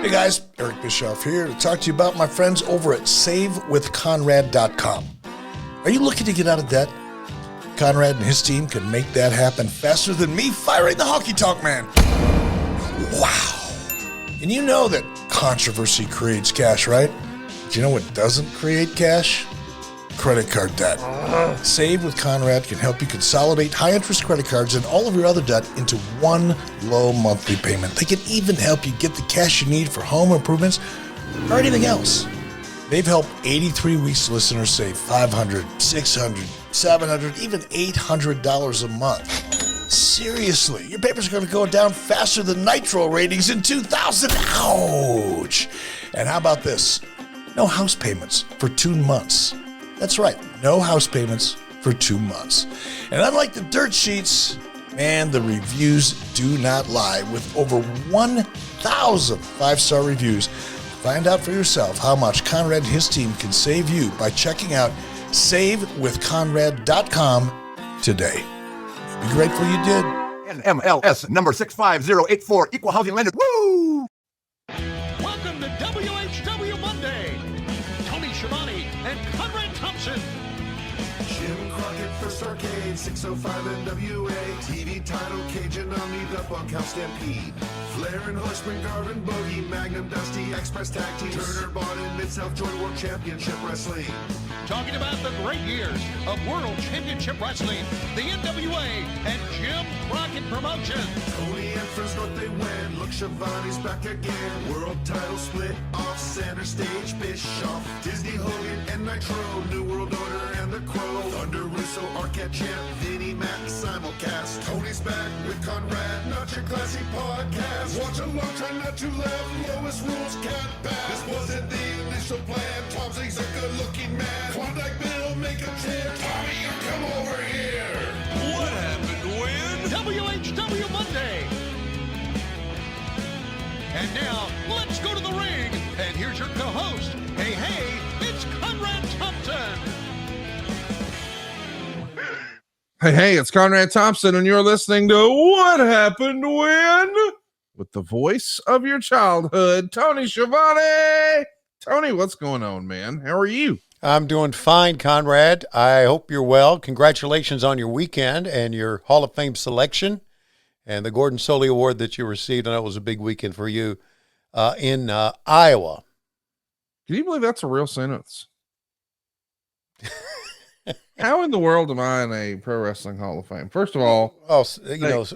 Hey guys, Eric Bischoff here to talk to you about my friends over at SaveWithConrad.com. Are you looking to get out of debt? Conrad and his team can make that happen faster than me firing the honky tonk man. Wow. And you know that controversy creates cash, right? But you know what doesn't create cash? Credit card debt. Save with Conrad can help you consolidate high-interest credit cards and all of your other debt into one low monthly payment. They can even help you get the cash you need for home improvements or anything else. They've helped 83 Weeks listeners save $500, $600, $700, even $800 a month. Seriously, your papers are going to go down faster than Nitro ratings in 2000. Ouch! And how about this? No house payments for 2 months. That's right, no house payments for 2 months. And unlike the dirt sheets, man, the reviews do not lie. With over 1,000 5-star reviews, find out for yourself how much Conrad and his team can save you by checking out SaveWithConrad.com today. You'll be grateful you did. NMLS number 65084, equal housing lender. Woo! Welcome to WHW Monday. Tony Schiavone and Conrad Thompson. Jim Crockett First Arcade, 605 NWA. TV title, Cajun Omni, the Bunkhouse Stampede. Flair and Horseman, Garvin, Bogey, Magnum, Dusty, Express Tag Team. Turner, Bodden, Mid-South Joint World Championship Wrestling. Talking about the great years of World Championship Wrestling, the NWA, and Jim Crockett Promotions. Tony and First North, they win. Look, Schiavone's back again. World title split off center stage. Bischoff, Disney, Hogan, and Nitro. New World Order and the Crow. Thunder, Russo, Arquette Champ, Vinnie Mac, simulcast. Tony's back with Conrad, not your classy podcast. Watch along, try not to laugh. Lowest rules can't pass. This wasn't the initial plan. Tom Zigg's a good-looking man. Klondike Bill, make a chair. Tommy, you come over here. What happened when? WHW Monday. And now, let's go to the ring. And here's your co-host. Hey, it's Conrad Thompson. Hey, it's Conrad Thompson, and you're listening to What Happened When? With the voice of your childhood, Tony Schiavone. Tony, what's going on, man? How are you? I'm doing fine, Conrad. I hope you're well. Congratulations on your weekend and your Hall of Fame selection and the Gordon Soley Award that you received. I know it was a big weekend for you in Iowa. Can you believe that's a real sentence? How in the world am I in a pro wrestling Hall of Fame? First of all, thank you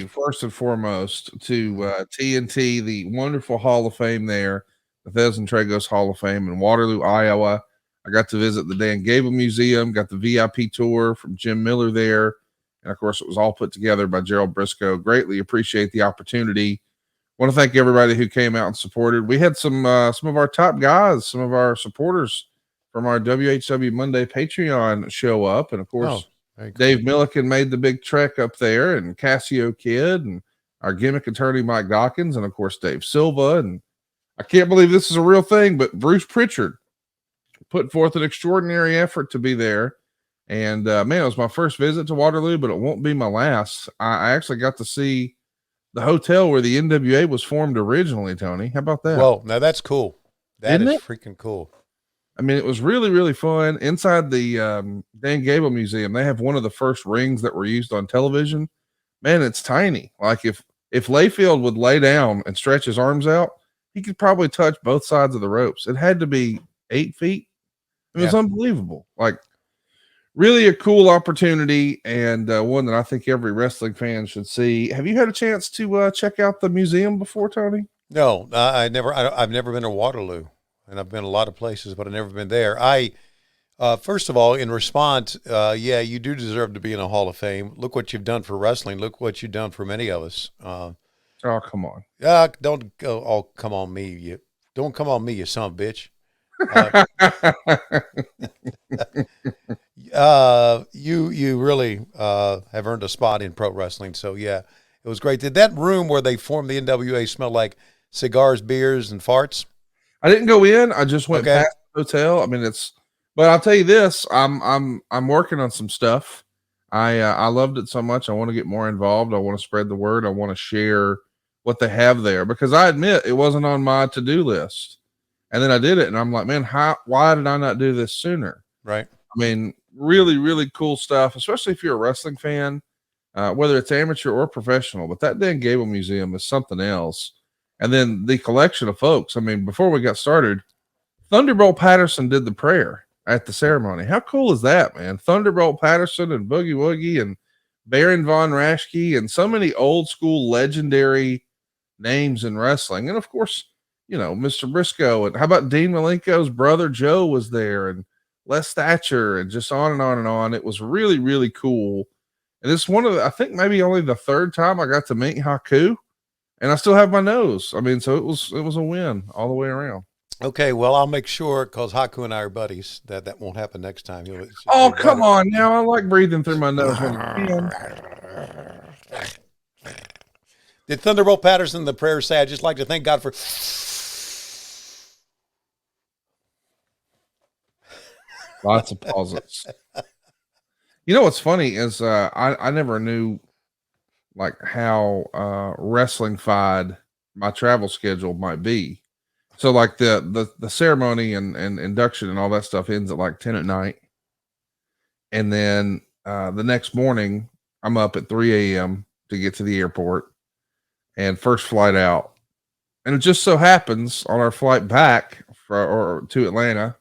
first and foremost to TNT, the wonderful Hall of Fame there, Bethesda and Tragos Hall of Fame in Waterloo, Iowa. I got to visit the Dan Gable Museum, got the VIP tour from Jim Miller there. And of course, it was all put together by Gerald Briscoe. Greatly appreciate the opportunity. Want to thank everybody who came out and supported. We had some of our top guys, some of our supporters from our WHW Monday Patreon show up. And of course, Dave Milliken made the big trek up there, and Cassio Kid, and our gimmick attorney, Mike Dawkins, and of course, Dave Silva. And I can't believe this is a real thing, but Bruce Pritchard put forth an extraordinary effort to be there. And man, it was my first visit to Waterloo, but it won't be my last. I actually got to see the hotel where the NWA was formed originally, Tony. How about that? Well, now that's cool. That is freaking cool. I mean, it was really, really fun. Inside the Dan Gable Museum, they have one of the first rings that were used on television. Man, it's tiny. Like if Layfield would lay down and stretch his arms out, he could probably touch both sides of the ropes. It had to be 8 feet. It was unbelievable. Like, really a cool opportunity, and one that I think every wrestling fan should see. Have you had a chance to check out the museum before, Tony? No, I've never been to Waterloo, and I've been a lot of places, but I've never been there. First of all, in response, you do deserve to be in a Hall of Fame. Look what you've done for wrestling. Look what you've done for many of us. Oh, come on. Don't go. Oh, come on me. Don't come on me, you son of a bitch. You really have earned a spot in pro wrestling. So yeah, it was great. Did that room where they formed the NWA smell like cigars, beers, and farts? I didn't go in. I just went past the hotel. I mean, but I'll tell you this, I'm working on some stuff. I loved it so much. I want to get more involved. I want to spread the word. I want to share what they have there, because I admit it wasn't on my to-do list. And then I did it and I'm like, man, why did I not do this sooner? Right. I mean, really, really cool stuff, especially if you're a wrestling fan, whether it's amateur or professional. But that Dan Gable Museum is something else. And then the collection of folks. I mean, before we got started, Thunderbolt Patterson did the prayer at the ceremony. How cool is that, man? Thunderbolt Patterson and Boogie Woogie and Baron Von Raschke and so many old school legendary names in wrestling. And of course, you know, Mr. Briscoe. And how about Dean Malenko's brother Joe was there, and Les Thatcher, and just on and on and on. It was really, really cool. And it's one of the, I think maybe only the third time I got to meet Haku, and I still have my nose. I mean, so it was a win all the way around. Okay, well, I'll make sure, because Haku and I are buddies, that won't happen next time. Oh, come on now. I like breathing through my nose when I can. Did Thunderbolt Patterson the prayer say, I'd just like to thank God for... Lots of pauses. You know what's funny is I never knew like how wrestling-fied my travel schedule might be. So like the ceremony and induction and all that stuff ends at like 10 at night. And then the next morning I'm up at 3 a.m. to get to the airport and first flight out. And it just so happens on our flight back to Atlanta,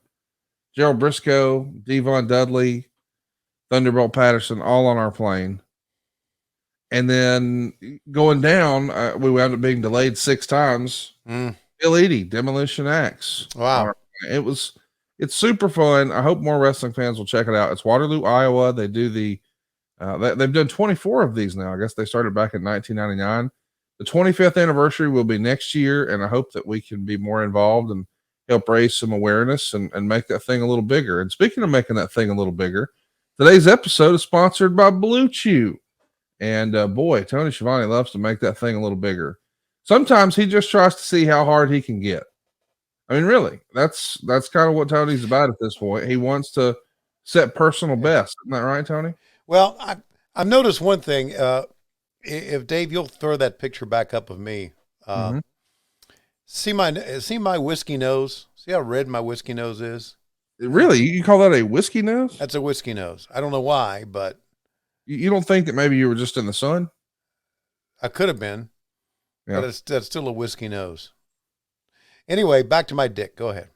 Gerald Briscoe, Devon Dudley, Thunderbolt Patterson, all on our plane. And then going down, we wound up being delayed 6 times. Bill Eadie, Demolition Axe. Wow. It's super fun. I hope more wrestling fans will check it out. It's Waterloo, Iowa. They do they've done 24 of these now. I guess they started back in 1999. The 25th anniversary will be next year, and I hope that we can be more involved and help raise some awareness and make that thing a little bigger. And speaking of making that thing a little bigger, today's episode is sponsored by Blue Chew. And boy, Tony Schiavone loves to make that thing a little bigger. Sometimes he just tries to see how hard he can get. I mean, really, that's kind of what Tony's about at this point. He wants to set personal best. Isn't that right, Tony? Well, I've noticed one thing. If Dave, you'll throw that picture back up of me. See my whiskey nose. See how red my whiskey nose is? Really? You call that a whiskey nose? That's a whiskey nose. I don't know why, but you don't think that maybe you were just in the sun? I could have been. Yeah. But that's still a whiskey nose. Anyway, back to my dick. Go ahead.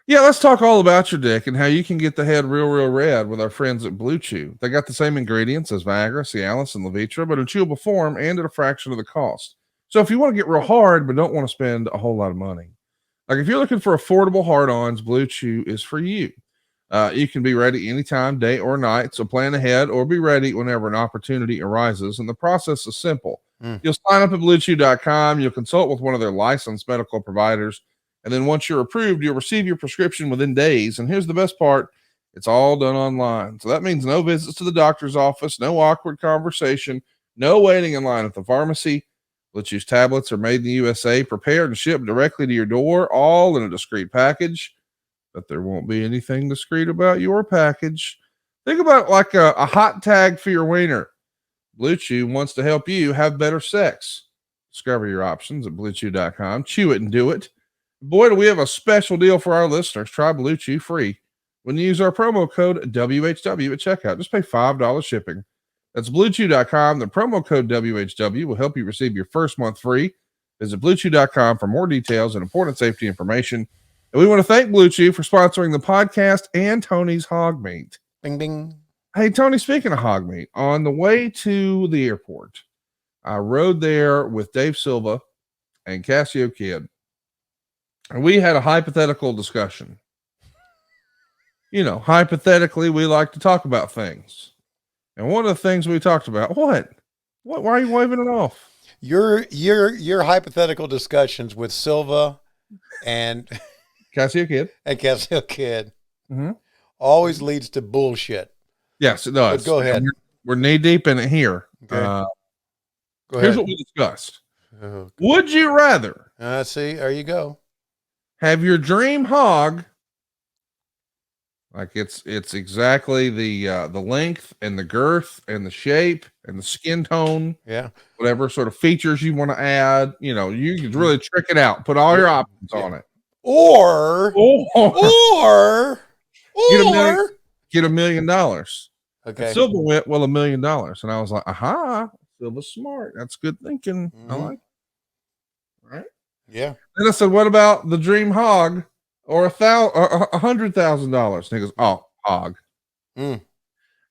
Yeah, let's talk all about your dick and how you can get the head real, real red with our friends at Blue Chew. They got the same ingredients as Viagra, Cialis, and Levitra, but in chewable form and at a fraction of the cost. So if you want to get real hard but don't want to spend a whole lot of money, like if you're looking for affordable hard-ons, Blue Chew is for you. You can be ready anytime, day or night, so plan ahead or be ready whenever an opportunity arises. And the process is simple. You'll sign up at BlueChew.com. You'll consult with one of their licensed medical providers. And then once you're approved, you'll receive your prescription within days. And here's the best part. It's all done online. So that means no visits to the doctor's office, no awkward conversation, no waiting in line at the pharmacy. Blue Chew's tablets are made in the USA, prepared and shipped directly to your door, all in a discreet package. But there won't be anything discreet about your package. Think about it like a hot tag for your wiener. Blue Chew wants to help you have better sex. Discover your options at BlueChew.com. Chew it and do it. Boy, do we have a special deal for our listeners. Try Blue Chew free when you use our promo code WHW at checkout. Just pay $5 shipping. That's BlueChew.com. The promo code WHW will help you receive your first month free. Visit BlueChew.com for more details and important safety information. And we want to thank Blue Chew for sponsoring the podcast and Tony's Hog Meat. Bing, bing. Hey, Tony, speaking of hog meat, on the way to the airport, I rode there with Dave Silva and Cassio Kid, and we had a hypothetical discussion. You know, hypothetically, we like to talk about things. And one of the things we talked about, what? Why are you waving it off? Your hypothetical discussions with Silva and Cassio Kid always leads to bullshit. Yes, it does. But go ahead. We're knee deep in it here. Okay. Go ahead. Here's what we discussed. Okay. Would you rather? See, there you go. Have your dream hog. Like it's exactly the length and the girth and the shape and the skin tone. Yeah. Whatever sort of features you want to add, you can really trick it out. Put all your options on it. Or get $1 million. Okay. And Silva went, well, $1 million. And I was like, aha, Silva's smart. That's good thinking. I like it. Right. Yeah. Then I said, what about the Dream Hog or $100,000? And he goes, oh, hog. And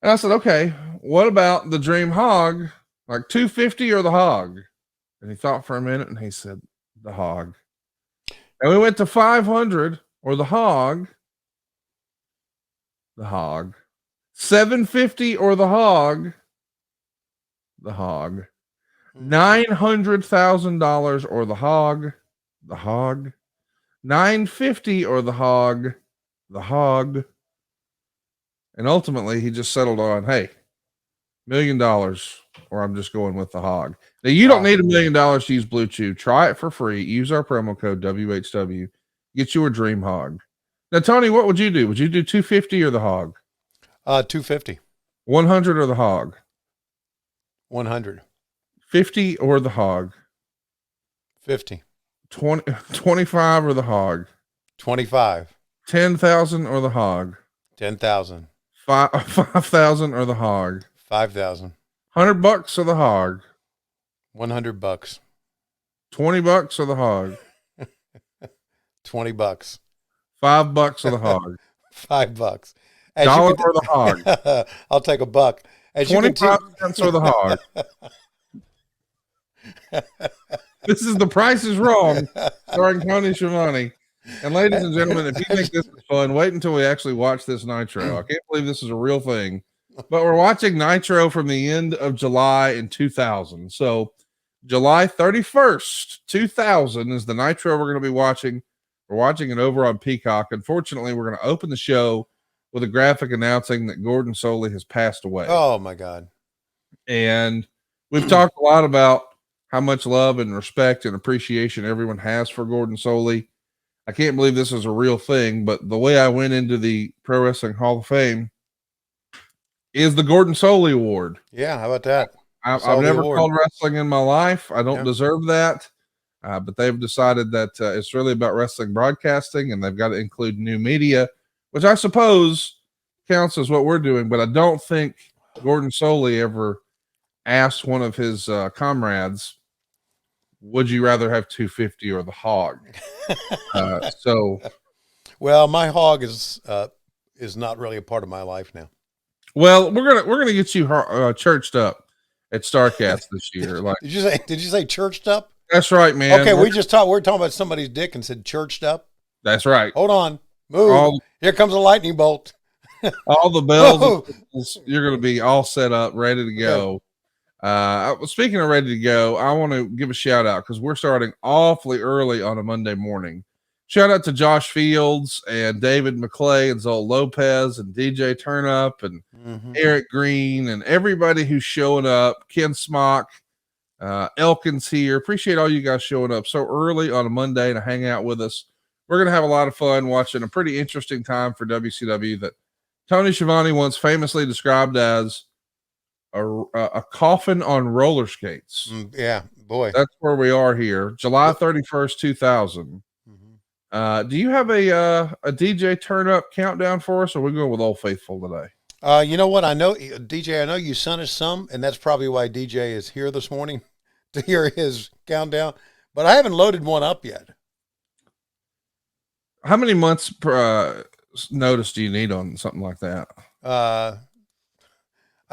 I said, okay, what about the Dream Hog? Like 250 or the hog? And he thought for a minute and he said, the hog. And we went to 500 or the hog. The hog. 750 or the hog. The hog. $900,000 or the hog. The hog. 950 or the hog. The hog. And ultimately he just settled on, hey, $1 million, or I'm just going with the hog. Now you don't need $1 million to use Blue Chew. Try it for free. Use our promo code WHW. Get you a Dream Hog. Now, Tony, what would you do? Would you do 250 or the hog? 250. 100 or the hog? 100. 50 or the hog? 50. 25 or the hog? 25. 10,000 or the hog? 10,000. 5,000 or the hog? 5,000. $100 or the hog? $100. $20 or the hog? $20. $5 or the hog? $5. Dollar or the hog? I'll take a buck. 25 cents or the hog? This is The Price is Wrong, starring Tony Schiavone. And ladies and gentlemen, if you think this is fun, wait until we actually watch this Nitro. I can't believe this is a real thing. But we're watching Nitro from the end of July in 2000. So July 31st, 2000 is the Nitro we're going to be watching. We're watching it over on Peacock. Unfortunately, we're going to open the show with a graphic announcing that Gordon Soley has passed away. Oh, my God. And we've talked a lot about how much love and respect and appreciation everyone has for Gordon Soley. I can't believe this is a real thing, but the way I went into the Pro Wrestling Hall of Fame is the Gordon Soley Award. Yeah, how about that? I've never called wrestling in my life. I don't deserve that, but they've decided that it's really about wrestling broadcasting, and they've got to include new media, which I suppose counts as what we're doing, but I don't think Gordon Soley ever asked one of his comrades, would you rather have 250 or the hog? Well, my hog is not really a part of my life now. Well, we're gonna get you churched up at Starrcast this year. Like, did you say churched up? That's right, man. Okay, we're talking about somebody's dick and said churched up. That's right. Hold on, move. Here comes a lightning bolt. All the bells. You're gonna be all set up, ready to go. Speaking of ready to go, I want to give a shout out because we're starting awfully early on a Monday morning. Shout out to Josh Fields and David McClay and Zol Lopez and DJ Turnup and Eric Green and everybody who's showing up. Ken Smock, Elkins here. Appreciate all you guys showing up so early on a Monday to hang out with us. We're going to have a lot of fun watching a pretty interesting time for WCW that Tony Schiavone once famously described as a coffin on roller skates. Yeah, boy. That's where we are here. July 31st, 2000. Do you have a DJ turn up countdown for us, or are we going with Old Faithful today? You know what? I know, DJ, I know you sent us some, and that's probably why DJ is here this morning to hear his countdown, but I haven't loaded one up yet. How many months notice do you need on something like that? I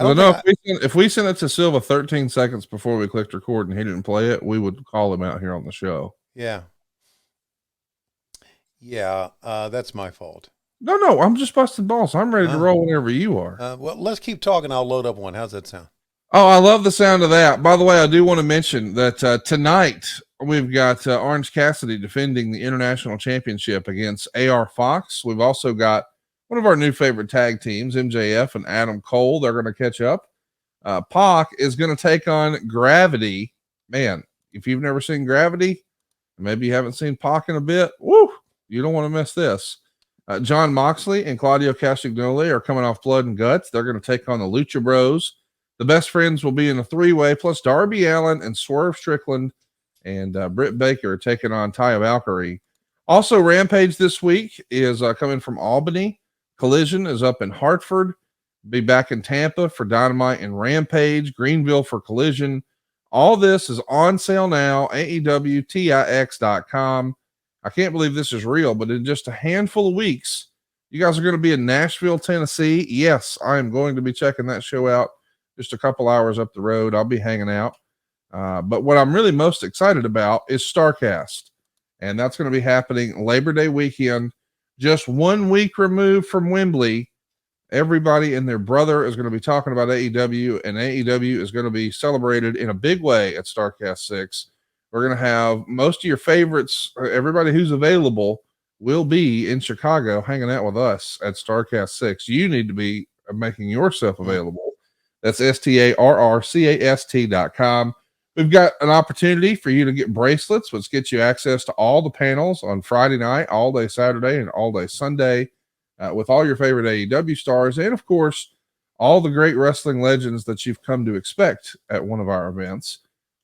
don't know if we sent it to Silva 13 seconds before we clicked record and he didn't play it, we would call him out here on the show. Yeah. Yeah. That's my fault. No, I'm just busting balls. I'm ready to roll whenever you are. Well, let's keep talking. I'll load up one. How's that sound? Oh, I love the sound of that. By the way, I do want to mention that tonight we've got Orange Cassidy defending the international championship against AR Fox. We've also got one of our new favorite tag teams, MJF and Adam Cole. They're going to catch up. Pac is going to take on Gravity. Man, if you've never seen Gravity, maybe you haven't seen Pac in a bit, woo, you don't want to miss this. John Moxley and Claudio Castagnoli are coming off Blood and Guts. They're going to take on the Lucha Bros. The Best Friends will be in a 3-way, plus Darby Allin and Swerve Strickland and Britt Baker taking on Taya Valkyrie. Also, Rampage this week is coming from Albany. Collision is up in Hartford. Be back in Tampa for Dynamite and Rampage. Greenville for Collision. All this is on sale now. AEWTIX.com. I can't believe this is real, but in just a handful of weeks, you guys are going to be in Nashville, Tennessee. Yes, I am going to be checking that show out just a couple hours up the road. I'll be hanging out. But what I'm really most excited about is StarrCast. And that's going to be happening Labor Day weekend, just 1 week removed from Wembley. Everybody and their brother is going to be talking about AEW, and AEW is going to be celebrated in a big way at StarrCast 6. We're going to have most of your favorites, everybody who's available will be in Chicago hanging out with us at StarrCast 6. You need to be making yourself available. That's STARRCAST.com. We've got an opportunity for you to get bracelets, which gets you access to all the panels on Friday night, all day Saturday, and all day Sunday with all your favorite AEW stars. And, of course, all the great wrestling legends that you've come to expect at one of our events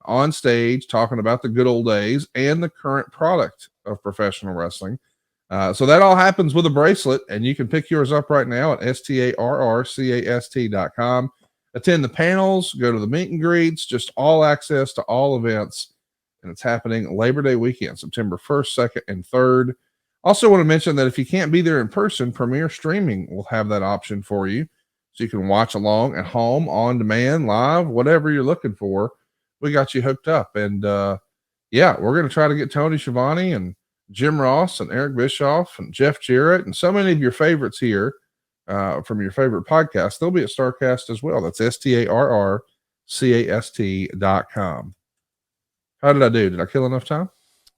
on stage, talking about the good old days and the current product of professional wrestling. So that all happens with a bracelet, and you can pick yours up right now at STARRCAST.com. Attend the panels, go to the meet and greets, just all access to all events. And it's happening Labor Day weekend, September 1st, 2nd, and 3rd. Also want to mention that if you can't be there in person, Premier Streaming will have that option for you. So you can watch along at home, on demand, live, whatever you're looking for. We got you hooked up. And yeah, we're going to try to get Tony Schiavone and Jim Ross and Eric Bischoff and Jeff Jarrett and so many of your favorites here from your favorite podcast. They'll be at StarrCast as well. That's STARRCAST.com. How did I do? Did I kill enough time?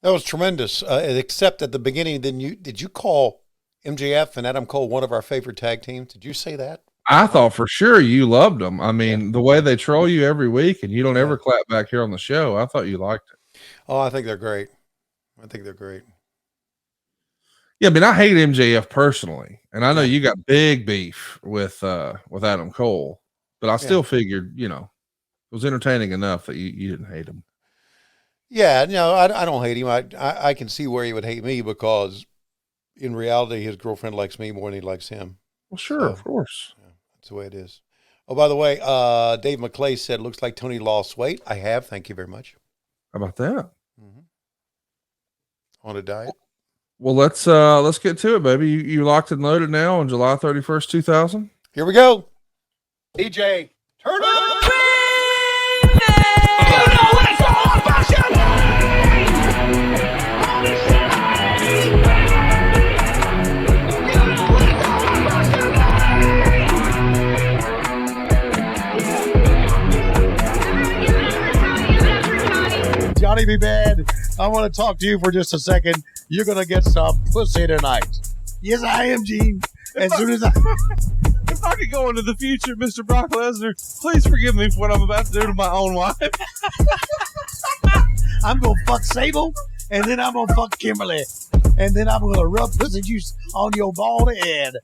That was tremendous. Except at the beginning, did you call MJF and Adam Cole one of our favorite tag teams? Did you say that? I thought for sure you loved them. I mean, the way they troll you every week and you don't ever clap back here on the show, I thought you liked it. Oh, I think they're great. Yeah, I mean, I hate MJF personally, and I know you got big beef with Adam Cole, but I still figured, it was entertaining enough that you didn't hate him. Yeah, no, I don't hate him. I can see where he would hate me because in reality, his girlfriend likes me more than he likes him. Well, sure, of course. Yeah, that's the way it is. Oh, by the way, Dave McClay said, looks like Tony lost weight. I have. Thank you very much. How about that? Mm-hmm. On a diet. Well, let's get to it, baby. You locked and loaded now on July 31st, 2000. Here we go. DJ, turn up! Johnny B. Bad, I want to talk to you for just a second. You're going to get some pussy tonight. Yes, I am, Gene. As soon as If I could go into the future, Mr. Brock Lesnar, please forgive me for what I'm about to do to my own wife. I'm going to fuck Sable, and then I'm going to fuck Kimberly, and then I'm going to rub pussy juice on your bald head.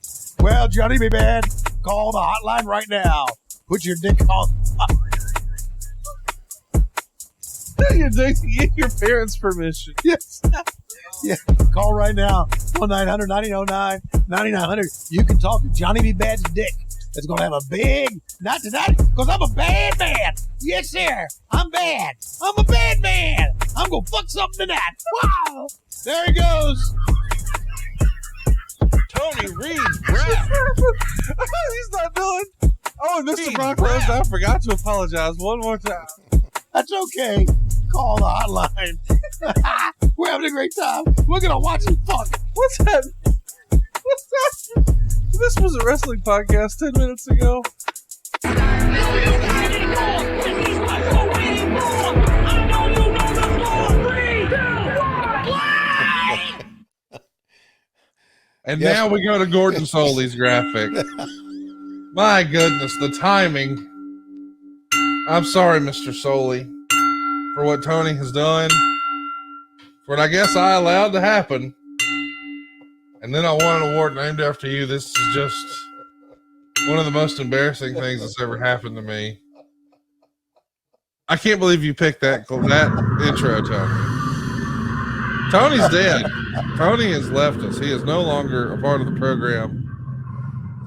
Well, Johnny B. Bad, call the hotline right now. Put your dick on. You get your parents' permission. Yes. Yeah. Call right now. 1-900-909-9900. You can talk to Johnny B. Bad's dick. It's going to have a big, not tonight, because I'm a bad man. Yes, sir. I'm bad. I'm a bad man. I'm going to fuck something tonight. Wow. There he goes. Tony Reed, rap. He's not done. Oh, Mr. Brock Lesnar, I forgot to apologize one more time. That's okay. Call the hotline. We're having a great time. We're going to watch him fuck. What's that? This was a wrestling podcast 10 minutes ago. And now we go to Gordon Soley's graphic. My goodness, the timing. I'm sorry, Mr. Soley, for what Tony has done, for what I guess I allowed to happen. And then I won an award named after you. This is just one of the most embarrassing things that's ever happened to me. I can't believe you picked that intro, Tony. Tony's dead. Tony has left us. He is no longer a part of the program.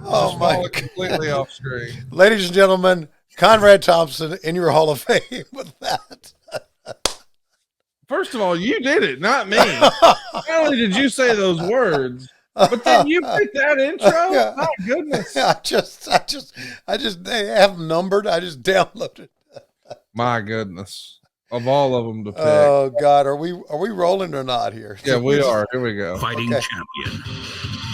Oh my God. Completely off screen. Ladies and gentlemen, Conrad Thompson in your Hall of Fame with that. First of all, you did it, not me. Not only did you say those words, but then you picked that intro. My goodness. I just they have them numbered. I just downloaded. My goodness. Of all of them to pick. Oh God, are we rolling or not here? Yeah, we are. Here we go. Fighting champion.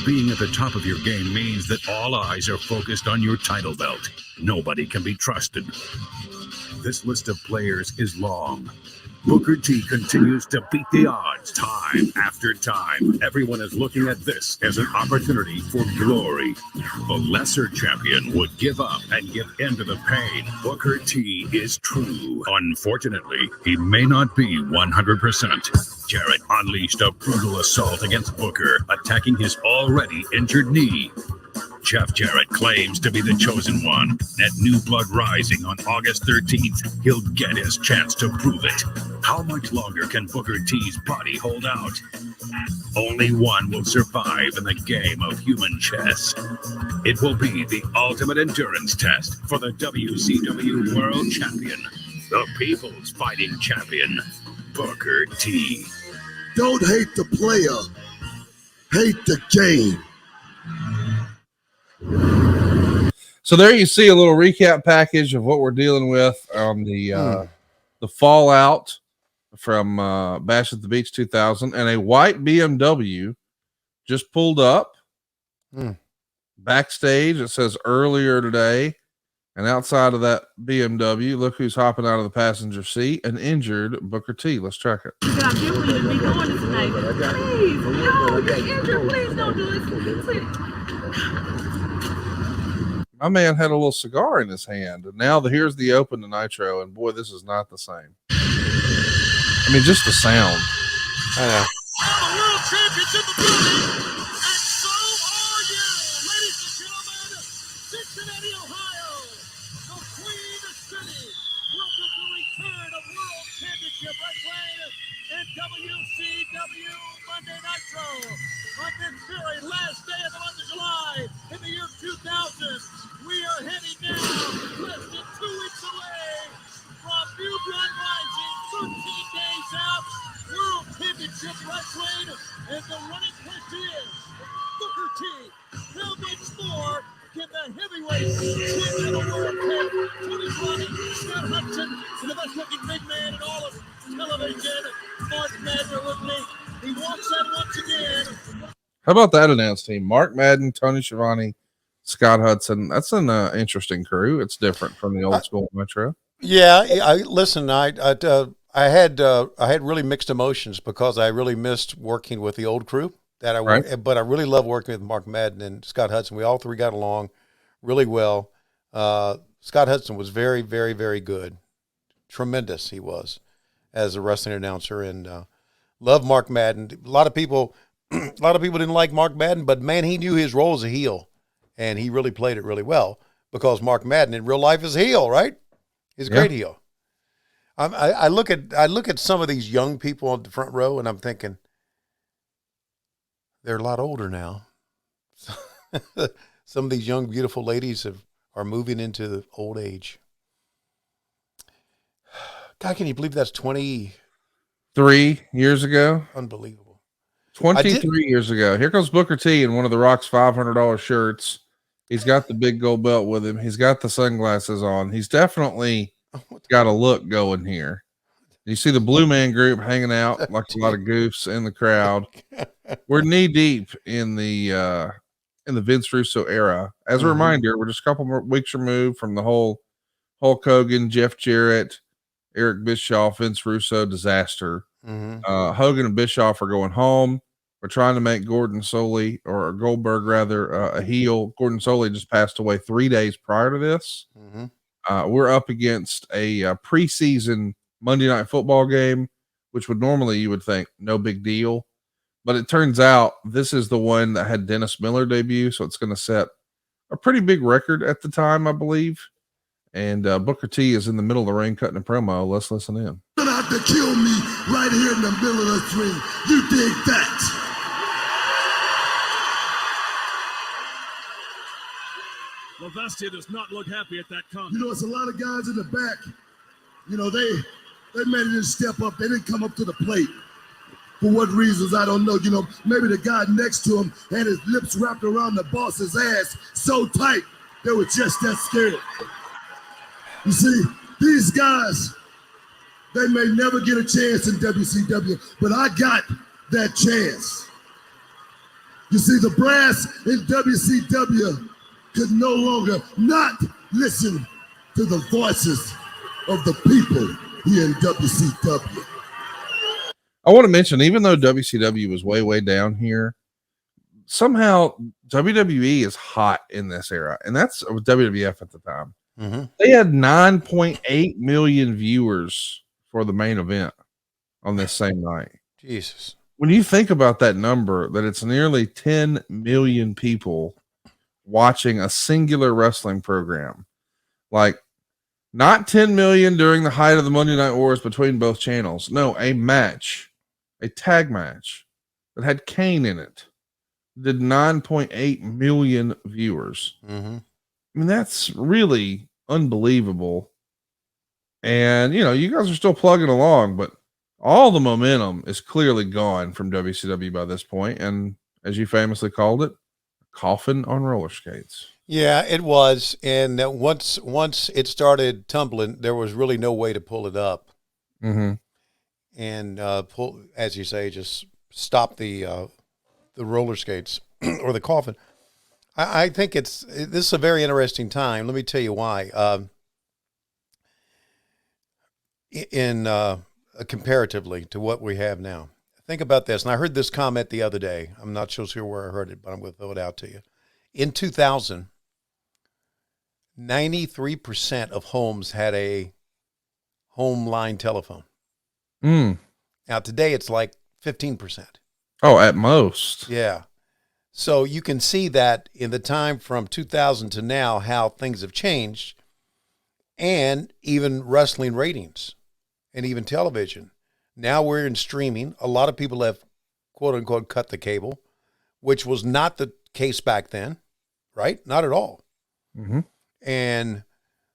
Being at the top of your game means that all eyes are focused on your title belt. Nobody can be trusted. This list of players is long. Booker T continues to beat the odds time after time. Everyone is looking at this as an opportunity for glory. The lesser champion would give up and give in to the pain. Booker T is true. Unfortunately, he may not be 100%. Jarrett unleashed a brutal assault against Booker, attacking his already injured knee. Jeff Jarrett claims to be the chosen one. At New Blood Rising on August 13th, he'll get his chance to prove it. How much longer can Booker T's body hold out? Only one will survive in the game of human chess. It will be the ultimate endurance test for the WCW World Champion, the People's Fighting Champion, Booker T. Don't hate the player, hate the game. So there you see a little recap package of what we're dealing with on the fallout from Bash at the Beach 2000, and a white BMW just pulled up backstage. It says earlier today, and outside of that BMW, look who's hopping out of the passenger seat, an injured Booker T. Let's track it. God, I can't believe me doing this tonight. Please, no, you're injured. Please don't do this. Please. My man had a little cigar in his hand, and now here's the open to Nitro, and boy, this is not the same. I mean, just the sound. I know. The world championship of beauty, and so are you, ladies and gentlemen. Cincinnati, Ohio, the Queen City. Welcome to the return of World Championship Wrestling and WCW Monday Nitro on this very last day of the month of July in the year 2000. We are heading now less than 2 weeks away from New Blood Rising, 13 days out, World Championship Wrestling, and the running question is, Booker T, how much more can the heavyweight champion of the world take? Tony Schiavone, Scott Hudson, and the best looking big man in all of television, Mark Madden with me. He walks out once again. How about that announced team? Mark Madden, Tony Schiavone, Scott Hudson. That's an interesting crew. It's different from the old school Metro. Yeah, I had really mixed emotions because I really missed working with the old crew but I really love working with Mark Madden and Scott Hudson. We all three got along really well. Scott Hudson was very, very, very good. Tremendous he was as a wrestling announcer, and love Mark Madden. A lot of people didn't like Mark Madden, but man, he knew his role as a heel. And he really played it really well because Mark Madden in real life is a heel, right? He's a great heel. I look at some of these young people on the front row, and I'm thinking they're a lot older now. Some of these young, beautiful ladies are moving into the old age. God, can you believe that's 23 years ago? Unbelievable. 23 years ago. Here comes Booker T in one of the Rock's $500 shirts. He's got the big gold belt with him. He's got the sunglasses on. He's definitely got a look going here. You see the Blue Man Group hanging out like a lot of goofs in the crowd. We're knee deep in the Vince Russo era. As a reminder, we're just a couple more weeks removed from the whole Hulk Hogan, Jeff Jarrett, Eric Bischoff, Vince Russo disaster. Hogan and Bischoff are going home. We're trying to make Goldberg rather, a heel. Gordon Soley just passed away 3 days prior to this. We're up against a preseason Monday Night Football game, which would normally, you would think, no big deal. But it turns out this is the one that had Dennis Miller debut, so it's going to set a pretty big record at the time, I believe. And Booker T is in the middle of the ring cutting a promo. Let's listen in. You're gonna have to kill me right here in the middle of the ring. You dig that? Lavestia does not look happy at that comment. You know, it's a lot of guys in the back. You know, they made it step up. They didn't come up to the plate. For what reasons, I don't know. You know, maybe the guy next to him had his lips wrapped around the boss's ass so tight, they were just that scared. You see, these guys, they may never get a chance in WCW, but I got that chance. You see, the brass in WCW could no longer not listen to the voices of the people here in WCW. I want to mention, even though WCW was way, way down here, somehow WWE is hot in this era, and that's WWF at the time. Mm-hmm. They had 9.8 million viewers for the main event on this same night. Jesus. When you think about that number, that it's nearly 10 million people watching a singular wrestling program, like not 10 million during the height of the Monday Night Wars between both channels. No, a match, a tag match that had Kane in it, did 9.8 million viewers. Mm-hmm. I mean, that's really unbelievable. And, you know, you guys are still plugging along, but all the momentum is clearly gone from WCW by this point. And as you famously called it, coffin on roller skates. Yeah, it was. And once it started tumbling, there was really no way to pull it up. Mm-hmm. And pull, as you say, just stop the roller skates or the coffin. I think this is a very interesting time. Let me tell you why. Comparatively to what we have now, think about this. And I heard this comment the other day. I'm not so sure where I heard it, but I'm going to throw it out to you. In 2000, 93% of homes had a home line telephone. Mm. Now today it's like 15%. Oh, at most. Yeah. So you can see that in the time from 2000 to now, how things have changed, and even wrestling ratings and even television. Now we're in streaming. A lot of people have, quote unquote, cut the cable, which was not the case back then, right? Not at all. Mm-hmm. And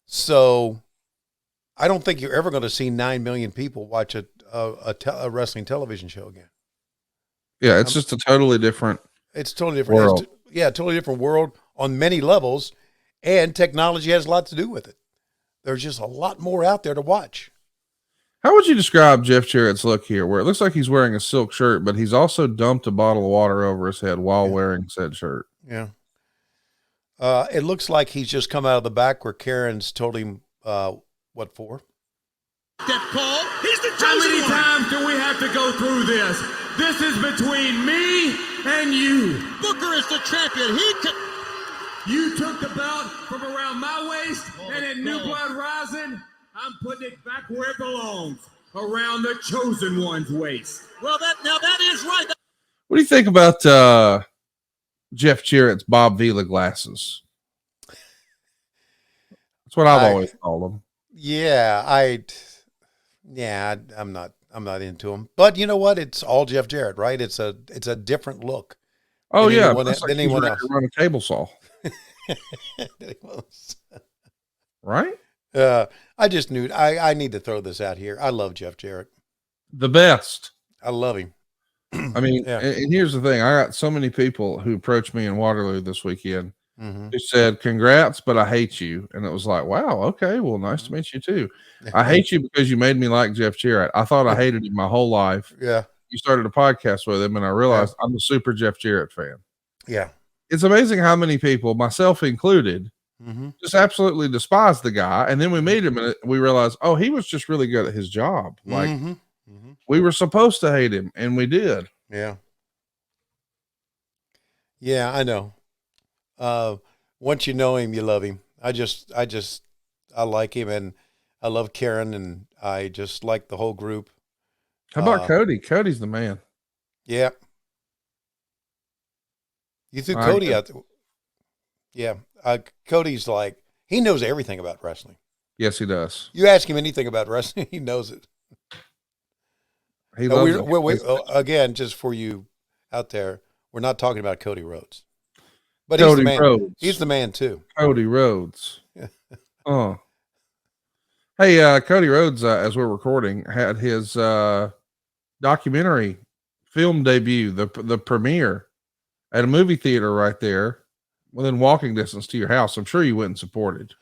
so I don't think you're ever going to see 9 million people watch a wrestling television show again. Yeah, it's just a totally different. It's totally different. World. Totally different world on many levels, and technology has a lot to do with it. There's just a lot more out there to watch. How would you describe Jeff Jarrett's look here, where it looks like he's wearing a silk shirt, but he's also dumped a bottle of water over his head while wearing said shirt? Yeah. It looks like he's just come out of the back where Karen's told him what for. That call. He's the chosen one. How many times do we have to go through this? This is between me and you. Booker is the champion. You took the belt from around my waist, and at New Blood Rising, I'm putting it back where it belongs, around the chosen one's waist. Well, that is right. What do you think about Jeff Jarrett's Bob Vila glasses? That's what I've always called them. Yeah, I'm not into him. But you know what? It's all Jeff Jarrett, right? It's a different look. Oh yeah, than anyone else. Run a table saw, right? I just knew I need to throw this out here. I love Jeff Jarrett, the best. I love him. I mean, and here's the thing: I got so many people who approached me in Waterloo this weekend. Mm-hmm. Who said, "Congrats, but I hate you." And it was like, wow, okay, well, nice to meet you too. I hate you because you made me like Jeff Jarrett. I thought I hated him my whole life. Yeah. You started a podcast with him, and I realized I'm a super Jeff Jarrett fan. Yeah. It's amazing how many people, myself included, just absolutely despise the guy. And then we meet him and we realize, oh, he was just really good at his job. Like we were supposed to hate him, and we did. Yeah. Yeah, I know. Once you know him, you love him. I like him, and I love Karen, and I just like the whole group. How about Cody? Cody's the man. Yeah. You threw Cody out there. Yeah. Cody's like, he knows everything about wrestling. Yes, he does. You ask him anything about wrestling, he knows it. He loves it. Again, just for you out there, we're not talking about Cody Rhodes. But Cody he's the man. Rhodes. He's the man, too. Cody Rhodes. Hey, Cody Rhodes, as we're recording, had his documentary film debut, the premiere, at a movie theater right there, within walking distance to your house. I'm sure you went and supported.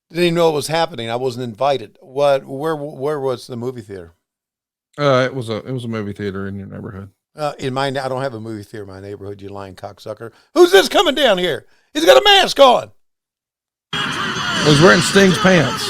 Didn't even know what was happening. I wasn't invited. Where was the movie theater? It was a movie theater in your neighborhood. In mine, I don't have a movie theater in my neighborhood, you lying cocksucker. Who's this coming down here? He's got a mask on. I was wearing Sting's pants.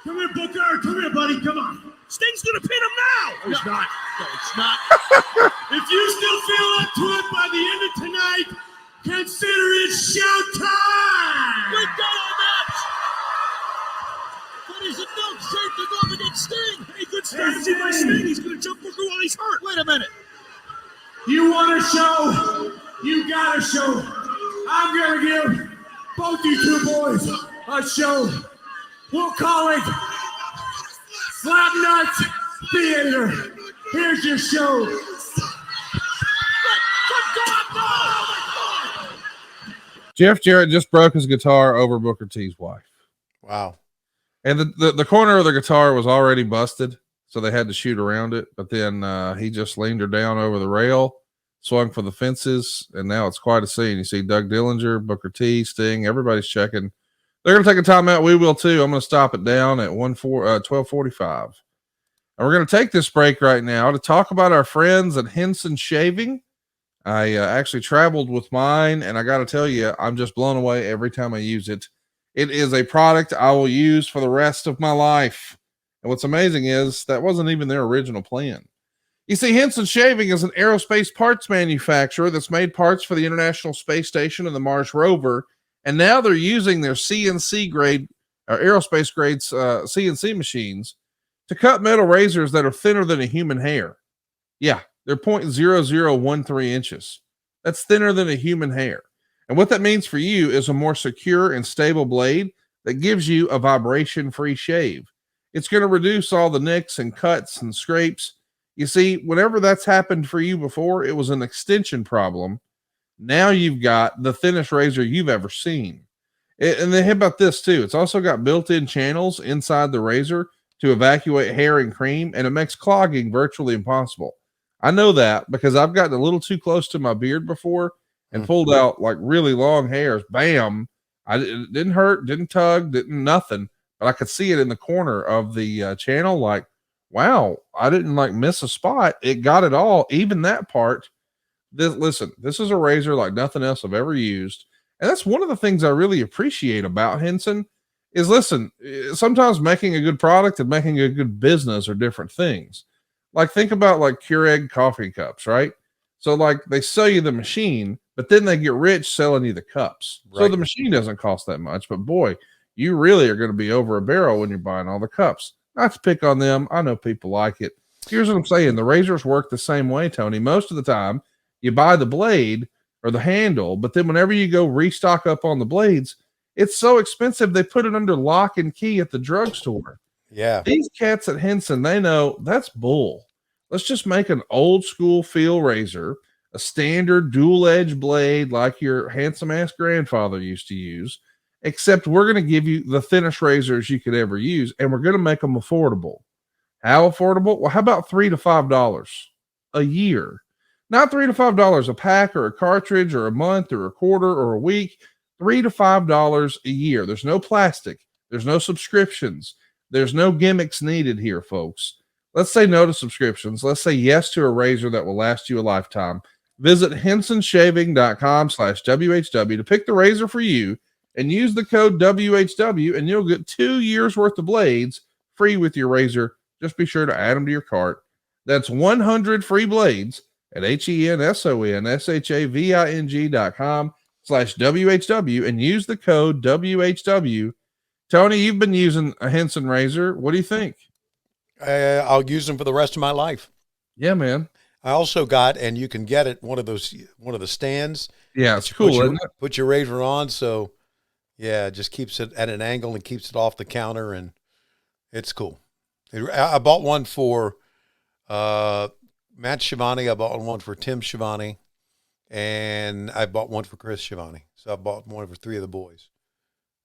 Come here, Booker. Come here, buddy. Come on. Sting's going to pin him now. No, he's not. No, it's not. If you still feel up to it by the end of tonight, consider it showtime. We got a match. But he's a milkshake to go up against Sting. Hey, good strategy by Sting. He's going to jump Booker while he's hurt. Wait a minute. You want a show? You got a show. I'm going to give both you two boys a show. We'll call it Slapnuts Theater. Here's your show. Jeff Jarrett just broke his guitar over Booker T's wife. Wow. And the corner of the guitar was already busted, so they had to shoot around it. But then he just leaned her down over the rail, swung for the fences, and now it's quite a scene. You see Doug Dillinger, Booker T, Sting, everybody's checking. They're going to take a timeout. We will too. I'm going to stop it down at 12:45. And we're going to take this break right now to talk about our friends at Henson Shaving. I actually traveled with mine, and I got to tell you, I'm just blown away every time I use it. It is a product I will use for the rest of my life. And what's amazing is that wasn't even their original plan. You see, Henson Shaving is an aerospace parts manufacturer that's made parts for the International Space Station and the Mars rover. And now they're using their CNC grade or aerospace grade CNC machines to cut metal razors that are thinner than a human hair. Yeah, they're 0.0013 inches. That's thinner than a human hair. And what that means for you is a more secure and stable blade that gives you a vibration-free shave. It's going to reduce all the nicks and cuts and scrapes. You see, whenever that's happened for you before, it was an extension problem. Now you've got the thinnest razor you've ever seen. And then how about this too? It's also got built-in channels inside the razor to evacuate hair and cream, and it makes clogging virtually impossible. I know that because I've gotten a little too close to my beard before and pulled out like really long hairs. Bam. It didn't hurt, didn't tug, didn't nothing, but I could see it in the corner of the channel. Like, wow, I didn't like miss a spot. It got it all, even that part. Listen, this is a razor like nothing else I've ever used. And that's one of the things I really appreciate about Henson is, listen, sometimes making a good product and making a good business are different things. Like think about like Keurig coffee cups, right? So like they sell you the machine, but then they get rich selling you the cups. Right. So the machine doesn't cost that much, but boy, you really are going to be over a barrel when you're buying all the cups. Not to pick on them. I know people like it. Here's what I'm saying. The razors work the same way, Tony. Most of the time, you buy the blade or the handle, but then whenever you go restock up on the blades, it's so expensive they put it under lock and key at the drugstore. Yeah. These cats at Henson, they know that's bull. Let's just make an old school feel razor, a standard dual edge blade like your handsome ass grandfather used to use, except we're going to give you the thinnest razors you could ever use, and we're going to make them affordable. How affordable? Well, how about $3 to $5 a year? Not $3 to $5 a pack or a cartridge or a month or a quarter or a week. $3 to $5 a year. There's no plastic. There's no subscriptions. There's no gimmicks needed here, folks. Let's say no to subscriptions. Let's say yes to a razor that will last you a lifetime. Visit hensonshaving.com/WHW to pick the razor for you and use the code WHW, and you'll get 2 years worth of blades free with your razor. Just be sure to add them to your cart. That's 100 free blades at hensonshaving.com/WHW and use the code WHW. Tony, you've been using a Henson razor. What do you think? I'll use them for the rest of my life. Yeah, man. I also got, and you can get it, one of the stands. Yeah, it's cool. Put your razor on. So yeah, it just keeps it at an angle and keeps it off the counter. And it's cool. I bought one for Matt Schiavone. I bought one for Tim Schiavone, and I bought one for Chris Schiavone. So I bought one for 3 of the boys.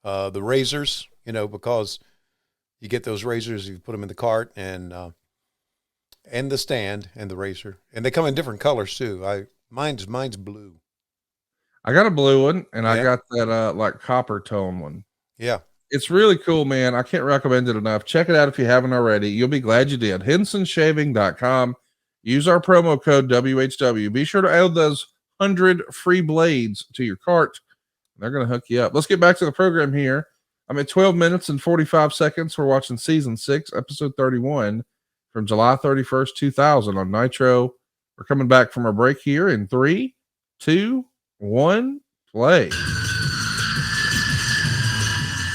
The razors, because you get those razors, you put them in the cart, and the stand and the razor, and they come in different colors too. Mine's blue. I got a blue one, and I got that like copper tone one. Yeah. It's really cool, man. I can't recommend it enough. Check it out if you haven't already. You'll be glad you did. hensonshaving.com. Use our promo code WHW. Be sure to add those 100 free blades to your cart. They're going to hook you up. Let's get back to the program here. I'm at 12 minutes and 45 seconds. We're watching season 6, episode 31 from July 31st, 2000 on Nitro. We're coming back from a break here in 3, 2, 1, play.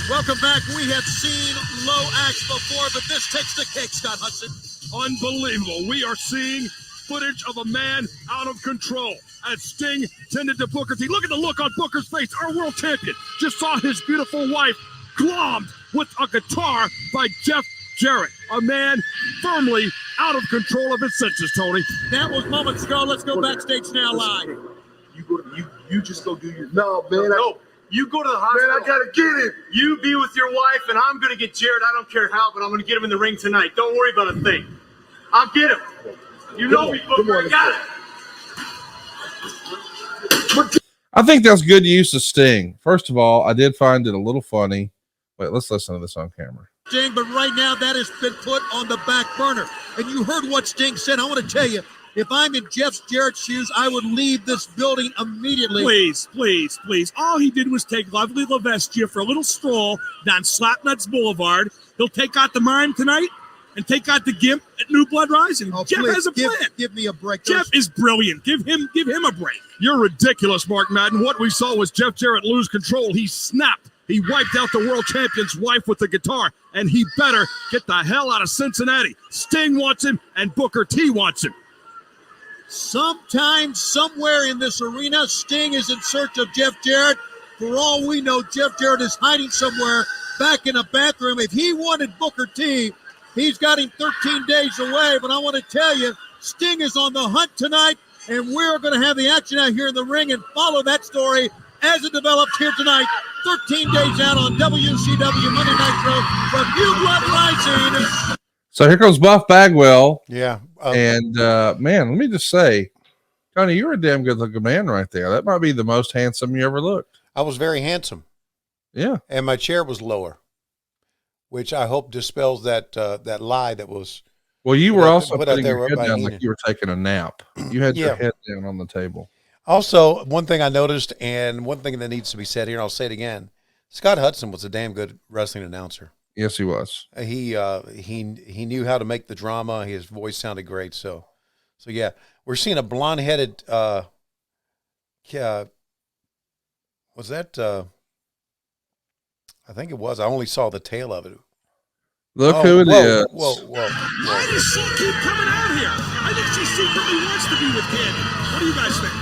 Welcome back. We have seen low acts before, but this takes the cake, Scott Hudson. Unbelievable. We are seeing footage of a man out of control as Sting tended to Booker T. Look at the look on Booker's face. Our world champion just saw his beautiful wife glommed with a guitar by Jeff Jarrett, a man firmly out of control of his senses, Tony. That was moments ago. Let's go backstage now live. You just go do your... No, man. No. You go to the hospital. Man, I gotta get it. You be with your wife, and I'm going to get Jared. I don't care how, but I'm going to get him in the ring tonight. Don't worry about a thing. I'll get him. You know me, Booker. I got it. I think that's good use of Sting. First of all, I did find it a little funny. Wait, let's listen to this on camera. Sting, but right now that has been put on the back burner. And you heard what Sting said. I want to tell you, if I'm in Jeff Jarrett's shoes, I would leave this building immediately. Please, please, please. All he did was take Lovely LaVestia for a little stroll down Slapnuts Boulevard. He'll take out the Mime tonight and take out the Gimp at New Blood Rising. Oh, Jeff please, has a plan. Give me a break. Jeff is brilliant. Give him a break. You're ridiculous, Mark Madden. What we saw was Jeff Jarrett lose control. He snapped. He wiped out the world champion's wife with the guitar, and he better get the hell out of Cincinnati. Sting wants him, and Booker T wants him. Sometime, somewhere in this arena, Sting is in search of Jeff Jarrett. For all we know, Jeff Jarrett is hiding somewhere back in a bathroom. If he wanted Booker T, he's got him 13 days away. But I want to tell you, Sting is on the hunt tonight, and we're going to have the action out here in the ring and follow that story as it develops here tonight. 13 days out on WCW Monday Nitro from New Blood Rising. So here comes Buff Bagwell. Yeah. And, man, let me just say, Tony, you're a damn good looking man right there. That might be the most handsome you ever looked. I was very handsome. Yeah. And my chair was lower, which I hope dispels that lie that was. Well, you were also putting your head down like you were taking a nap. You had your head down on the table. Also, one thing I noticed, and one thing that needs to be said here, and I'll say it again, Scott Hudson was a damn good wrestling announcer. Yes, he was. He knew how to make the drama. His voice sounded great. So yeah, we're seeing a blonde-headed. Was that? I think it was. I only saw the tail of it. Look who it is. Whoa! Why does she keep coming out here? I think she secretly wants to be with Candy. What do you guys think?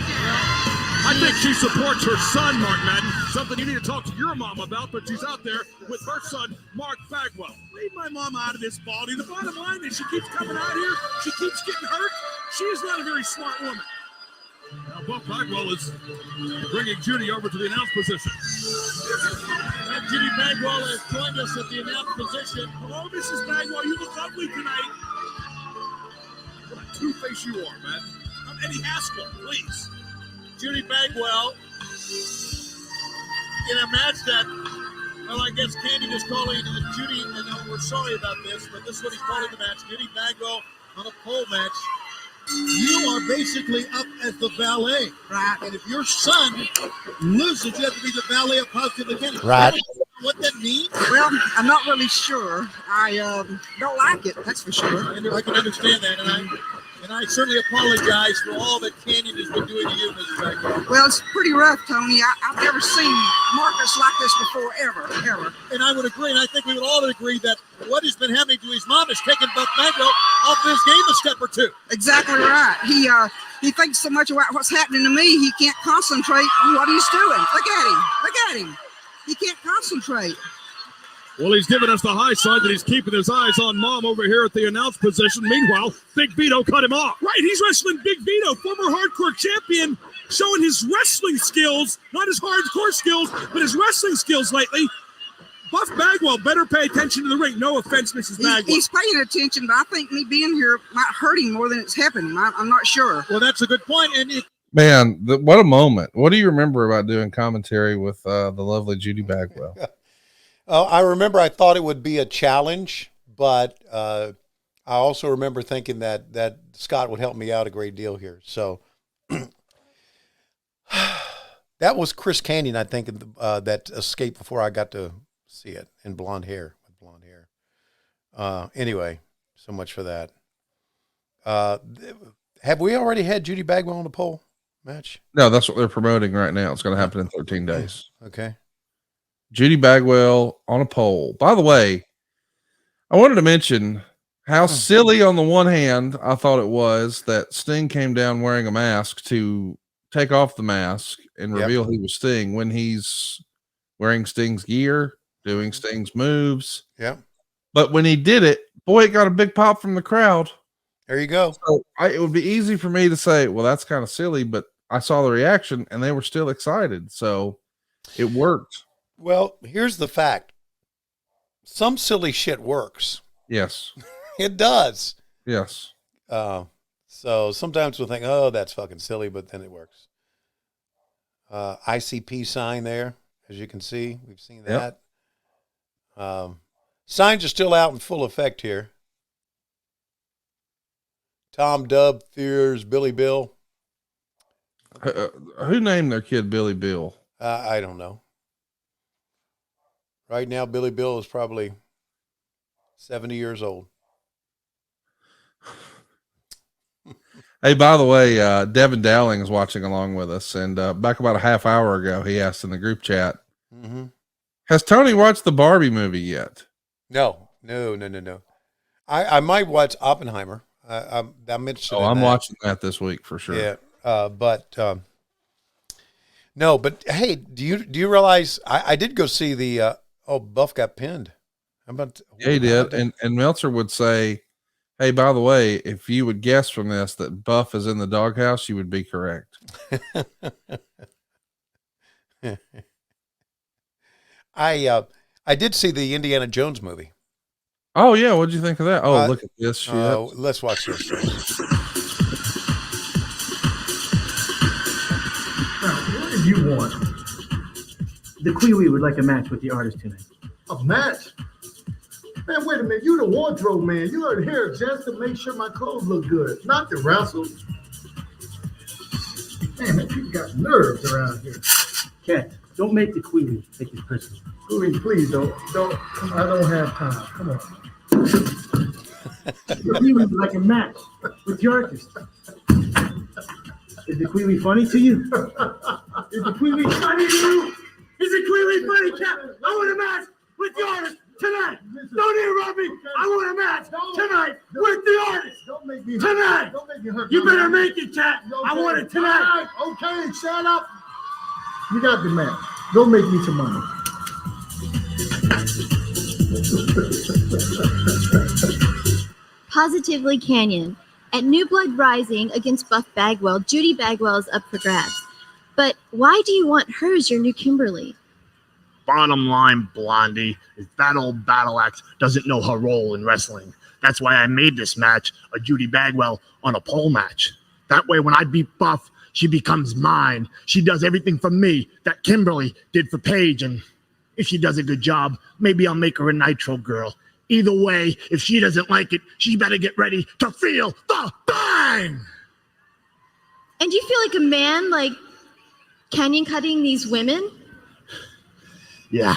I think she supports her son, Mark Madden. Something you need to talk to your mom about, but she's out there with her son, Mark Bagwell. Leave my mom out of this, Baldy. The bottom line is she keeps coming out here. She keeps getting hurt. She is not a very smart woman. Now, Buff Bagwell is bringing Judy over to the announce position. And Judy Bagwell has joined us at the announce position. Hello, Mrs. Bagwell. You look lovely tonight. What a two-face you are, man. I'm Eddie Haskell, please. Judy Bagwell in a match that Well, I guess Candy is calling Judy, and we're sorry about this, but this is what he's calling the match. Judy Bagwell on a pole match. You are basically up as the valet. Right. And if your son loses, you have to be the valet of Positively Candy. Right. What that means? Well, I'm not really sure. I don't like it, that's for sure. And I can understand that, and I certainly apologize for all that Canyon has been doing to you, Mrs. Bagwell. Well, it's pretty rough, Tony. I've never seen Marcus like this before, ever. And I would agree, and I think we would all agree that what has been happening to his mom has taken Buff Bagwell off his game a step or two. Exactly right. He thinks so much about what's happening to me, he can't concentrate on what he's doing. Look at him. He can't concentrate. Well, he's giving us the high side that he's keeping his eyes on Mom over here at the announce position. Meanwhile, Big Vito cut him off. Right, he's wrestling Big Vito, former hardcore champion, showing his wrestling skills, not his hardcore skills, but his wrestling skills lately. Buff Bagwell better pay attention to the ring. No offense, Mrs. Bagwell. He's paying attention, but I think me being here might hurt him more than it's helping him. I'm not sure. Well, that's a good point. And Man, what a moment. What do you remember about doing commentary with the lovely Judy Bagwell? I remember I thought it would be a challenge, but I also remember thinking that Scott would help me out a great deal here. So that was Chris Canyon, I think, that escaped before I got to see it in blonde hair. Anyway, so much for that. Have we already had Judy Bagwell on the pole match? No, that's what they're promoting right now. It's going to happen in 13 days. Okay. Judy Bagwell on a pole. By the way, I wanted to mention how silly on the one hand I thought it was that Sting came down wearing a mask to take off the mask and reveal he was Sting when he's wearing Sting's gear, doing Sting's moves. Yeah. But when he did it, boy, it got a big pop from the crowd. There you go. So it would be easy for me to say, well, that's kind of silly, but I saw the reaction and they were still excited. So it worked. Well, here's the fact. Some silly shit works. Yes. It does. Yes. So sometimes we'll think, oh, that's fucking silly, but then it works. ICP sign there, as you can see. We've seen that. Signs are still out in full effect here. Tom Dub fears Billy Bill. Who named their kid Billy Bill? I don't know. Right now, Billy Bill is probably 70 years old. Hey, by the way, Devin Dowling is watching along with us. And back about a half hour ago, he asked in the group chat, has Tony watched the Barbie movie yet? No. I might watch Oppenheimer. I'm interested in that. Watching that this week for sure. Yeah, no, but hey, do you realize I did go see the Buff got pinned. Yeah, he did, and Meltzer would say, hey, by the way, if you would guess from this that Buff is in the doghouse, you would be correct. I did see the Indiana Jones movie. Oh yeah, what'd you think of that? Oh, look at this shit. Let's watch this. Now, what did you want? The Kiwi would like a match with the artist tonight. A match? Man, wait a minute. You the wardrobe man. You are here just to make sure my clothes look good, not to wrestle. Man, people got nerves around here. Cat, don't make the Kiwi take his personal. Please don't. I don't have time. Come on. The Kiwi would like a match with the artist. Is the Kiwi funny to you? Is the Kiwi funny to you? Is the Kiwi funny, Cat? I want a match with the artist tonight. Don't interrupt me. I want a match tonight with the artist. Don't make me tonight. Don't make me hurt. You better make it, Cat. I want it tonight. Okay, shut up. You got the match. Don't make me some money. Positively Canyon. At New Blood Rising against Buff Bagwell, Judy Bagwell is up for grabs. But why do you want her as your new Kimberly? Bottom line, Blondie, is that old battle axe doesn't know her role in wrestling. That's why I made this match a Judy Bagwell on a pole match. That way, when I beat Buff, she becomes mine. She does everything for me that Kimberly did for Paige, and If she does a good job, maybe I'll make her a Nitro girl. Either way, if she doesn't like it, she better get ready to feel the bang! And do you feel like a man, like, canyon cutting these women? Yeah,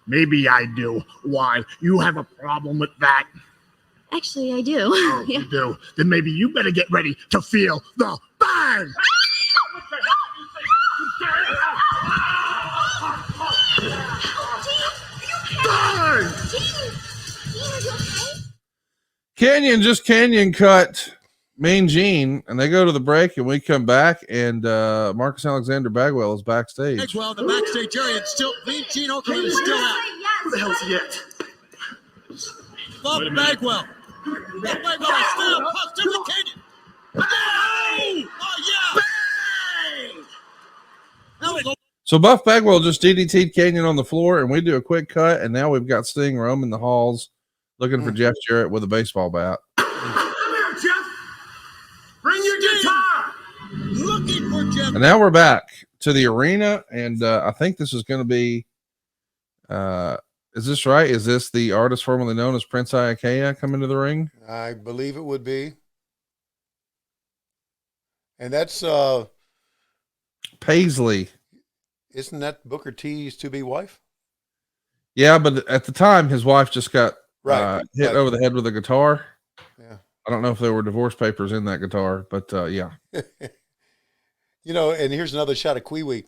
maybe I do. Why? You have a problem with that? Actually, I do. Oh, Yeah. you do? Then maybe you better get ready to feel the bang! Canyon just canyon cut Mean Gene, and they go to the break, and we come back, and Marcus Alexander Bagwell is backstage. Bagwell in the backstage area, and still Mean Gene Okerlund is still out. Who the hell's he at? Buff Bagwell. Buff Bagwell is still punched in the canyon. Bang! Oh yeah! Bang! That was a So Buff Bagwell just DDT'd Canyon on the floor, and we do a quick cut, and now we've got Sting roaming the halls looking for Jeff Jarrett with a baseball bat. Come here, Jeff. Bring your guitar. looking for Jeff. And now we're back to the arena, and I think this is going to be is this right? Is this the artist formerly known as Prince Iaukea coming to the ring? I believe it would be. And that's Paisley. Isn't that Booker T's to-be wife? Yeah, but at the time, his wife just got hit right. over the head with a guitar. Yeah. I don't know if there were divorce papers in that guitar, but yeah. You know, and here's another shot of Kwee-Wee.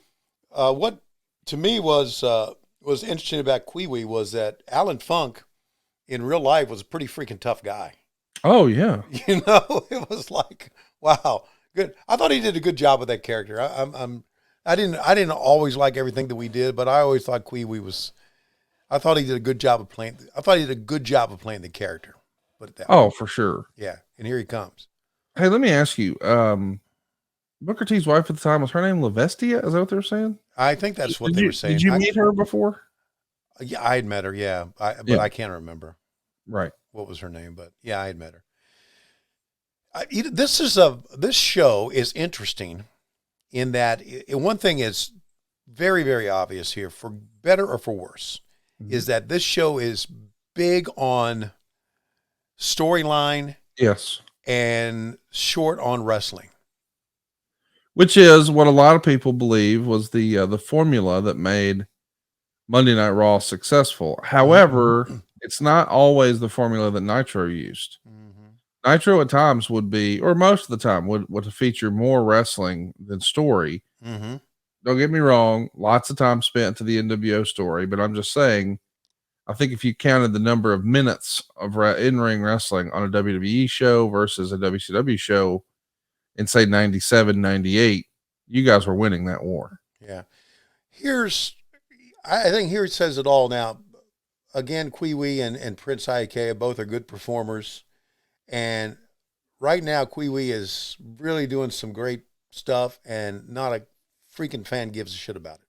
What to me was interesting about Kwee-Wee was that Alan Funk in real life was a pretty freaking tough guy. Oh yeah. You know, it was like, wow, good. I thought he did a good job with that character. I didn't always like everything that we did, but I always thought Kwee-Wee was. I thought he did a good job of playing. I thought he did a good job of playing the character. Put it that way. Oh, for sure. Yeah, and here he comes. Hey, let me ask you. Booker T's wife at the time, was her name Lavestia? Is that what they were saying? I think that's what they were saying. Did you meet her before? Yeah, I had met her. Yeah, but I can't remember. Right. What was her name? But yeah, I had met her. This show is interesting in that one thing is very, very obvious here, for better or for worse, is that this show is big on storyline. Yes. And short on wrestling. Which is what a lot of people believe was the formula that made Monday Night Raw successful. However, it's not always the formula that Nitro used. Nitro at times would be, or most of the time, would feature more wrestling than story. Don't get me wrong, lots of time spent to the NWO story, but I'm just saying, I think if you counted the number of minutes of in-ring wrestling on a WWE show versus a WCW show in, say, 97, 98, you guys were winning that war. Yeah. I think here it says it all now. Again, Kwee-Wee and Prince Iaukea both are good performers. And right now, Kwee-Wee is really doing some great stuff, and not a freaking fan gives a shit about it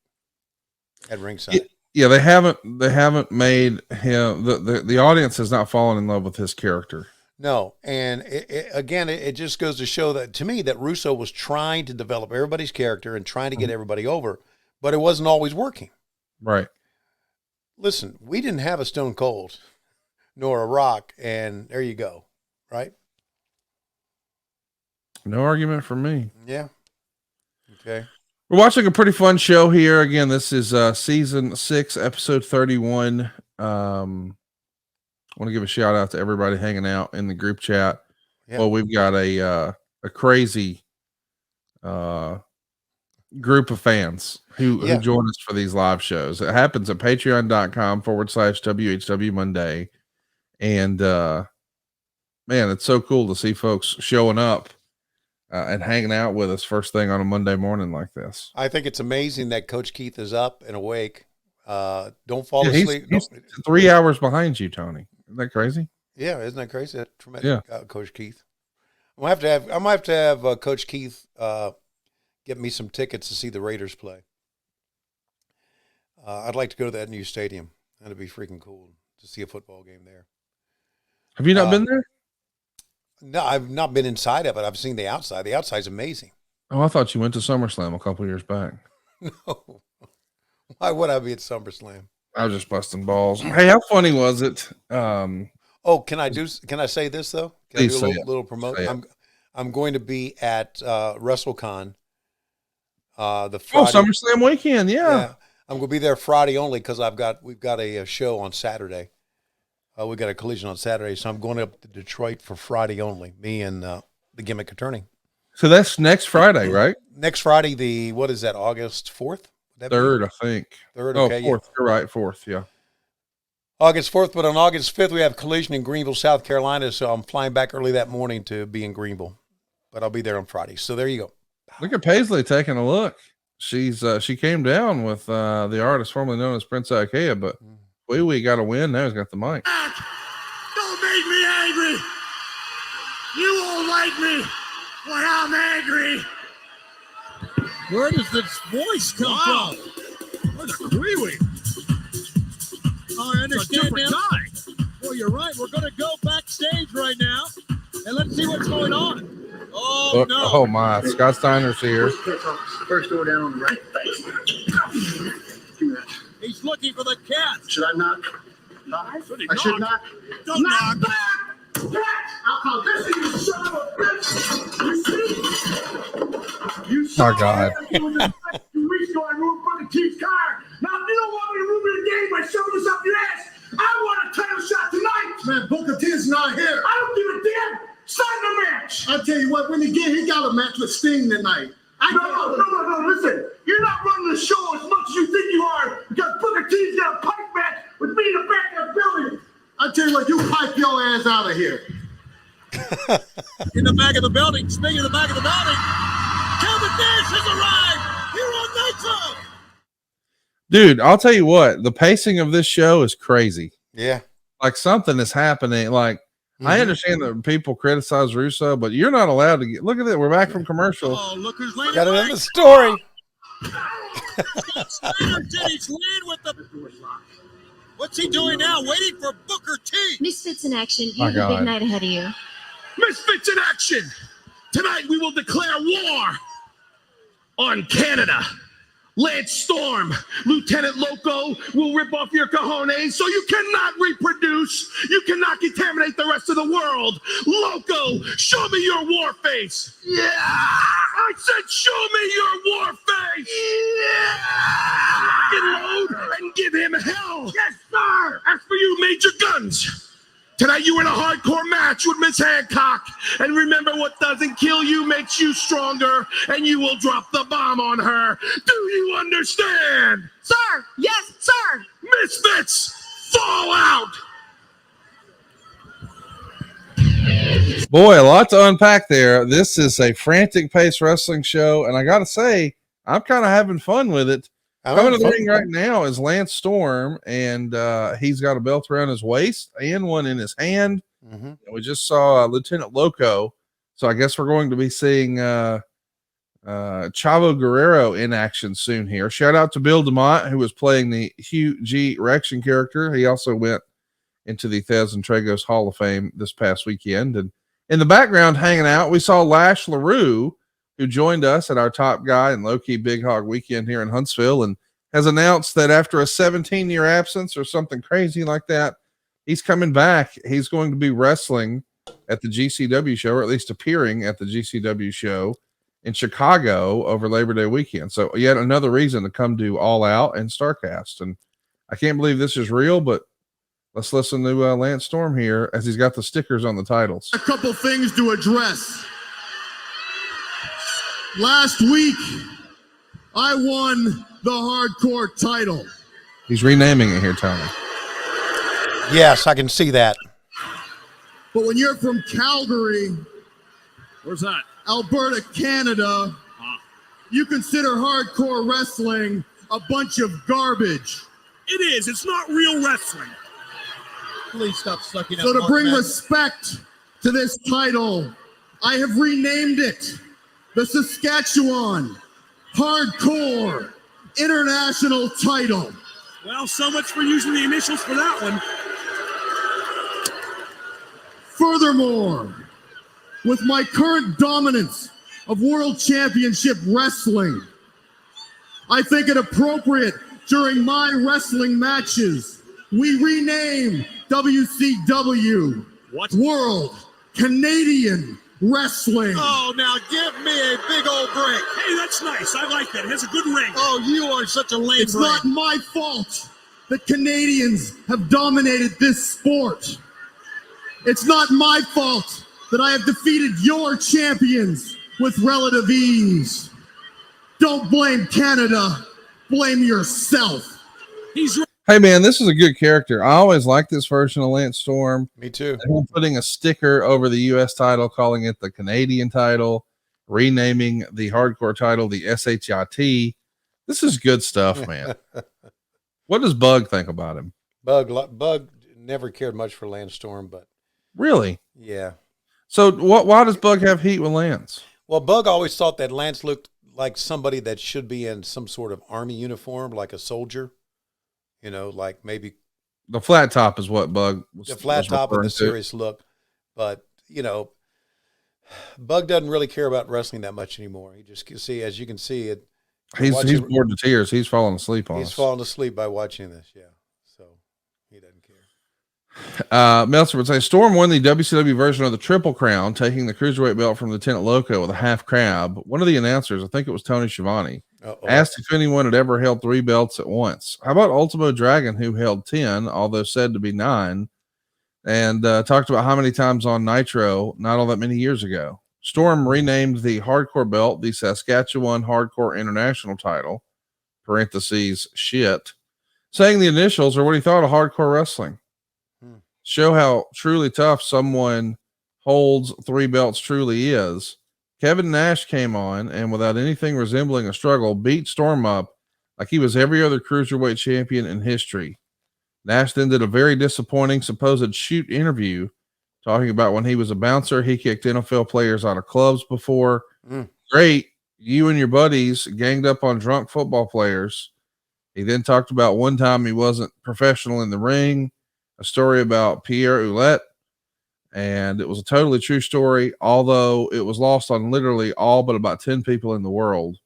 at ringside. Yeah, they haven't made him, the audience has not fallen in love with his character. No, and it just goes to show that, to me, that Russo was trying to develop everybody's character and trying to get everybody over, but it wasn't always working. Right. Listen, we didn't have a Stone Cold nor a Rock, and there you go, right? No argument from me. Yeah. Okay. We're watching a pretty fun show here. Again, this is season 6, episode 31. I want to give a shout out to everybody hanging out in the group chat. Yeah. Well, we've got a crazy group of fans who join us for these live shows. It happens at patreon.com/WHW Monday. And man, it's so cool to see folks showing up and hanging out with us first thing on a Monday morning like this. I think it's amazing that Coach Keith is up and awake. Don't fall asleep. He's 3 hours behind you, Tony. Isn't that crazy? Yeah, isn't that crazy? That's tremendous, Coach Keith. I'm gonna have to have Coach Keith get me some tickets to see the Raiders play. I'd like to go to that new stadium. That'd be freaking cool to see a football game there. Have you not been there? No, I've not been inside of it. I've seen the outside. The outside's amazing. Oh, I thought you went to SummerSlam a couple years back. No. Why would I be at SummerSlam? I was just busting balls. Hey, how funny was it? Can I say this though? Can Please I do say a little promote? Say it. I'm going to be at WrestleCon the Friday. SummerSlam weekend, yeah. I'm going to be there Friday only because we've got a show on Saturday. We got a collision on Saturday, so I'm going up to Detroit for Friday only. Me and the Gimmick Attorney. So that's next Friday, right? Next Friday, what is that? August 4th? 3rd, I think. 3rd. Oh, Okay, 4th. You're right, 4th. Yeah. August 4th, but on August 5th we have collision in Greenville, South Carolina. So I'm flying back early that morning to be in Greenville, but I'll be there on Friday. So there you go. Look at Paisley taking a look. She came down with the artist formerly known as Prince Ikea, but we got a win. Now he's got the mic. Don't make me angry. You won't like me when I'm angry. Where does this voice come from? What a queewee. I understand now. Well, you're right. We're going to go backstage right now, and let's see what's going on. Oh, no. Oh, my. Scott Steiner's here. First door down on the right. He's looking for the cat. Should I knock? I should knock. Don't knock. I'll this is you son of a bitch. You see? My God. 2 weeks ago, I ruined Booker T's car. Now, if you don't want me to ruin your game by shoving this up your ass, I want a title shot tonight. Man, Booker T's not here. I don't give a damn. Sign the match. I tell you what, when he got a match with Sting tonight. No, listen. You're not running the show as much as you think you are because Booker T's got a pipe match with me in the back of the building. I tell you what, you pipe your ass out of here. In the back of the building. Speaking of the back of the building, Calvin Nash has arrived here on Nitro. Dude, I'll tell you what, the pacing of this show is crazy. Yeah. Like something is happening. Like, I understand that people criticize Russo, but you're not allowed to get. Look at that. We're back from commercial. Oh, look who's laying Got another story. What's he doing now? Waiting for Booker T. Misfits in action. You My have a God. big night ahead of you. Misfits in action. Tonight we will declare war on Canada. Lance Storm, Lieutenant Loco will rip off your cojones so you cannot reproduce. You cannot contaminate the rest of the world. Loco, show me your war face. Yeah. I said show me your war face. Yeah. Lock and load and give him hell. Yes, sir. As for you, Major Guns. Tonight you were in a hardcore match with Miss Hancock. And remember, what doesn't kill you makes you stronger. And you will drop the bomb on her. Do you understand? Sir, yes, sir. Misfits, fall out. Boy, a lot to unpack there. This is a frantic pace wrestling show, and I got to say, I'm kind of having fun with it. Coming to the ring right now is Lance Storm, and he's got a belt around his waist and one in his hand. And we just saw Lieutenant Loco, so I guess we're going to be seeing Chavo Guerrero in action soon here. Shout out to Bill DeMott, who was playing the Hugh G. Rection character. He also went into the Thousand Tragos Hall of Fame this past weekend. And in the background hanging out, we saw Lash LaRue, who joined us at our Top Guy and Low-Key Big Hog weekend here in Huntsville, and has announced that after a 17-year absence or something crazy like that, he's coming back. He's going to be wrestling at the GCW show, or at least appearing at the GCW show in Chicago over Labor Day weekend. So yet another reason to come do All Out and Starrcast. And I can't believe this is real, but let's listen to Lance Storm here as he's got the stickers on the titles. A couple things to address. Last week, I won the hardcore title. He's renaming it here, Tony. Yes, I can see that. But when you're from Calgary, Where's that? Alberta, Canada, you consider hardcore wrestling a bunch of garbage. It is. It's not real wrestling. Please stop sucking So to bring respect to this title, I have renamed it the Saskatchewan Hardcore International Title. Well, so much for using the initials for that one. Furthermore, with my current dominance of World Championship Wrestling, I think it appropriate during my wrestling matches. We rename WCW World Canadian Wrestling. Oh, now give me a big old break. Hey, that's nice. I like that. It has a good ring. Oh, you are such a lame It's not my fault that Canadians have dominated this sport. It's not my fault that I have defeated your champions with relative ease. Don't blame Canada. Blame yourself. Hey man, this is a good character. I always like this version of Lance Storm. Me too. And him putting a sticker over the U.S. title, calling it the Canadian title, renaming the hardcore title the SHIT. This is good stuff, man. What does Bug think about him? Bug never cared much for Lance Storm, but really, yeah. So why does Bug have heat with Lance? Well, Bug always thought that Lance looked like somebody that should be in some sort of army uniform, like a soldier. You know, like maybe the flat top is what Bug was. The flat top and the serious look. But, you know, Bug doesn't really care about wrestling that much anymore. He just see, as you can see it. He's bored to tears. He's falling asleep on us. He's falling asleep by watching this. Yeah. So he doesn't care. Meltzer would say Storm won the WCW version of the Triple Crown, taking the cruiserweight belt from Lieutenant Loco with a half crab. One of the announcers, I think it was Tony Schiavone, asked if anyone had ever held 3 belts at once. How about Ultimo Dragon, who held 10, although said to be 9, and talked about how many times on Nitro not all that many years ago. Storm renamed the hardcore belt the Saskatchewan Hardcore International title, parentheses, shit, saying the initials are what he thought of hardcore wrestling. Show how truly tough someone holds 3 belts truly is. Kevin Nash came on and without anything resembling a struggle, beat Storm up like he was every other cruiserweight champion in history. Nash then did a very disappointing supposed shoot interview talking about when he was a bouncer, he kicked NFL players out of clubs before. Great. You and your buddies ganged up on drunk football players. He then talked about one time he wasn't professional in the ring, a story about Pierre Ouellette, and it was a totally true story, although it was lost on literally all but about 10 people in the world.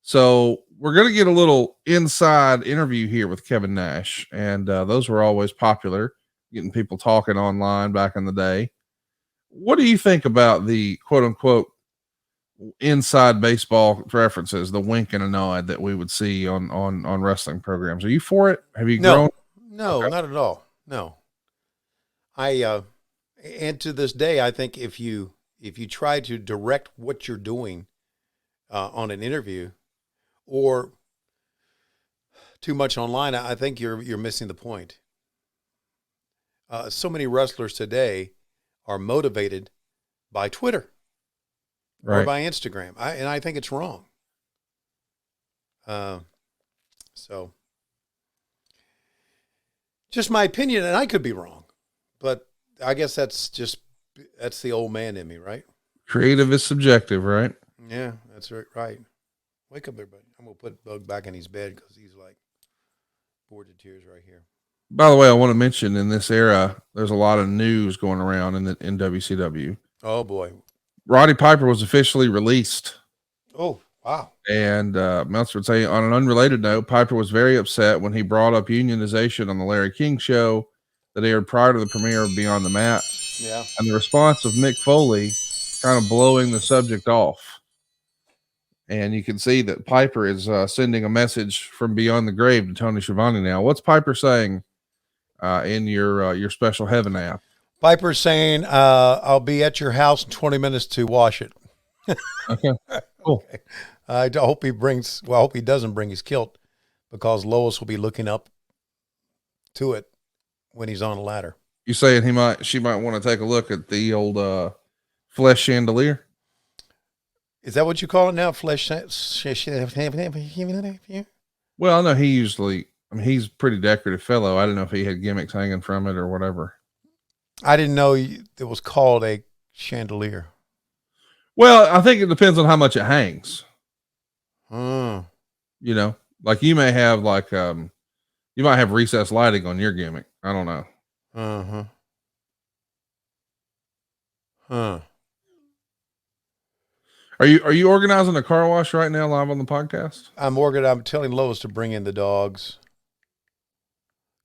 So we're going to get a little inside interview here with Kevin Nash, and those were always popular, getting people talking online back in the day. What do you think about the quote-unquote inside baseball references, the wink and a nod that we would see on wrestling programs? Are you for it? Have you grown? No, not at all. No. And to this day, I think if you try to direct what you're doing on an interview or too much online, I think you're missing the point. So many wrestlers today are motivated by Twitter or by Instagram, and I think it's wrong. So, just my opinion, and I could be wrong, but I guess that's the old man in me, right? Creative is subjective, right? Yeah, that's right. Wake up, everybody. I'm going to put Bug back in his bed because he's like bored to tears right here. By the way, I want to mention in this era, there's a lot of news going around in WCW. Oh, boy. Roddy Piper was officially released. Oh, wow. And Meltzer would say, on an unrelated note, Piper was very upset when he brought up unionization on the Larry King show that aired prior to the premiere of Beyond the Mat. Yeah. And the response of Mick Foley kind of blowing the subject off. And you can see that Piper is sending a message from beyond the grave to Tony Schiavone now. What's Piper saying in your special heaven app? Piper's saying, I'll be at your house in 20 minutes to wash it. Okay, cool. Okay. I hope he doesn't bring his kilt because Lois will be looking up to it when he's on a ladder. You saying she might want to take a look at the old flesh chandelier? Is that what you call it now? Flesh? Well, I know he's a pretty decorative fellow. I don't know if he had gimmicks hanging from it or whatever. I didn't know it was called a chandelier. Well, I think it depends on how much it hangs. You know, like you may have you might have recessed lighting on your gimmick. I don't know. Are you organizing a car wash right now live on the podcast? I'm telling Lois to bring in the dogs.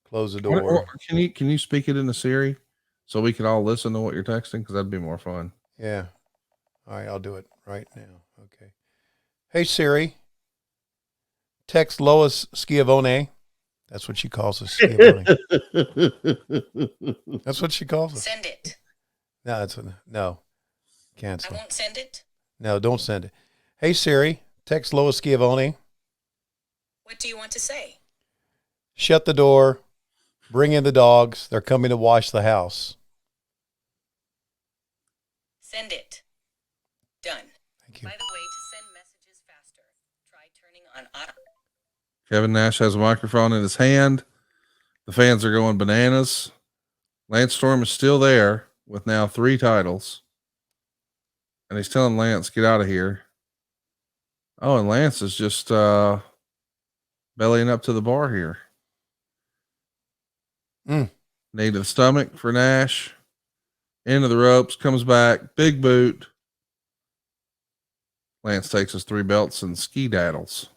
Close the door. Can you speak it into Siri so we can all listen to what you're texting? Because that'd be more fun. Yeah. All right, I'll do it right now. Okay. Hey Siri, text Lois Schiavone. That's what she calls us. Schiavone. That's what she calls us. Send it. No. Cancel. I won't send it. No, don't send it. Hey Siri, text Lois Schiavone. What do you want to say? Shut the door. Bring in the dogs. They're coming to wash the house. Send it. Done. Thank you. By the way, to send messages faster, try turning on auto. Kevin Nash has a microphone in his hand. The fans are going bananas. Lance Storm is still there with now 3 titles. And he's telling Lance, get out of here. Oh, and Lance is just bellying up to the bar here. Knee to the stomach for Nash. Into the ropes, comes back, big boot. Lance takes his 3 belts and ski daddles.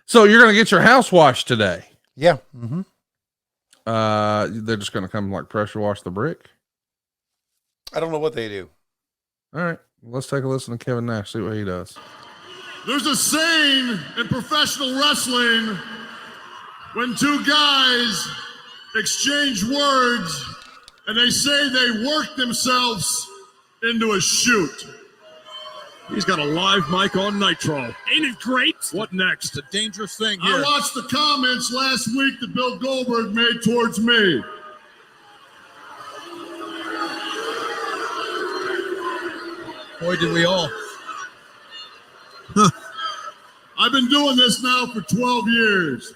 So you're going to get your house washed today? Yeah. Mm-hmm. They're just going to come like pressure wash the brick? I don't know what they do. All right, let's take a listen to Kevin Nash, see what he does. There's a saying in professional wrestling when 2 guys exchange words and they say they work themselves into a shoot. He's got a live mic on Nitro. Ain't it great? What next? A dangerous thing here. I watched the comments last week that Bill Goldberg made towards me. Boy, did we all. I've been doing this now for 12 years.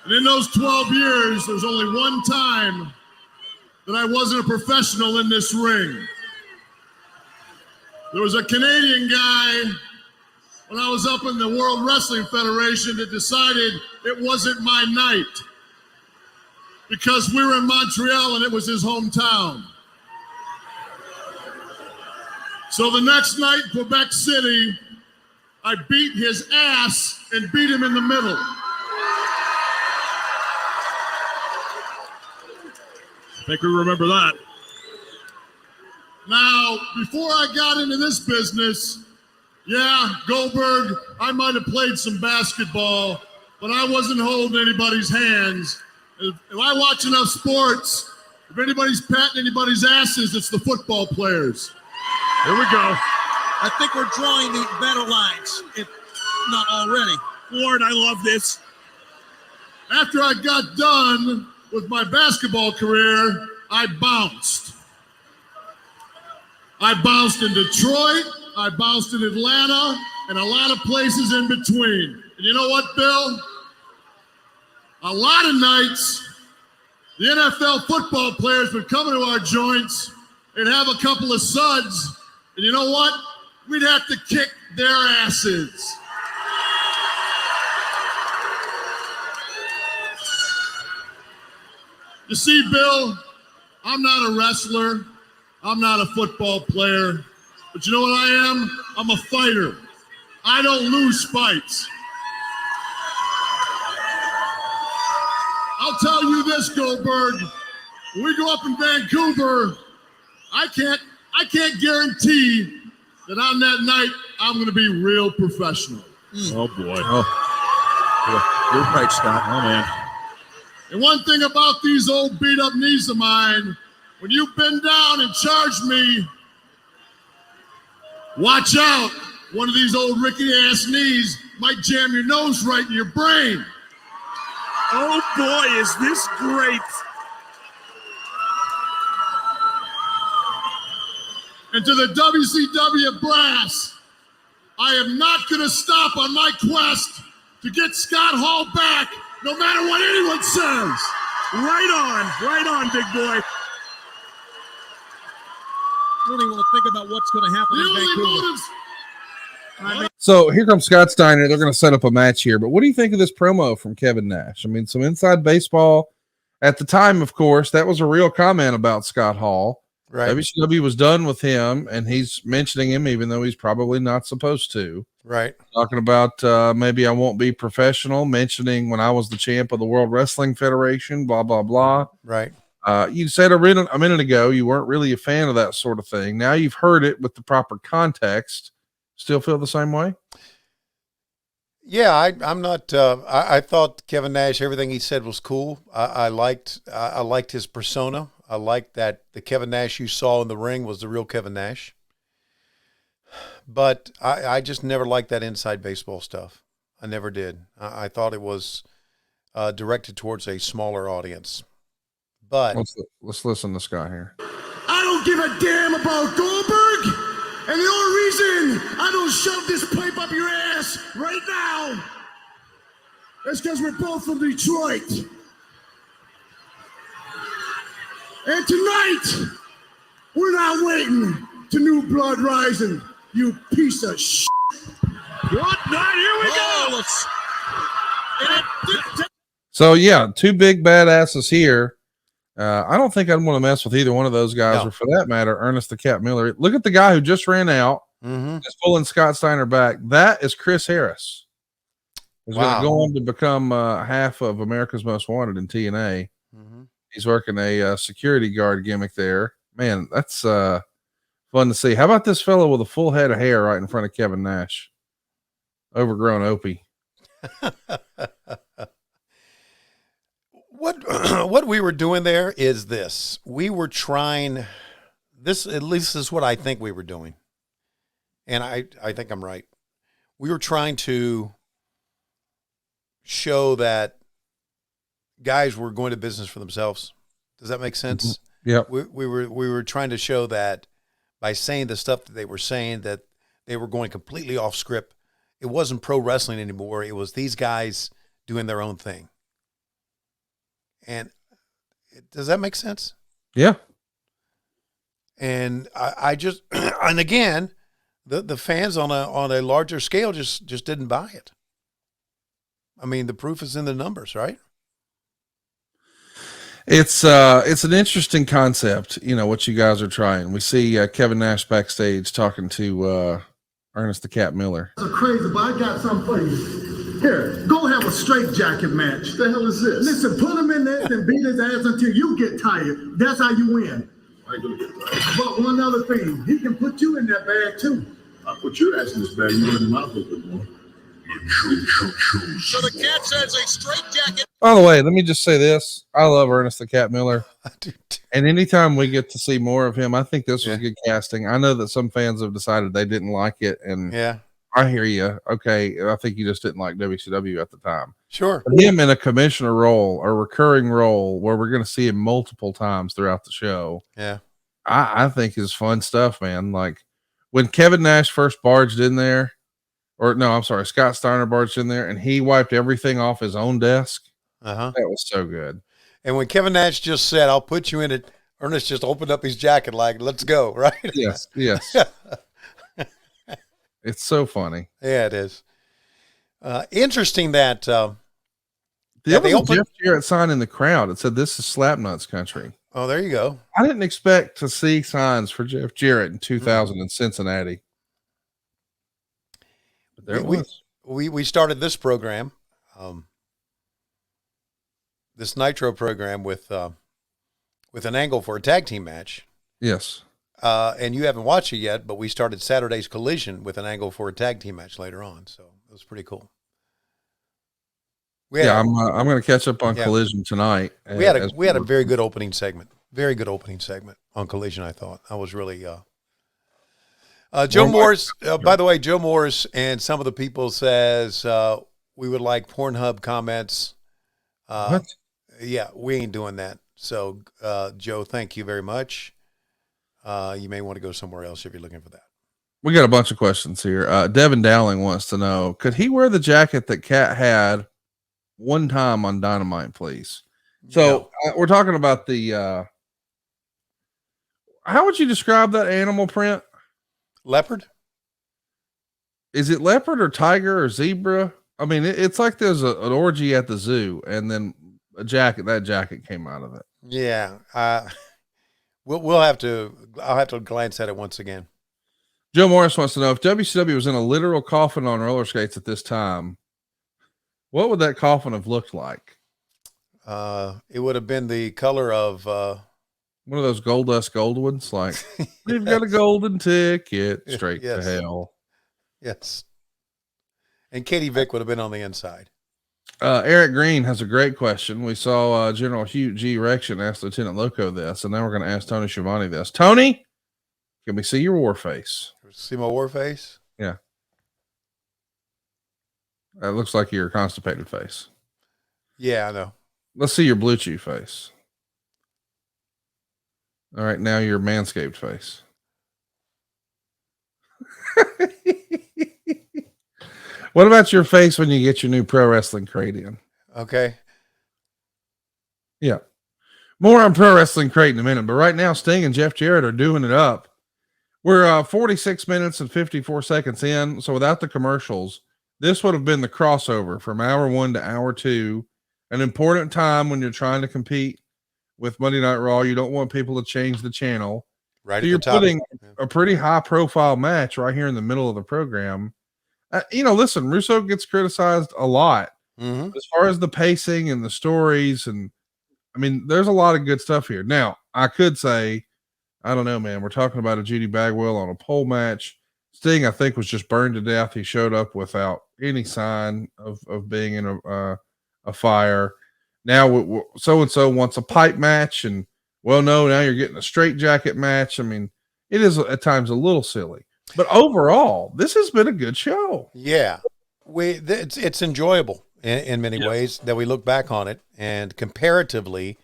And in those 12 years, there's only one time that I wasn't a professional in this ring. There was a Canadian guy when I was up in the World Wrestling Federation that decided it wasn't my night because we were in Montreal and it was his hometown. So the next night in Quebec City, I beat his ass and beat him in the middle. I think we remember that. Now, before I got into this business, yeah, Goldberg, I might have played some basketball, but I wasn't holding anybody's hands. If I watch enough sports, if anybody's patting anybody's asses, it's the football players. Here we go. I think we're drawing the battle lines, if not already. Lord, I love this. After I got done with my basketball career, I bounced. I bounced in Detroit, I bounced in Atlanta, and a lot of places in between. And you know what, Bill? A lot of nights, the NFL football players would come into our joints and have a couple of suds, and you know what? We'd have to kick their asses. You see, Bill, I'm not a wrestler. I'm not a football player. But you know what I am? I'm a fighter. I don't lose fights. I'll tell you this, Goldberg. When we go up in Vancouver, I can't guarantee that on that night I'm going to be real professional. Oh, boy. Oh. You're right, Scott. Oh, man. And one thing about these old beat-up knees of mine, when you bend down and charge me, watch out. One of these old rickety-ass knees might jam your nose right in your brain. Oh, boy, is this great. And to the WCW brass, I am not going to stop on my quest to get Scott Hall back, no matter what anyone says. Right on, big boy. I don't even want to think about what's going to happen in Vancouver. So here comes Scott Steiner. They're going to set up a match here. But what do you think of this promo from Kevin Nash? I mean, some inside baseball. At the time, of course, that was a real comment about Scott Hall. Right. WCW was done with him, and he's mentioning him even though he's probably not supposed to. Right. Talking about maybe I won't be professional, mentioning when I was the champ of the World Wrestling Federation, blah, blah, blah. Right. You said a minute ago you weren't really a fan of that sort of thing. Now you've heard it with the proper context. Still feel the same way? Yeah, I'm not. I thought Kevin Nash, everything he said was cool. I liked his persona. I liked that the Kevin Nash you saw in the ring was the real Kevin Nash. But I just never liked that inside baseball stuff. I never did. I thought it was directed towards a smaller audience. But let's listen to Scott here. I don't give a damn about Goldberg, and the only reason I don't shove this pipe up your ass right now is because we're both from Detroit. And tonight, we're not waiting to New Blood Rising, you piece of shit. What? Not here we go. So yeah, two big badasses here. I don't think I'd want to mess with either one of those guys, or for that matter, Ernest the Cat Miller. Look at the guy who just ran out, is pulling Scott Steiner back. That is Chris Harris. He's going to go on to become half of America's Most Wanted in TNA. He's working a security guard gimmick there. Man, that's fun to see. How about this fellow with a full head of hair right in front of Kevin Nash? Overgrown Opie. What we were doing there is this. We were trying this, at least is what I think we were doing. And I think I'm right. We were trying to show that guys were going to business for themselves. Does that make sense? Yeah. We were trying to show that by saying the stuff that they were saying, that they were going completely off script. It wasn't pro wrestling anymore. It was these guys doing their own thing. And does that make sense? Yeah. And I just, and again, the fans on a larger scale just didn't buy it. I mean, the proof is in the numbers, right? It's an interesting concept, you know, what you guys are trying. We see Kevin Nash backstage talking to Ernest the Cat Miller. That's crazy, but I got something for you. Here, go have a straight jacket match. The hell is this? Listen, put him in there and beat his ass until you get tired. That's how you win. I ain't gonna get tired. But one other thing, he can put you in that bag too. I'll put your ass in this bag. You let him out a little bit more. So the cat says a straight jacket. By the way, let me just say this. I love Ernest the Cat Miller. And anytime we get to see more of him, I think this was good casting. I know that some fans have decided they didn't like it. And I hear you. Okay. I think you just didn't like WCW at the time. Sure. But him in a commissioner role, a recurring role where we're going to see him multiple times throughout the show. Yeah. I think is fun stuff, man. Like when Kevin Nash first barged in there, or no, I'm sorry, Scott Steiner barged in there and he wiped everything off his own desk. That was so good. And when Kevin Nash just said, I'll put you in it, Ernest just opened up his jacket like, let's go, right? Yes. It's so funny. Yeah, it is. Interesting that the Jeff Jarrett sign in the crowd. It said, "This is Slapnuts country." Oh, there you go. I didn't expect to see signs for Jeff Jarrett in 2000 in Cincinnati. But there it was. We started this program, this Nitro program with an angle for a tag team match. Yes. And you haven't watched it yet, but we started Saturday's Collision with an angle for a tag team match later on. So it was pretty cool. I'm going to catch up on Collision tonight. We had a very good opening segment. Very good opening segment on Collision, I thought. I was really Joe Morris, by the way, Joe Morris and some of the people says we would like Pornhub comments. What? Yeah, we ain't doing that. So Joe, thank you very much. You may want to go somewhere else if you're looking for that. We got a bunch of questions here. Devin Dowling wants to know, could he wear the jacket that Cat had one time on Dynamite, please? So we're talking about the, how would you describe that animal print? Leopard? Is it leopard or tiger or zebra? I mean, it's like there's an orgy at the zoo and then that jacket came out of it. Yeah. I'll have to glance at it once again. Joe Morris wants to know if WCW was in a literal coffin on roller skates at this time, what would that coffin have looked like? It would have been the color of one of those Goldust gold ones, like we've got a golden ticket straight to hell. Yes. And Katie Vick would have been on the inside. Eric Green has a great question. We saw General Hugh G. Rection ask Lieutenant Loco this, and now we're going to ask Tony Schiavone this. Tony, can we see your war face? See my war face? Yeah. That looks like your constipated face. Yeah, I know. Let's see your Blue Chew face. All right, now your Manscaped face. What about your face when you get your new pro wrestling crate in? Okay. Yeah. More on pro wrestling crate in a minute, but right now Sting and Jeff Jarrett are doing it up. We're 46 minutes and 54 seconds in. So without the commercials, this would have been the crossover from hour 1 to hour 2. An important time when you're trying to compete with Monday Night Raw. You don't want people to change the channel. Right. So you're putting a pretty high profile match right here in the middle of the program. Listen, Russo gets criticized a lot as far as the pacing and the stories. And I mean, there's a lot of good stuff here. Now, I could say, I don't know, man, we're talking about a Judy Bagwell on a pole match. Sting, I think, was just burned to death. He showed up without any sign of being in a fire. Now, so-and-so wants a pipe match. And, well, no, now you're getting a straight jacket match. I mean, it is at times a little silly. But overall, this has been a good show. Yeah, it's enjoyable in many ways that we look back on it, and comparatively,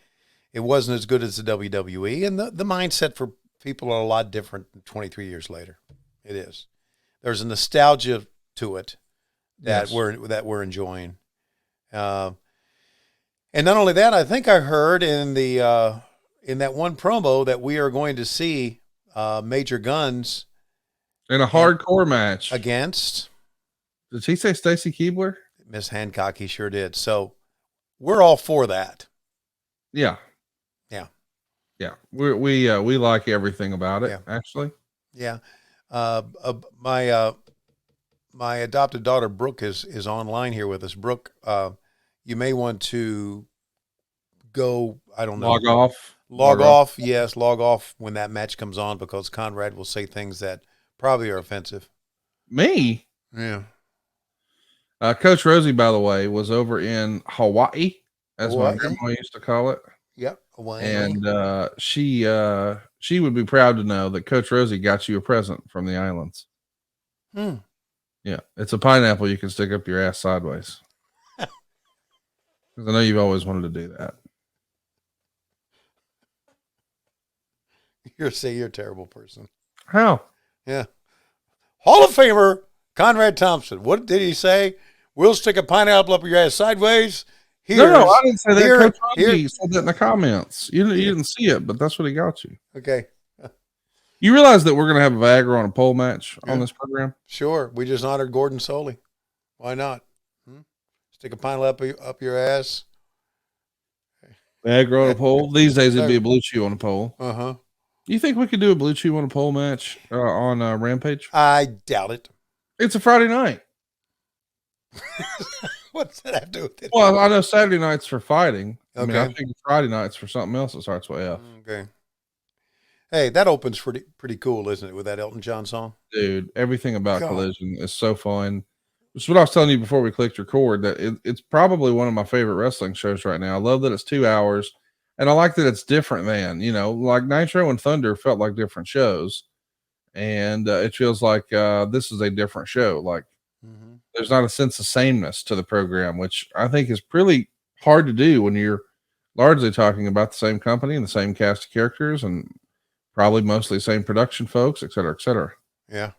it wasn't as good as the WWE, and the mindset for people are a lot different 23 years later. It is. There's a nostalgia to it that we're enjoying, and not only that, I think I heard in that one promo that we are going to see Major Guns. In a hardcore match. Against? Did he say Stacy Keibler? Miss Hancock, he sure did. So we're all for that. Yeah. Yeah. Yeah. We like everything about it, actually. Yeah. My adopted daughter, Brooke, is online here with us. Brooke, you may want to go, I don't know. Log off. Log off. Yes, log off when that match comes on, because Conrad will say things that probably are offensive. Me? Yeah. Coach Rosie, by the way, was over in Hawaii, as my grandma used to call it. Yep. Hawaii. And she would be proud to know that Coach Rosie got you a present from the islands. Yeah. It's a pineapple you can stick up your ass sideways. Because I know you've always wanted to do that. You're a terrible person. How? Yeah. Hall of Famer Conrad Thompson. What did he say? We'll stick a pineapple up your ass sideways. No, I didn't say that. Coach Rosie said that in the comments. You didn't see it, but that's what he got you. Okay. You realize that we're going to have a Viagra on a pole match on this program? Sure. We just honored Gordon Soley. Why not? Stick a pineapple up your ass. Viagra on a pole? These days it'd be a Blue Chew on a pole. Uh-huh. You think we could do a Blue Chew on a pole match on Rampage? I doubt it. It's a Friday night. What's that have to do with it? Well, I know Saturday nights for fighting. Okay. I mean, I think Friday nights for something else that starts with F. Okay. Hey, that opens pretty cool, isn't it, with that Elton John song? Dude, everything about Collision is so fun. It's what I was telling you before we clicked record, that it's probably one of my favorite wrestling shows right now. I love that it's 2 hours, and I like that it's different than, like Nitro and Thunder felt like different shows, and it feels like this is a different show. Like, there's not a sense of sameness to the program, which I think is pretty hard to do when you're largely talking about the same company and the same cast of characters and probably mostly the same production folks, et cetera, et cetera. Yeah.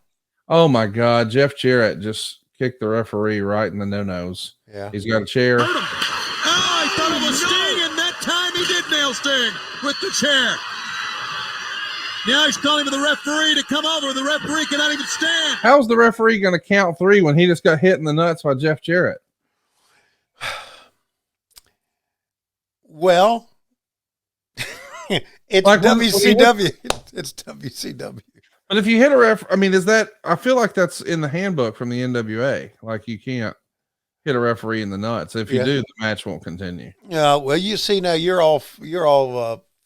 Oh my God. Jeff Jarrett just kicked the referee right in the no-nos. Yeah. He's got a chair. Oh, I thought it was Sting, and that time he did nail Sting with the chair. Now he's calling for the referee to come over. The referee cannot even stand. How's the referee going to count 3 when he just got hit in the nuts by Jeff Jarrett? Well, It's like WCW. It's WCW. But if you hit a ref, I mean, is that? I feel like that's in the handbook from the NWA. Like you can't hit a referee in the nuts. If you do, the match won't continue. Yeah. Well, you see now you're all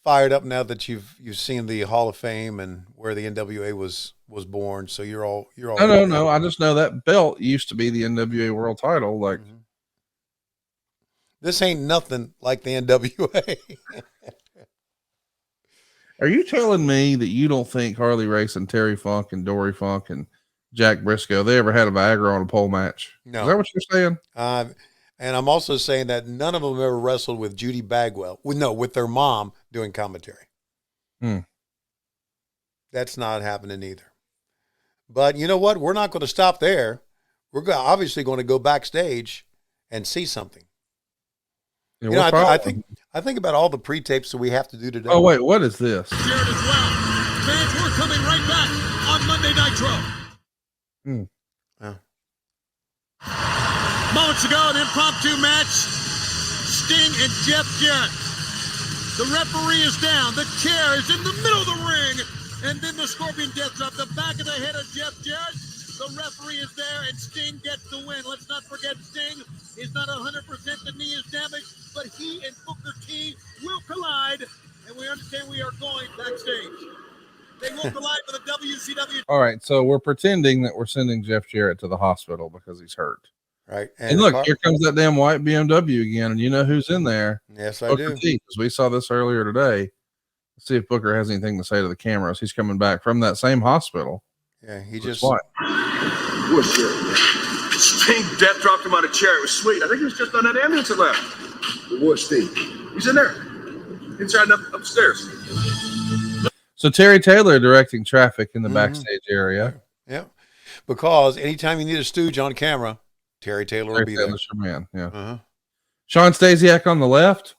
fired up now that you've seen the Hall of Fame and where the NWA was born. So you're all. No. I just know that belt used to be the NWA World Title. Like this ain't nothing like the NWA. Are you telling me that you don't think Harley Race and Terry Funk and Dory Funk and Jack Briscoe, they ever had a Viagra on a pole match? No. Is that what you're saying? And I'm also saying that none of them ever wrestled with Judy Bagwell. With their mom doing commentary. That's not happening either. But you know what? We're not going to stop there. We're obviously going to go backstage and see something. Yeah, I think about all the pre-tapes that we have to do today. Oh wait, what is this? Jared as well. Fans, we're coming right back on Monday Nitro. Moments ago, an impromptu match. Sting and Jeff Jarrett. The referee is down. The chair is in the middle of the ring. And then the Scorpion gets up the back of the head of Jeff Jarrett. The referee is there, and Sting gets the win. Let's not forget Sting is not 100%. The knee is damaged, but he and Booker T will collide, and we understand we are going backstage. They will collide for the WCW. All right, so we're pretending that we're sending Jeff Jarrett to the hospital because he's hurt. Right. And look, here comes that damn white BMW again, and you know who's in there. Yes, I Booker do. T, because we saw this earlier today. Let's see if Booker has anything to say to the cameras. He's coming back from that same hospital. Yeah, he just... What? What's that? Sting death dropped him out of a chair. It was sweet. I think he was just on that ambulance that left. What's Sting? He's in there. Inside and upstairs. So Terry Taylor directing traffic in the backstage area. Yeah. Because anytime you need a stooge on camera, Terry Taylor will be there. Taylor's your man. Yeah. Sean Stasiak on the left,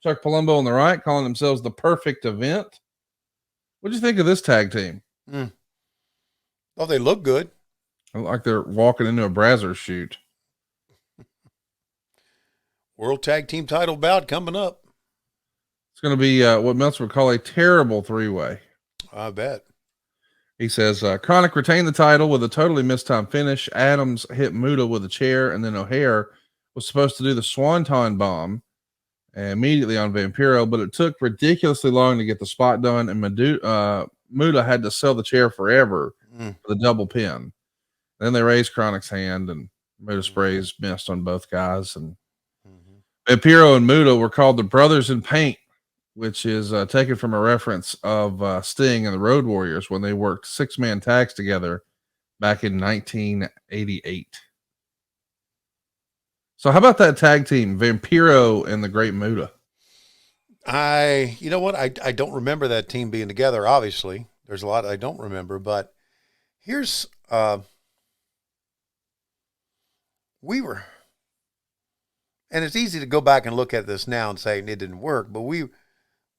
Chuck Palumbo on the right, calling themselves the Perfect Event. What'd you think of this tag team? Well, they look good. Like they're walking into a Brazzers shoot. World Tag Team title bout coming up. It's going to be what Meltzer would call a terrible three-way. I bet. He says, Chronic retained the title with a totally mistimed finish. Adams hit Muda with a chair, and then O'Hare was supposed to do the Swanton Bomb immediately on Vampiro, but it took ridiculously long to get the spot done, and Muda had to sell the chair forever for the double pin. Then they raised Chronic's hand, and Muda sprays missed on both guys. And Vampiro and Muda were called the Brothers in Paint, which is taken from a reference of Sting and the Road Warriors when they worked six-man tags together back in 1988. So how about that tag team, Vampiro and the Great Muda? You know what? I don't remember that team being together, obviously. There's a lot I don't remember, but here's we were, and it's easy to go back and look at this now and say it didn't work, but we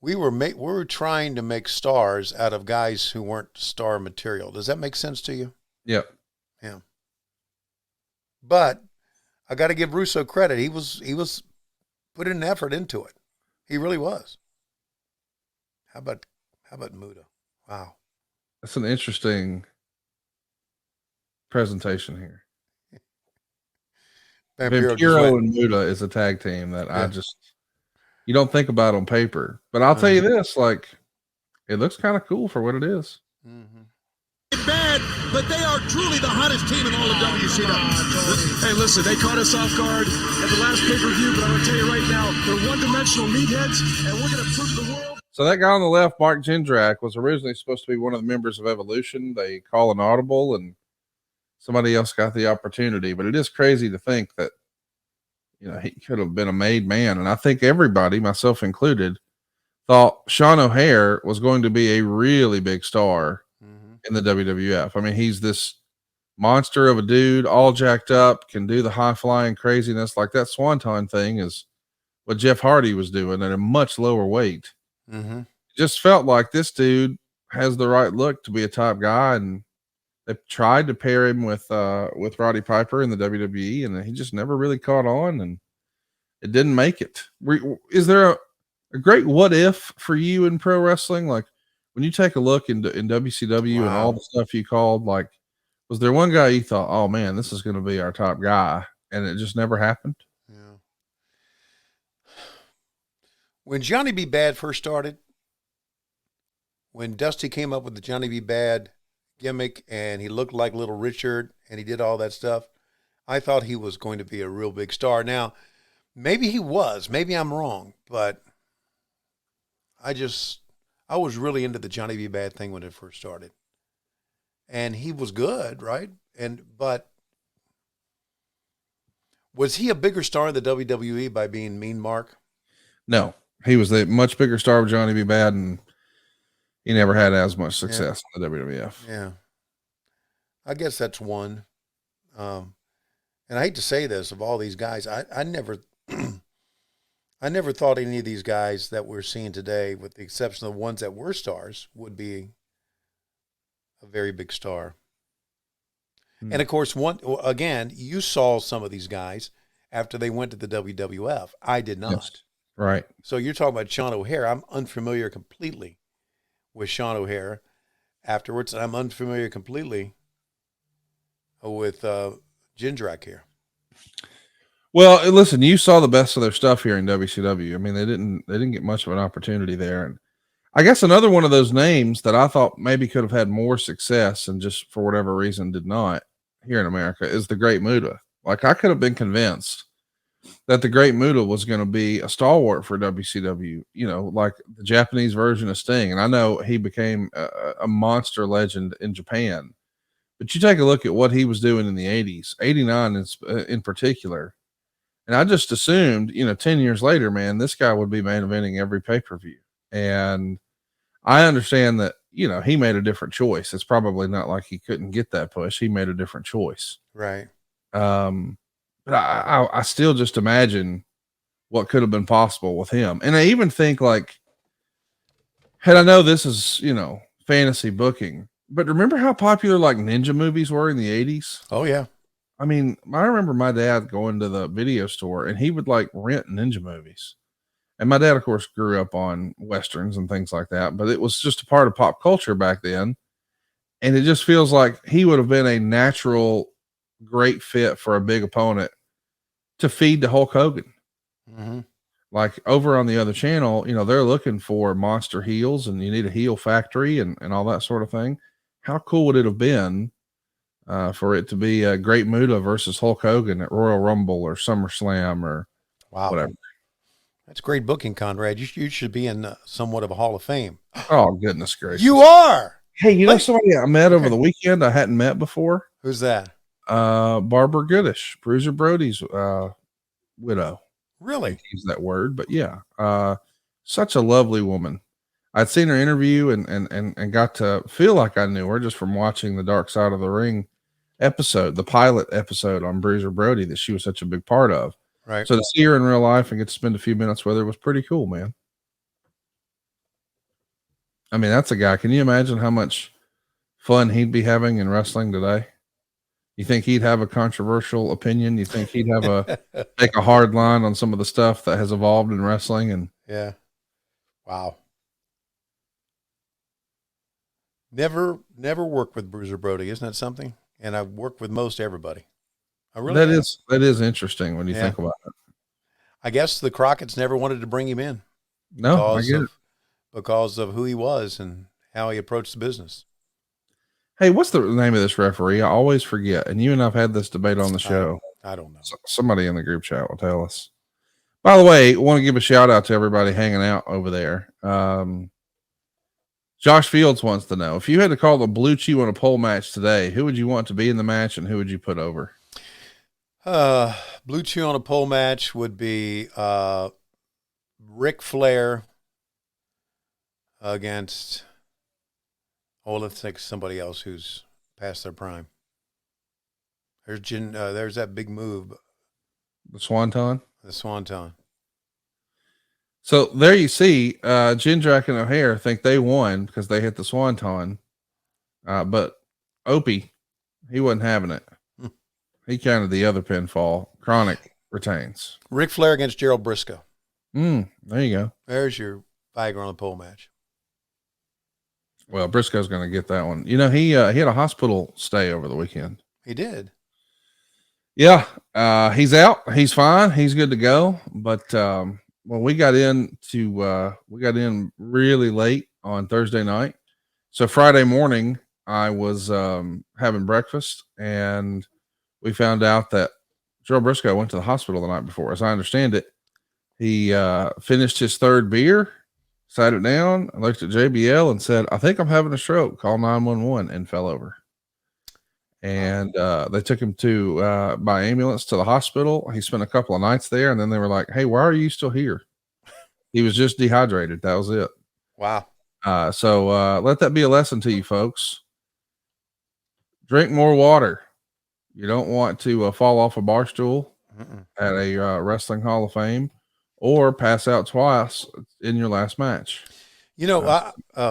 were trying to make stars out of guys who weren't star material. Does that make sense to you? Yep. Yeah. But I got to give Russo credit. He was putting an effort into it. He really was. How about Muda? Wow. That's an interesting presentation here. Vampiro and Muda is a tag team that you don't think about on paper. But I'll tell you this, like, it looks kind of cool for what it is. Bad, but they are truly the hottest team in all of WCW. Hey, listen, they caught us off guard at the last pay-per-view, but I'm going to tell you right now, they're one-dimensional meatheads, and we're going to prove to the world. So that guy on the left, Mark Jindrak, was originally supposed to be one of the members of Evolution. They call an audible, and somebody else got the opportunity. But it is crazy to think that, he could have been a made man. And I think everybody, myself included, thought Sean O'Hare was going to be a really big star in the WWF. I mean, he's this monster of a dude, all jacked up, can do the high flying craziness. Like that Swanton thing is what Jeff Hardy was doing at a much lower weight. It just felt like this dude has the right look to be a top guy, and they tried to pair him with Roddy Piper in the WWE, and he just never really caught on, and it didn't make it. Is there a great what if for you in pro wrestling? Like when you take a look in WCW and all the stuff you called, like, was there one guy you thought, oh man, this is going to be our top guy, and it just never happened? Yeah. When Johnny B. Bad first started, when Dusty came up with the Johnny B. Bad gimmick and he looked like Little Richard and he did all that stuff, I thought he was going to be a real big star. Now, maybe he was. Maybe I'm wrong, but I was really into the Johnny B. Bad thing when it first started. And he was good, right? But was he a bigger star in the WWE by being Mean Mark? No, he was a much bigger star of Johnny B. Bad, and he never had as much success in the WWF. Yeah. I guess that's one. And I hate to say this, of all these guys, I never I never thought any of these guys that we're seeing today, with the exception of the ones that were stars, would be a very big star. And of course, you saw some of these guys after they went to the WWF. I did not. Yes. Right. So you're talking about Sean O'Hare. I'm unfamiliar completely with Sean O'Hare afterwards. I'm unfamiliar completely with Jindrak here. Well, listen, you saw the best of their stuff here in WCW. I mean, they didn't get much of an opportunity there. And I guess another one of those names that I thought maybe could have had more success and just for whatever reason did not here in America is the Great Muta. Like, I could have been convinced that the Great Muta was going to be a stalwart for WCW, you know, like the Japanese version of Sting. And I know he became a monster legend in Japan, but you take a look at what he was doing in the 80s, 89 in particular. And I just assumed, 10 years later, man, this guy would be main eventing every pay-per-view. And I understand that, he made a different choice. It's probably not like he couldn't get that push. He made a different choice. Right. But I still just imagine what could have been possible with him. And I even think, like, and I know this is, fantasy booking, but remember how popular like ninja movies were in the 80s? Oh yeah. I mean, I remember my dad going to the video store and he would like rent ninja movies. And my dad, of course, grew up on Westerns and things like that, but it was just a part of pop culture back then. And it just feels like he would have been a natural, great fit for a big opponent to feed to Hulk Hogan. Mm-hmm. Like over on the other channel, they're looking for monster heels and you need a heel factory and all that sort of thing. How cool would it have been for it to be a Great Muta versus Hulk Hogan at Royal Rumble or SummerSlam or whatever? That's great booking, Conrad. You should be in somewhat of a Hall of Fame. Oh, goodness gracious. You are. Hey, somebody I met over the weekend I hadn't met before? Who's that? Barbara Goodish, Bruiser Brody's widow. Really? I use that word, but yeah. Such a lovely woman. I'd seen her interview and got to feel like I knew her just from watching the Dark Side of the Ring episode, the pilot episode on Bruiser Brody that she was such a big part of. Right. So to see her in real life and get to spend a few minutes with her was pretty cool, man. I mean, that's a guy. Can you imagine how much fun he'd be having in wrestling today? You think he'd have a controversial opinion? You think he'd have take a hard line on some of the stuff that has evolved in wrestling? And yeah. Wow. Never worked with Bruiser Brody. Isn't that something? And I've worked with most everybody. I really that is interesting when you think about it. I guess the Crockett's never wanted to bring him in. No, I get it. Because of who he was and how he approached the business. Hey, what's the name of this referee? I always forget. And you and I've had this debate on the show. I don't know. Somebody in the group chat will tell us. By the way, I want to give a shout out to everybody hanging out over there. Josh Fields wants to know, if you had to call the Blue Chew on a pole match today, who would you want to be in the match and who would you put over? Blue Chew on a pole match would be Ric Flair against, let's take somebody else who's past their prime. There's that big move. The Swanton? The Swanton. So there you see, Jindrak and O'Hare think they won because they hit the Swanton. But Opie, he wasn't having it. He counted the other pinfall. Chronic retains. Ric Flair against Gerald Briscoe. There you go. There's your Viagra on the pole match. Well, Briscoe's going to get that one. You know, he had a hospital stay over the weekend. He did. Yeah. He's out. He's fine. He's good to go. But we got in really late on Thursday night. So Friday morning, I was having breakfast, and we found out that Joe Briscoe went to the hospital the night before. As I understand it, he finished his third beer, sat it down, and looked at JBL and said, "I think I'm having a stroke. Call 911," and fell over. And they took him by ambulance to the hospital. He spent a couple of nights there, and then they were like, "Hey, why are you still here?" He was just dehydrated. That was it. Wow. So let that be a lesson to you folks. Drink more water. You don't want to fall off a bar stool at a wrestling Hall of Fame or pass out twice in your last match. You know,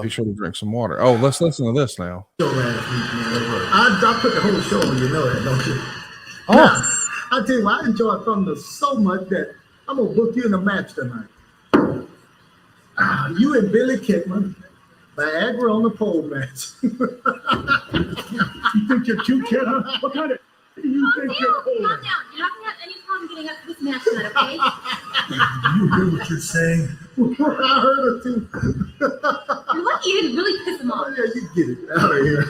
be sure to drink some water. Oh, let's listen to this now. I put the whole show on, you know that, don't you? Oh. Now, I tell you what, I enjoy Thunder so much that I'm going to book you in a match tonight. You and Billy Kidman, Viagra on the pole match. You think you're cute, kid? Huh? What kind of... You think you're Calm down. You're not going to have any problem getting up to this match tonight, okay? You hear what you're saying? I heard it too. You're lucky you didn't really piss him off. Yeah, you get it out of here.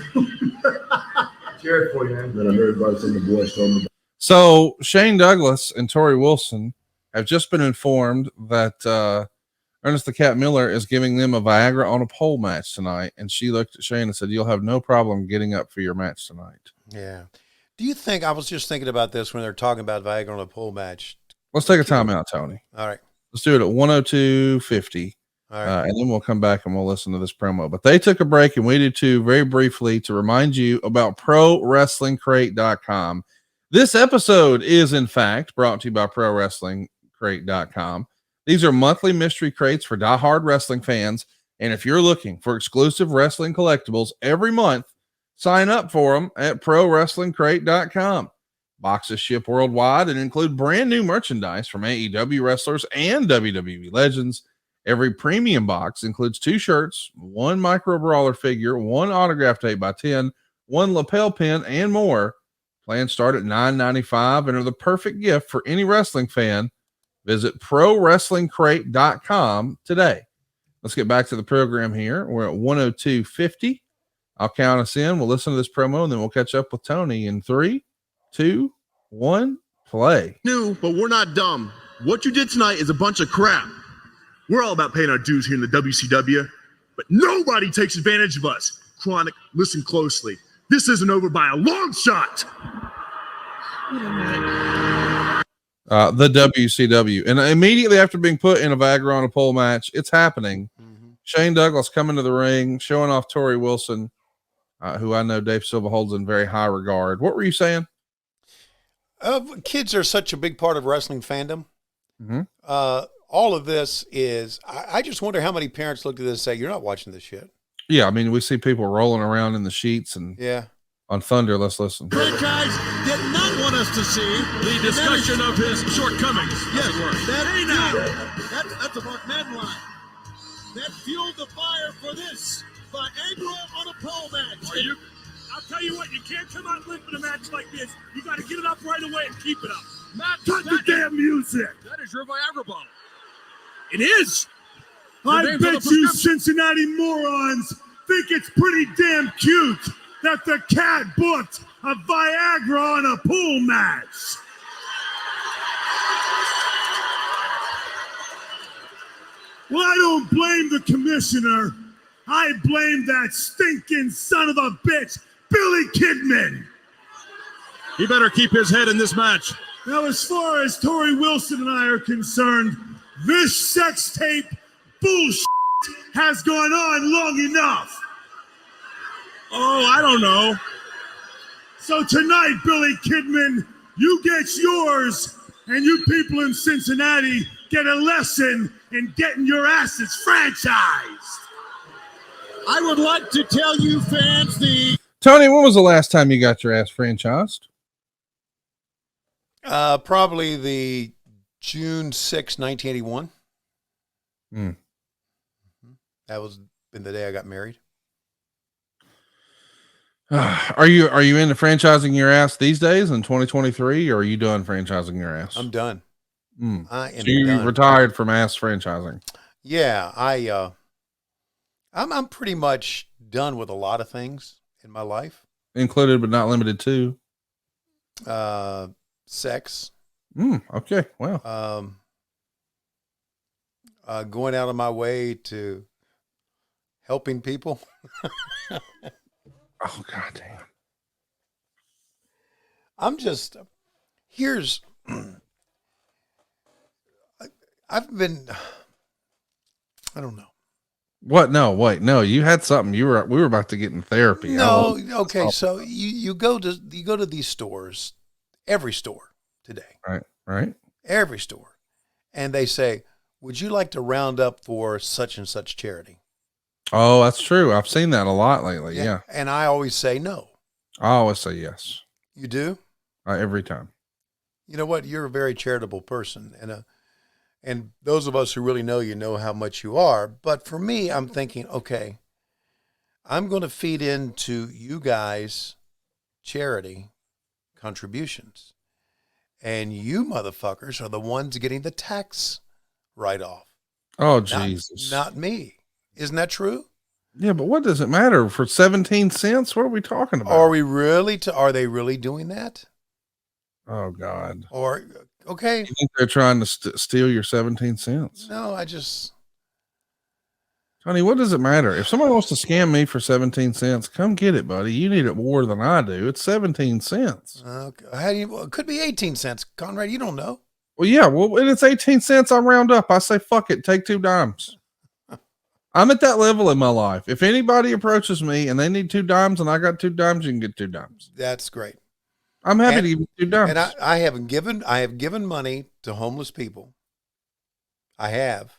Jared for you, man. Then I heard about some of the boys told me. So Shane Douglas and Tori Wilson have just been informed that Ernest the Cat Miller is giving them a Viagra on a pole match tonight. And she looked at Shane and said, "You'll have no problem getting up for your match tonight." Yeah. Do you think, I was just thinking about this when they're talking about Viagra on a pole match. Let's take a timeout, Tony. All right. Let's do it at 102.50. All right. And then we'll come back and we'll listen to this promo. But they took a break, and we did too, very briefly, to remind you about ProWrestlingCrate.com. This episode is, in fact, brought to you by ProWrestlingCrate.com. These are monthly mystery crates for diehard wrestling fans. And if you're looking for exclusive wrestling collectibles every month, sign up for them at ProWrestlingCrate.com. Boxes ship worldwide and include brand new merchandise from AEW wrestlers and WWE legends. Every premium box includes 2 shirts, 1 micro brawler figure, 1 autographed 8x10, 1 lapel pin, and more. Plans start at $9.95 and are the perfect gift for any wrestling fan. Visit ProWrestlingCrate.com today. Let's get back to the program here. We're at 102.50. I'll count us in. We'll listen to this promo, and then we'll catch up with Tony in 3, 2, 1, play. New, but we're not dumb. What you did tonight is a bunch of crap. We're all about paying our dues here in the WCW, but nobody takes advantage of us. Chronic, listen closely. This isn't over by a long shot. The WCW. And immediately after being put in a Viagra on a pole match, it's happening. Shane Douglas coming to the ring, showing off Tori Wilson, who I know Dave Silva holds in very high regard. What were you saying? Kids are such a big part of wrestling fandom. All of this is, I just wonder how many parents look at this and say, "You're not watching this shit." Yeah, I mean, we see people rolling around in the sheets and on Thunder. Let's listen. Franchise did not want us to see the discussion of his shortcomings. Yes, that's a Mark Madden line. That fueled the fire for this Viagra on a pole match. I'll tell you what, you can't come out limping a match like this. You got to get it up right away and keep it up. Cut the damn music. That is your Viagra bottle. It is. I bet you Cincinnati morons think it's pretty damn cute that the cat booked a Viagra on a pool match. Well, I don't blame the commissioner. I blame that stinking son of a bitch, Billy Kidman. He better keep his head in this match. Now, as far as Tori Wilson and I are concerned, this sex tape bullshit has gone on long enough. Oh, I don't know. So tonight, Billy Kidman, you get yours, and you people in Cincinnati get a lesson in getting your asses franchised. I would like to tell you fans Tony, when was the last time you got your ass franchised? Probably the June 6, 1981. Mm. That was been the day I got married. Are you into franchising your ass these days in 2023, or are you done franchising your ass? I'm done. I am so you done. retired from ass franchising? Yeah, I'm pretty much done with a lot of things in my life, included but not limited to sex. Okay, well, going out of my way to helping people. Oh, God damn. I'm just, here's, I've been, I don't know. What? No, wait, no, you had something. We were about to get in therapy. No, okay. So you go to these stores, every store today. Right. Every store. And they say, would you like to round up for such and such charity? Oh, that's true. I've seen that a lot lately. Yeah. And I always say no. I always say yes. You do? Every time. You know what? You're a very charitable person. And those of us who really know you know how much you are. But for me, I'm thinking, okay, I'm going to feed into you guys' charity contributions. And you motherfuckers are the ones getting the tax write-off. Oh, Jesus. Not me. Isn't that true? Yeah, but what does it matter? For 17 cents? What are we talking about? Are we really? Are they really doing that? Oh, God. Or, okay. You think they're trying to steal your 17 cents? No, I just... Honey, what does it matter? If somebody wants to scam me for 17 cents, come get it, buddy. You need it more than I do. It's 17 cents. Okay. It could be 18 cents. Conrad, you don't know. Well, yeah. Well, when it's 18 cents, I round up. I say, fuck it. Take 2 dimes. I'm at that level in my life. If anybody approaches me and they need 2 dimes and I got 2 dimes, you can get 2 dimes. That's great. I'm happy to give you 2 dimes. And I have given money to homeless people. I have.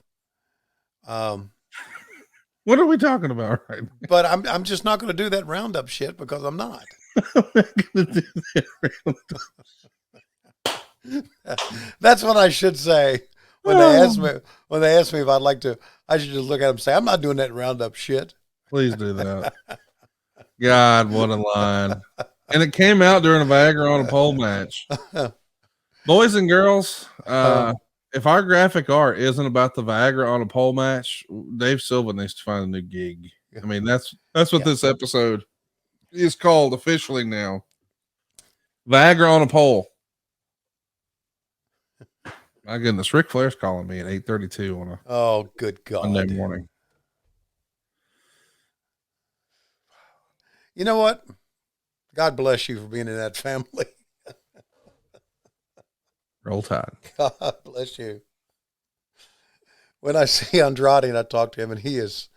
What are we talking about right now? But I'm just not going to do that roundup shit because I'm not. I'm not going to do that roundup. That's what I should say when they ask me if I'd like to. I should just look at them and say, I'm not doing that roundup shit. Please do that. God, what a line. And it came out during a Viagra on a pole match. Boys and girls, if our graphic art isn't about the Viagra on a pole match, Dave Silva needs to find a new gig. I mean, that's what this episode is called officially now. Viagra on a pole. My goodness, Ric Flair's calling me at 8:32 on a good God Monday morning. You know what? God bless you for being in that family. Roll Tide. God bless you. When I see Andrade and I talk to him, and he is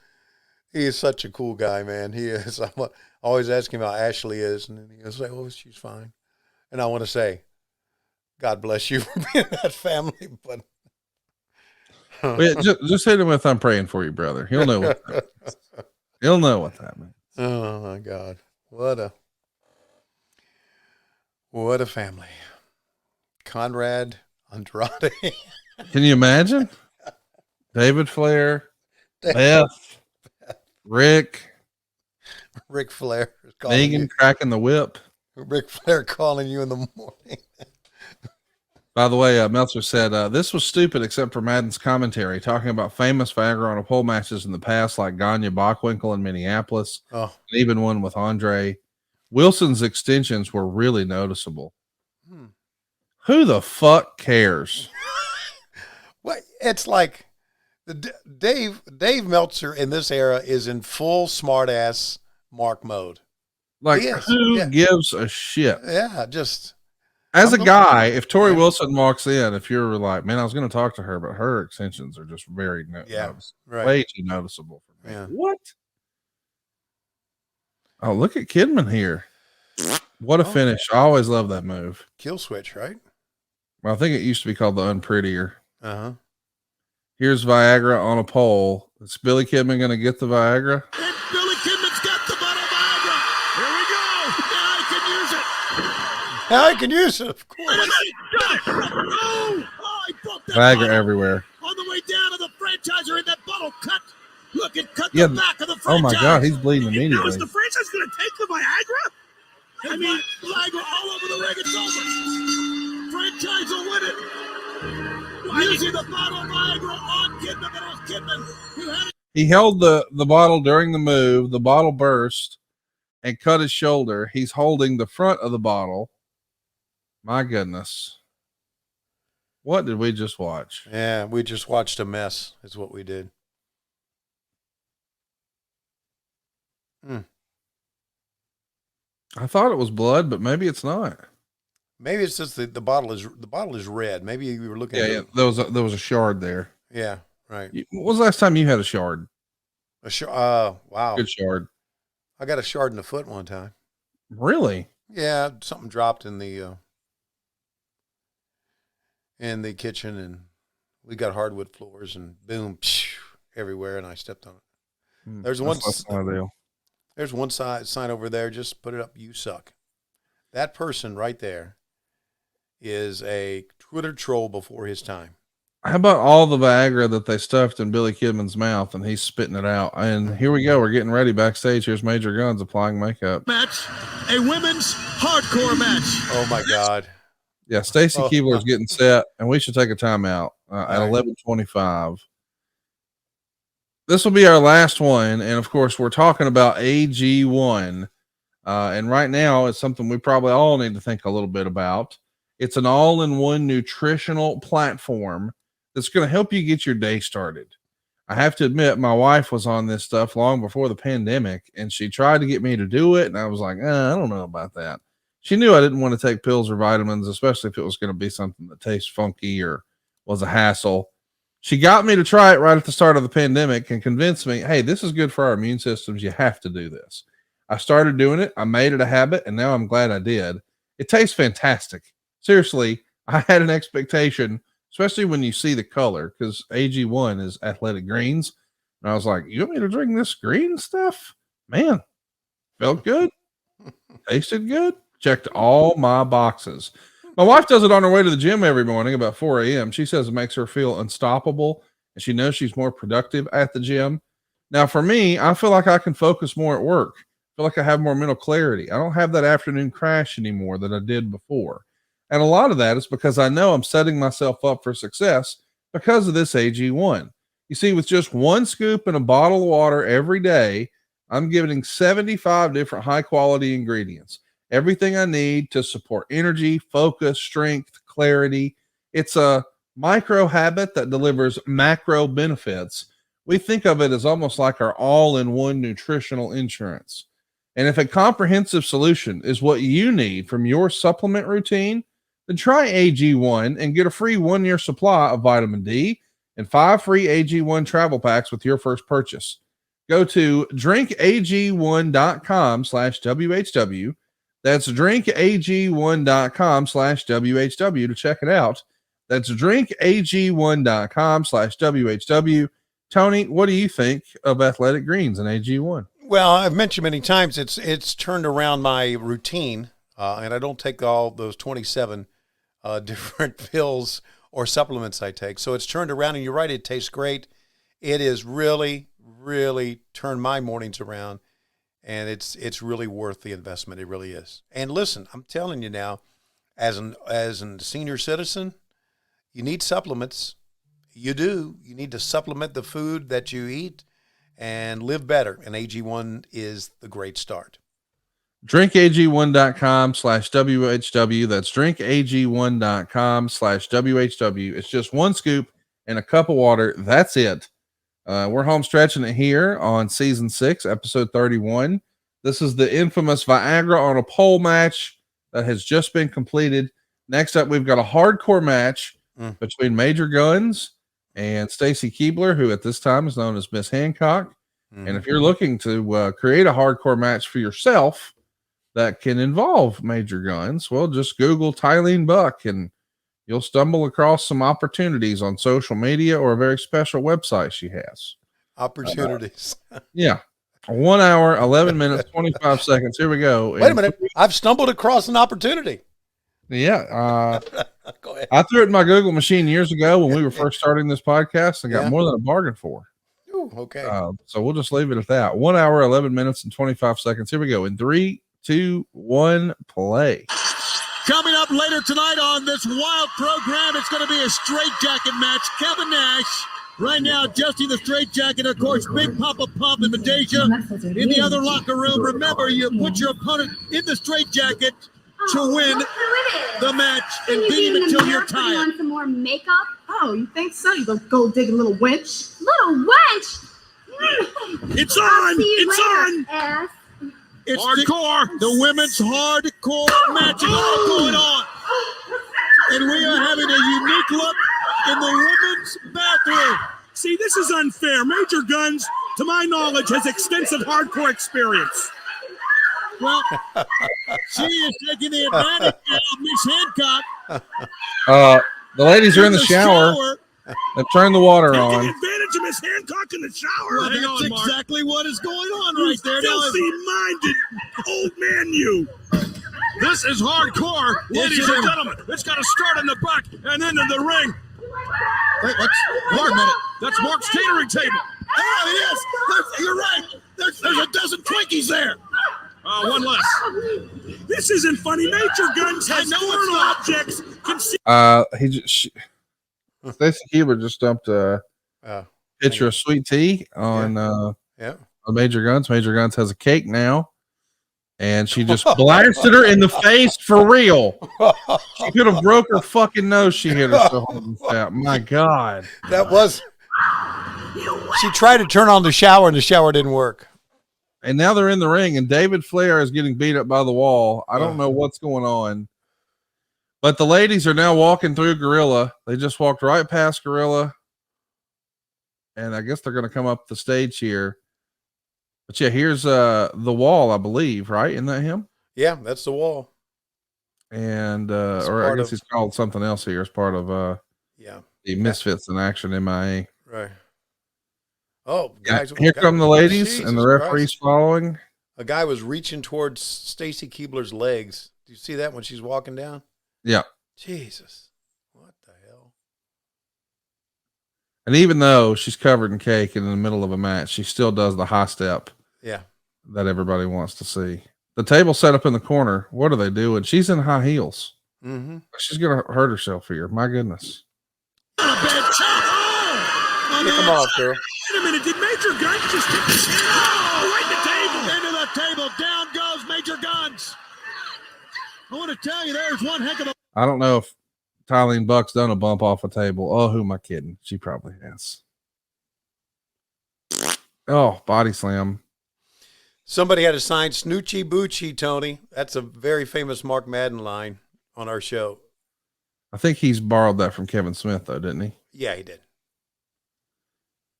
such a cool guy, man. He is. I always ask him how Ashley is, and he'll say, "Oh, she's fine." And I want to say, God bless you for being in that family. But yeah, just hit him with, "I'm praying for you, brother." He'll know what that means. He'll know what that means. Oh my God. What a family. Conrad, Andrade. Can you imagine? David Flair, Beth, Rick Flair, Megan cracking the whip. Ric Flair calling you in the morning. By the way, Meltzer said, this was stupid except for Madden's commentary, talking about famous Viagra on a pole matches in the past, like Ganya Bockwinkel in Minneapolis, and even one with Andre. Wilson's extensions were really noticeable. Who the fuck cares? Well, it's like Dave Meltzer in this era is in full smartass Mark mode. Like, who gives a shit? Yeah, just... As a guy, if Tori Wilson walks in, if you're like, man, I was going to talk to her, but her extensions are just very way too noticeable for me. Yeah. What? Oh, look at Kidman here. What a finish. I always love that move. Kill switch, right? Well, I think it used to be called the Unprettier. Uh-huh. Here's Viagra on a pole. Is Billy Kidman going to get the Viagra? And Billy Kidman's got the Viagra. Here we go. Now I can use it. Now I can use it, of course. I broke that Viagra everywhere. on the way down to the franchiser in the Look, it cut Yeah. the back of the Oh franchise. my God, he's bleeding Now, immediately. is the franchise going to take the Viagra? I mean, Viagra all over the ring. It's over. Franchise will win it. Using the bottle of Viagra on Kidman, but it was Kidman who had it. He held the bottle during the move. The bottle burst and cut his shoulder. He's holding the front of the bottle. My goodness. What did we just watch? Yeah, we just watched a mess, is what we did. I thought it was blood, but maybe it's not. Maybe it's just the bottle is red. Maybe you were looking at Yeah. There was a shard there. Yeah, right. When was the last time you had a shard? Wow. Good shard. I got a shard in the foot one time. Really? Yeah, something dropped in the kitchen, and we got hardwood floors, and boom, everywhere, and I stepped on it. There's one. There's one sign over there. Just put it up. You suck. That person right there is a Twitter troll before his time. How about all the Viagra that they stuffed in Billy Kidman's mouth and he's spitting it out? And here we go. We're getting ready backstage. Here's Major Guns applying makeup. Match, a women's hardcore match. Oh my God. Yeah, Stacy Keebler's getting set, and we should take a timeout at 11:25. This will be our last one, and of course, we're talking about AG1. And right now, it's something we probably all need to think a little bit about. It's an all-in-one nutritional platform that's going to help you get your day started. I have to admit, my wife was on this stuff long before the pandemic, and she tried to get me to do it, and I was like, I don't know about that. She knew I didn't want to take pills or vitamins, especially if it was going to be something that tastes funky or was a hassle. She got me to try it right at the start of the pandemic and convinced me, hey, this is good for our immune systems. You have to do this. I started doing it. I made it a habit, and now I'm glad I did. It tastes fantastic. Seriously, I had an expectation, especially when you see the color, because AG1 is athletic greens. And I was like, you want me to drink this green stuff? Man, felt good. Tasted good. Checked all my boxes. My wife does it on her way to the gym every morning about 4 a.m. She says it makes her feel unstoppable, and she knows she's more productive at the gym. Now, for me, I feel like I can focus more at work. I feel like I have more mental clarity. I don't have that afternoon crash anymore that I did before. And a lot of that is because I know I'm setting myself up for success because of this AG1. You see, with just one scoop in a bottle of water every day, I'm giving 75 different high-quality ingredients. Everything I need to support energy, focus, strength, clarity. It's a micro habit that delivers macro benefits. We think of it as almost like our all-in-one nutritional insurance. And if a comprehensive solution is what you need from your supplement routine, then try AG1 and get a free 1-year supply of vitamin D and 5 free AG1 travel packs with your first purchase. Go to drinkag1.com/WHW. That's drinkag1.com/WHW to check it out. That's drinkag1.com/WHW. Tony, what do you think of athletic greens and AG1? Well, I've mentioned many times it's turned around my routine, and I don't take all those 27 different pills or supplements I take. So it's turned around, and you're right, it tastes great. It is really, really turned my mornings around. And it's really worth the investment. It really is. And listen, I'm telling you now, as a senior citizen, you need supplements. You do. You need to supplement the food that you eat and live better. And AG1 is the great start. drinkag1.com/WHW. That's drinkag1.com/WHW. It's just one scoop and a cup of water. That's it. We're home stretching it here on season 6, episode 31. This is the infamous Viagra on a pole match that has just been completed. Next up, we've got a hardcore match between Major Guns and Stacy Keebler, who at this time is known as Miss Hancock. And if you're looking to create a hardcore match for yourself that can involve Major Guns, well, just Google Tylene Buck and you'll stumble across some opportunities on social media or a very special website she has. Opportunities. Yeah. 1 hour, 11 minutes, 25 seconds. Here we go. Wait a minute. I've stumbled across an opportunity. Yeah. Go ahead. I threw it in my Google machine years ago when we were first starting this podcast and got more than a bargain for. Ooh, okay. So we'll just leave it at that. 1 hour, 11 minutes, and 25 seconds. Here we go. In 3, 2, 1, play. Coming up later tonight on this wild program, it's going to be a straitjacket match. Kevin Nash, right now adjusting the straitjacket. Of course, Big Papa Pump and Medeja in the other locker room. Remember, you put your opponent in the straitjacket to win the match and beat him until you're tired. Want some more makeup? Oh, you think so? You go dig a little wench? Little wench? It's on! It's on! Ass. It's hardcore. The women's hardcore match is all going on. And we are having a unique look in the women's bathroom. See, this is unfair. Major Guns, to my knowledge, has extensive hardcore experience. Well, she is taking the advantage of Miss Hancock. The ladies are in the shower. They've turned the water Taking on. advantage of Miss Hancock in the shower. Well, that's exactly what is going on right there. Filthy-minded old man, you. This is hardcore, Ladies and gentlemen, it's got to start in the back and then in the ring. Wait, wait a minute. That's Mark's catering table. Oh, it is. You're right. There's a dozen Twinkies there. One less. This isn't funny. Major Guns has foreign objects. Stacy Keibler just dumped a picture of sweet tea on Major Guns. Major Guns has a cake now, and she just blasted her in the face for real. She could have broke her fucking nose. She hit her so hard with that. My God, that was. She tried to turn on the shower, and the shower didn't work. And now they're in the ring, and David Flair is getting beat up by the wall. I don't know what's going on. But the ladies are now walking through Gorilla. They just walked right past Gorilla. And I guess they're going to come up the stage here. But yeah, here's the wall, I believe, right? Isn't that him? Yeah, that's the wall. And or I guess he's called something else here as part of the Misfits in Action MIA. Right. Oh, guys, here come the ladies and the referee's following. A guy was reaching towards Stacy Keibler's legs. Do you see that when she's walking down? Yeah. Jesus. What the hell? And even though she's covered in cake and in the middle of a match, she still does the high step. Yeah. That everybody wants to see. The table set up in the corner. What are they doing? She's in high heels. Mm-hmm. She's going to hurt herself here. My goodness. Not a bad chop. Kick him off, girl. Wait a minute, did Major Guns just hit the table? Oh, right in the table. Into the table. Down goes Major Guns. I want to tell you, there's one heck of a. I don't know if Tylene Buck's done a bump off a table. Oh, who am I kidding? She probably has. Oh, body slam. Somebody had a sign, Snoochie Boochie, Tony. That's a very famous Mark Madden line on our show. I think he's borrowed that from Kevin Smith, though, didn't he? Yeah, he did.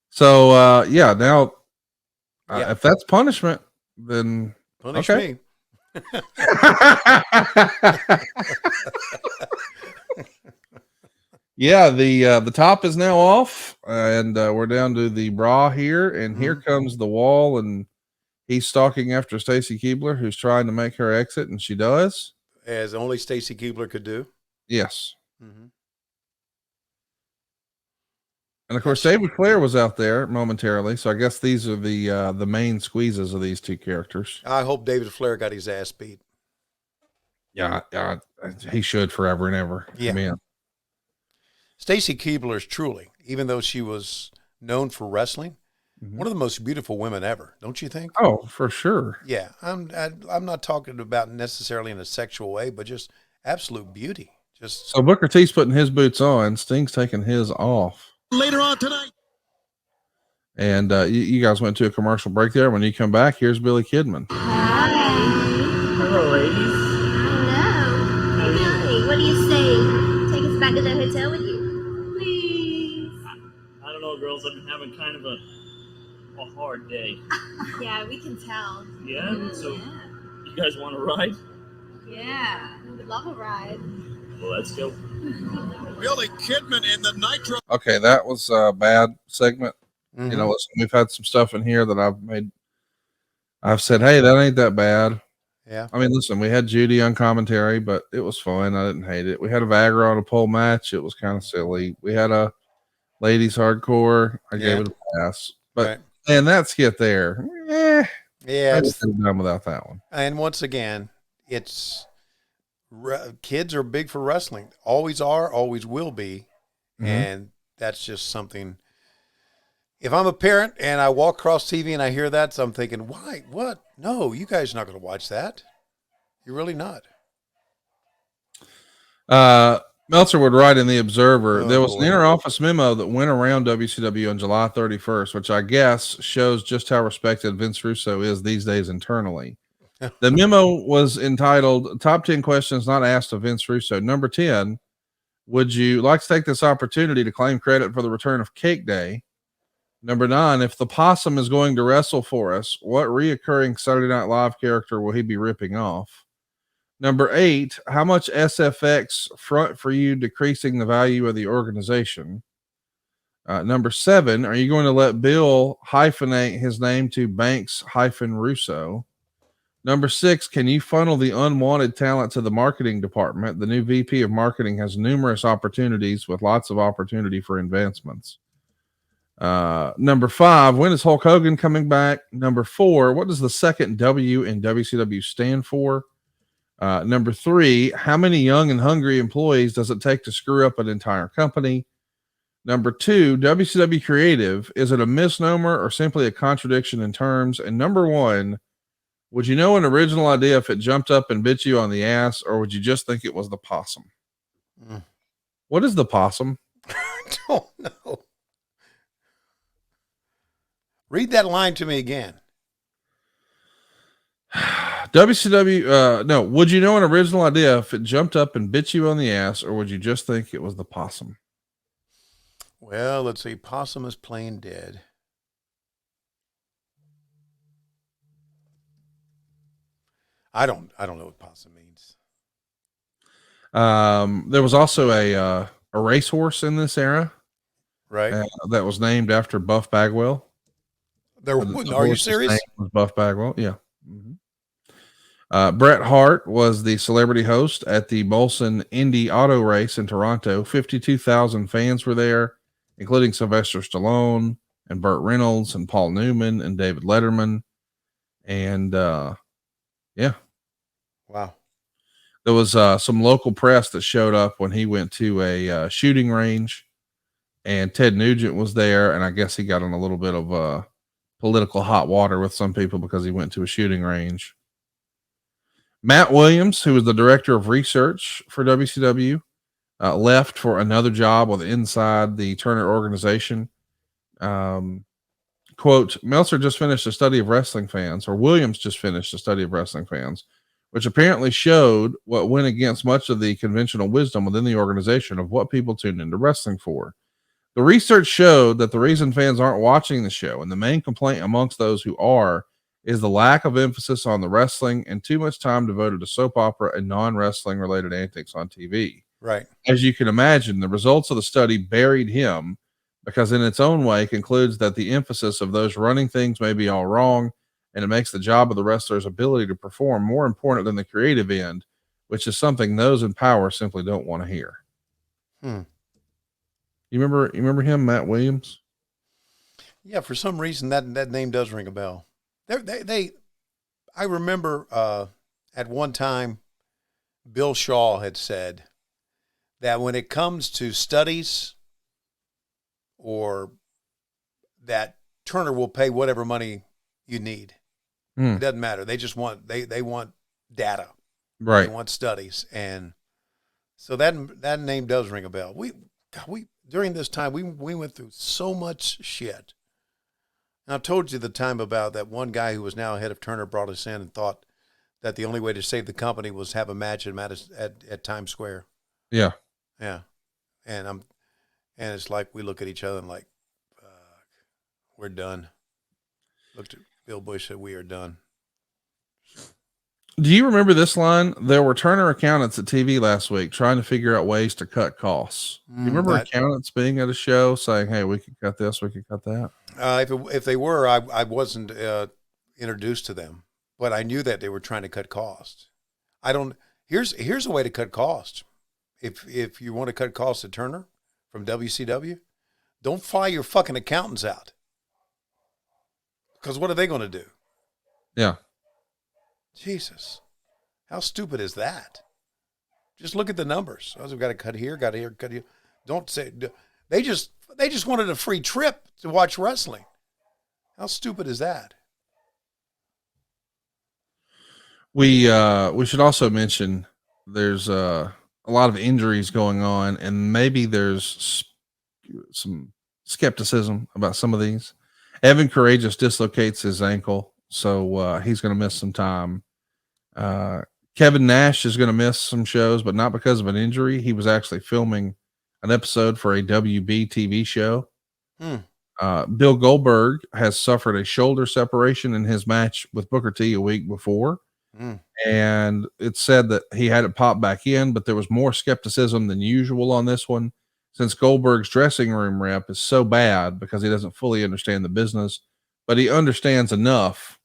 So, now, if that's punishment, then punish me. Yeah, the top is now off, and we're down to the bra here, and here comes the wall, and he's stalking after Stacy Keibler, who's trying to make her exit, and she does. As only Stacy Keibler could do. Yes. Mm-hmm. And of course, David Flair was out there momentarily, so I guess these are the main squeezes of these two characters. I hope David Flair got his ass beat. Yeah, he should forever and ever. Yeah. Man. Stacy Keibler is truly, even though she was known for wrestling, one of the most beautiful women ever, don't you think? Oh, for sure. Yeah, I'm not talking about necessarily in a sexual way, but just absolute beauty. Just so Booker T's putting his boots on, Sting's taking his off. Later on tonight. And you guys went to a commercial break there. When you come back, here's Billy Kidman. Hi. Hello, ladies. Hello. Hey, Billy, what do you say? Take us back to the hotel with you, please. I don't know, girls. I've been having kind of a hard day. Yeah, we can tell. Yeah? So, you guys want to ride? Yeah, we would love a ride. Well, let's go. Billy Kidman in the Nitro. Okay, that was a bad segment. Mm-hmm. You know, listen, we've had some stuff in here that I've said, hey, that ain't that bad. Yeah. I mean, listen, we had Judy on commentary, but it was fun. I didn't hate it. We had a Viagra on a pole match. It was kind of silly. We had a ladies hardcore. I gave it a pass. But and that skit there, yeah, it's done without that one. And once again, it's kids are big for wrestling. Always are, always will be, and that's just something. If I'm a parent and I walk across TV and I hear that, so I'm thinking, why? What? No, you guys are not going to watch that. You're really not. Meltzer would write in the Observer, there was an inter-office memo that went around WCW on July 31st, which I guess shows just how respected Vince Russo is these days internally. The memo was entitled Top 10 Questions Not Asked of Vince Russo. Number 10, would you like to take this opportunity to claim credit for the return of Cake Day? Number 9, if the possum is going to wrestle for us, what reoccurring Saturday Night Live character will he be ripping off? Number 8, how much SFX front for you decreasing the value of the organization? Number 7, are you going to let Bill hyphenate his name to Banks-Russo? Number 6, can you funnel the unwanted talent to the marketing department? The new VP of marketing has numerous opportunities with lots of opportunity for advancements. Number 5, when is Hulk Hogan coming back? Number 4, what does the second W in WCW stand for? Number 3, how many young and hungry employees does it take to screw up an entire company? Number 2, WCW creative, is it a misnomer or simply a contradiction in terms? And number 1, would you know an original idea if it jumped up and bit you on the ass, or would you just think it was the possum? What is the possum? I don't know. Read that line to me again. WCW, no, would you know an original idea if it jumped up and bit you on the ass, or would you just think it was the possum? Well, let's see. Possum is playing dead. I don't know what possum means. There was also a racehorse in this era, right? That was named after Buff Bagwell. Are you serious? Was Buff Bagwell? Yeah. Bret Hart was the celebrity host at the Molson Indy Auto Race in Toronto. 52,000 fans were there, including Sylvester Stallone and Burt Reynolds and Paul Newman and David Letterman. And yeah. Wow. There was some local press that showed up when he went to a shooting range, and Ted Nugent was there. And I guess he got in a little bit of political hot water with some people because he went to a shooting range. Matt Williams, who was the director of research for WCW, left for another job with inside the Turner organization. Quote, Meltzer just finished a study of wrestling fans, or Williams just finished a study of wrestling fans, which apparently showed what went against much of the conventional wisdom within the organization of what people tune into wrestling for. The research showed that the reason fans aren't watching the show, and the main complaint amongst those who are, is the lack of emphasis on the wrestling and too much time devoted to soap opera and non-wrestling related antics on TV. Right. As you can imagine, the results of the study buried him because in its own way concludes that the emphasis of those running things may be all wrong, and it makes the job of the wrestler's ability to perform more important than the creative end, which is something those in power simply don't want to hear. You remember him, Matt Williams? Yeah, for some reason that name does ring a bell. I remember at one time Bill Shaw had said that when it comes to studies, or that Turner will pay whatever money you need. It doesn't matter. They just want they want data. Right. They want studies. And so that name does ring a bell. We during this time we went through so much shit. And I've told you the time about that one guy who was now head of Turner brought us in and thought that the only way to save the company was have a match at Times Square. Yeah. Yeah. And it's like we look at each other and like, we're done. Looked at Bill Bush, said we are done. Do you remember this line? There were Turner accountants at TV last week trying to figure out ways to cut costs. Do you remember accountants being at a show saying, hey, we could cut this, we could cut that? If they were, I wasn't introduced to them, but I knew that they were trying to cut costs. Here's a way to cut costs. If you want to cut costs at Turner from WCW, don't fly your fucking accountants out. Because what are they going to do? Yeah. Jesus. How stupid is that? Just look at the numbers. Oh, we've got to cut here, got here, cut here. Don't say they just wanted a free trip to watch wrestling. How stupid is that? We should also mention there's a lot of injuries going on, and maybe there's some skepticism about some of these. Evan Courageous dislocates his ankle, so he's going to miss some time. Kevin Nash is going to miss some shows, but not because of an injury. He was actually filming an episode for a WB TV show. Bill Goldberg has suffered a shoulder separation in his match with Booker T a week before. And it's said that he had it pop back in, but there was more skepticism than usual on this one, since Goldberg's dressing room rep is so bad because he doesn't fully understand the business, but he understands enough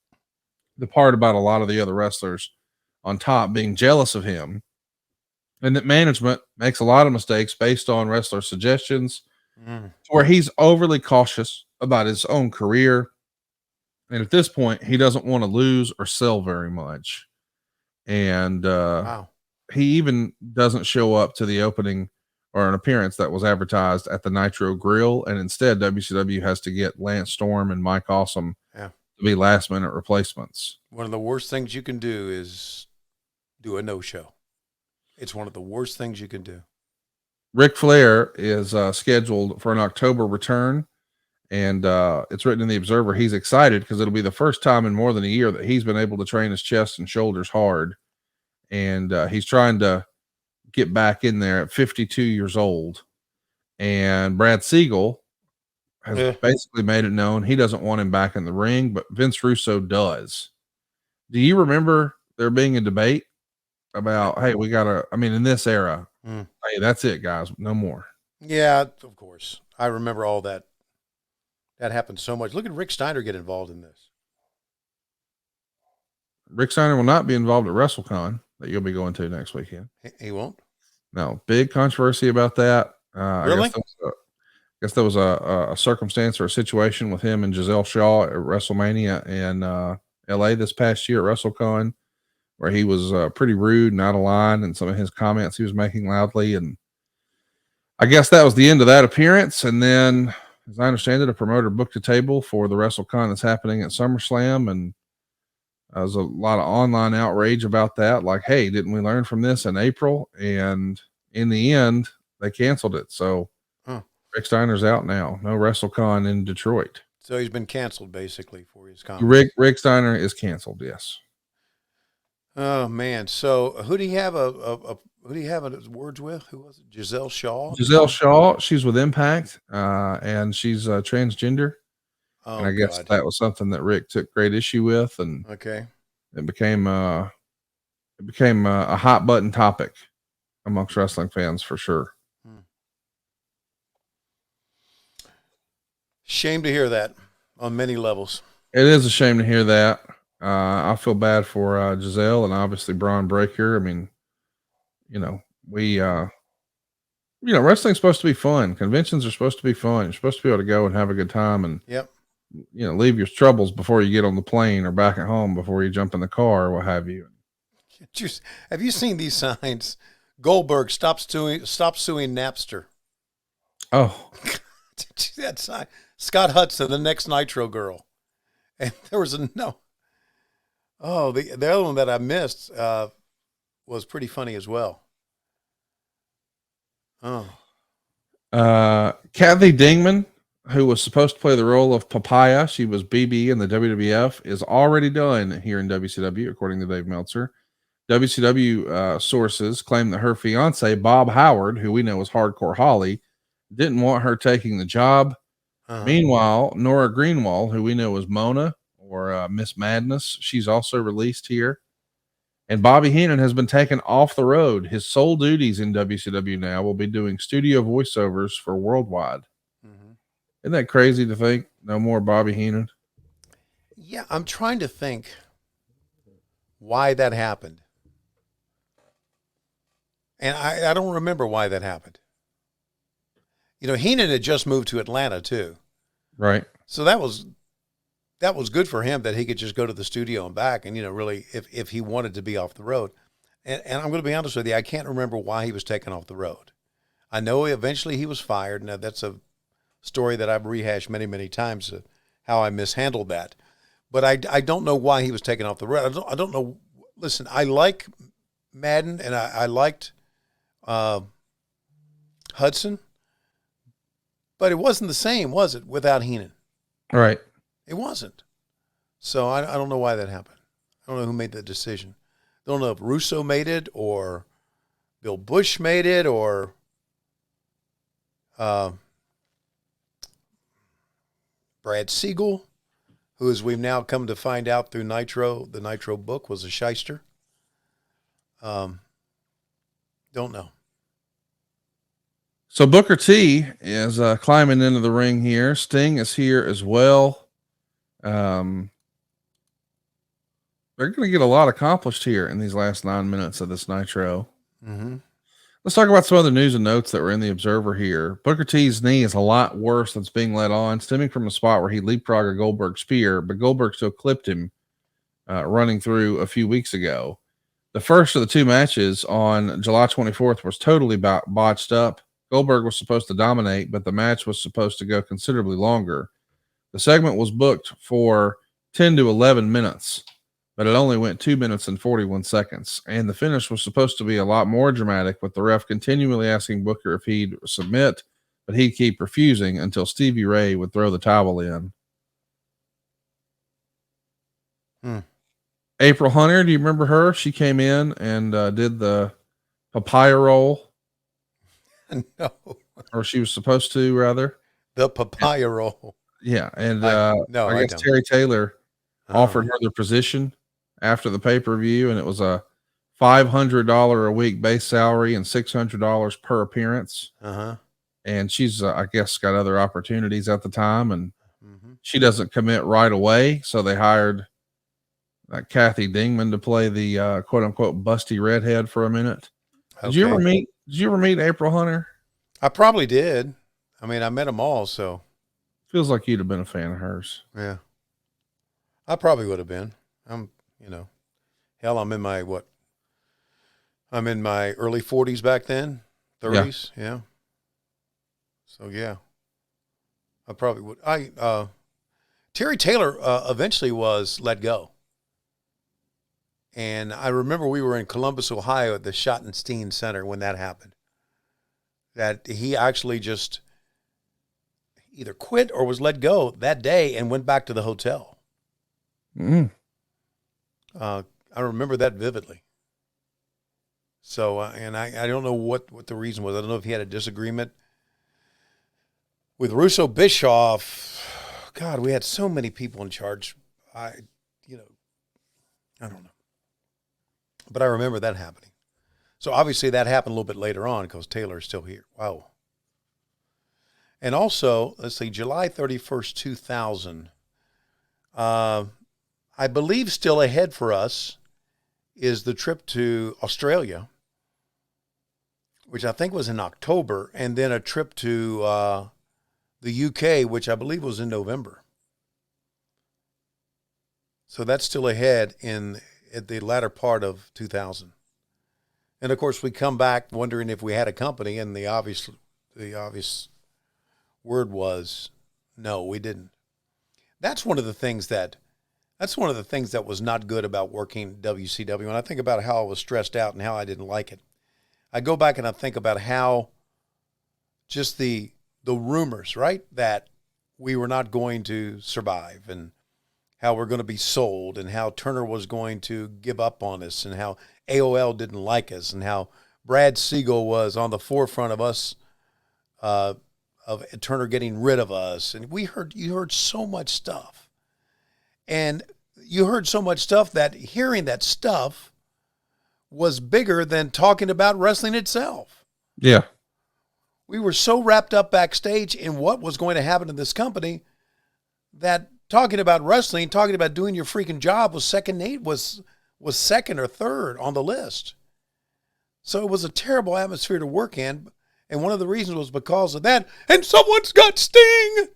the part about a lot of the other wrestlers on top being jealous of him, and that management makes a lot of mistakes based on wrestler suggestions, where he's overly cautious about his own career. And at this point, he doesn't want to lose or sell very much. And he even doesn't show up to the opening or an appearance that was advertised at the Nitro Grill. And instead, WCW has to get Lance Storm and Mike Awesome to be last minute replacements. One of the worst things you can do is do a no-show. It's one of the worst things you can do. Ric Flair is scheduled for an October return. And it's written in the Observer, he's excited because it'll be the first time in more than a year that he's been able to train his chest and shoulders hard. And he's trying to get back in there at 52 years old. And Brad Siegel has basically made it known he doesn't want him back in the ring, but Vince Russo does. Do you remember there being a debate about, hey, we got to, I mean, in this era, hey, that's it, guys, no more. Yeah, of course. I remember all that. That happened so much. Look at Rick Steiner get involved in this. Rick Steiner will not be involved at WrestleCon that you'll be going to next weekend. He won't? No. Big controversy about that. Really? I guess there was a circumstance or a situation with him and Giselle Shaw at WrestleMania in LA this past year at WrestleCon, where he was pretty rude and out of line, and some of his comments he was making loudly. And I guess that was the end of that appearance. And then, as I understand it, a promoter booked a table for the WrestleCon that's happening at SummerSlam, and there's a lot of online outrage about that. Like, hey, didn't we learn from this in April? And in the end, they canceled it. So Rick Steiner's out now. No WrestleCon in Detroit. So he's been canceled basically for his comments. Rick Steiner is canceled. Yes. Oh man. So who do you have who do you have words with? Who was it? Giselle Shaw? Giselle Shaw. She's with Impact, and she's transgender. Oh, and I guess that was something that Rick took great issue with, and it became a hot button topic amongst wrestling fans for sure. Shame to hear that on many levels. It is a shame to hear that. I feel bad for Giselle and obviously Braun Breaker. I mean, wrestling's supposed to be fun. Conventions are supposed to be fun. You're supposed to be able to go and have a good time and, leave your troubles before you get on the plane or back at home before you jump in the car or what have you. Have you seen these signs? Goldberg, stop suing Napster. Oh. Did you see that sign? Scott Hudson, the next Nitro girl. And there was the other one that I missed was pretty funny as well. Kathy Dingman, who was supposed to play the role of Papaya, she was BB in the WWF, is already done here in WCW, according to Dave Meltzer. WCW sources claim that her fiance, Bob Howard, who we know as Hardcore Holly, didn't want her taking the job. Meanwhile, Nora Greenwald, who we know as Mona or Miss Madness, she's also released here. And Bobby Heenan has been taken off the road. His sole duties in WCW now will be doing studio voiceovers for Worldwide. Isn't that crazy to think? No more Bobby Heenan. Yeah, I'm trying to think why that happened. And I don't remember why that happened. Heenan had just moved to Atlanta too. Right. So that was that was good for him that he could just go to the studio and back and, really, if he wanted to be off the road. And I'm going to be honest with you, I can't remember why he was taken off the road. I know eventually he was fired. Now, that's a story that I've rehashed many, many times, how I mishandled that. But I don't know why he was taken off the road. I don't know. Listen, I like Madden, and I liked Hudson, but it wasn't the same, was it, without Heenan? Right. It wasn't. So I don't know why that happened. I don't know who made that decision. I don't know if Russo made it or Bill Bush made it or Brad Siegel, who, as we've now come to find out through Nitro, the Nitro book, was a shyster. Don't know. So Booker T is climbing into the ring here. Sting is here as well. They're going to get a lot accomplished here in these last 9 minutes of this Nitro. Mm-hmm. Let's talk about some other news and notes that were in the Observer here. Booker T's knee is a lot worse than it's being led on, stemming from a spot where he leapfrogged a Goldberg spear, but Goldberg still clipped him running through a few weeks ago. The first of the two matches on July 24th was totally botched up. Goldberg was supposed to dominate, but the match was supposed to go considerably longer. The segment was booked for 10 to 11 minutes, but it only went 2 minutes and 41 seconds. And the finish was supposed to be a lot more dramatic, with the ref continually asking Booker if he'd submit, but he'd keep refusing until Stevie Ray would throw the towel in. April Hunter, do you remember her? She came in and did the papaya roll. No. Or she was supposed to, rather. The papaya roll. Yeah, and I I guess don't. Terry Taylor offered her the position after the pay-per-view, and it was a $500 a week base salary and $600 per appearance. Uh-huh. And she's, I guess, got other opportunities at the time, and she doesn't commit right away, so they hired Kathy Dingman to play the quote-unquote busty redhead for a minute. Did you ever meet April Hunter? I probably did. I mean, I met them all, so. Feels like you'd have been a fan of hers. Yeah. I probably would have been. Hell, I'm in my early 40s back then, 30s. Yeah. So, yeah. I probably would. Terry Taylor eventually was let go. And I remember we were in Columbus, Ohio at the Schottenstein Center when that happened. That he actually just either quit or was let go that day and went back to the hotel. I remember that vividly. So, and I don't know what the reason was. I don't know if he had a disagreement with Russo Bischoff. God, we had so many people in charge. I don't know. But I remember that happening. So obviously that happened a little bit later on because Taylor's still here. Wow. And also, let's see, July 31st, 2000. I believe still ahead for us is the trip to Australia, which I think was in October, and then a trip to the UK, which I believe was in November. So that's still ahead at the latter part of 2000. And of course, we come back wondering if we had a company, and the obvious word was no, we didn't. That's one of the things that was not good about working WCW. When I think about how I was stressed out and how I didn't like it, I go back and I think about how just the rumors, right, that we were not going to survive, and how we're going to be sold, and how Turner was going to give up on us, and how AOL didn't like us, and how Brad Siegel was on the forefront of us, of Turner getting rid of us. And you heard so much stuff. And you heard so much stuff that hearing that stuff was bigger than talking about wrestling itself. Yeah. We were so wrapped up backstage in what was going to happen to this company that talking about wrestling, talking about doing your freaking job was second or third on the list. So it was a terrible atmosphere to work in. And one of the reasons was because of that. And someone's got Sting.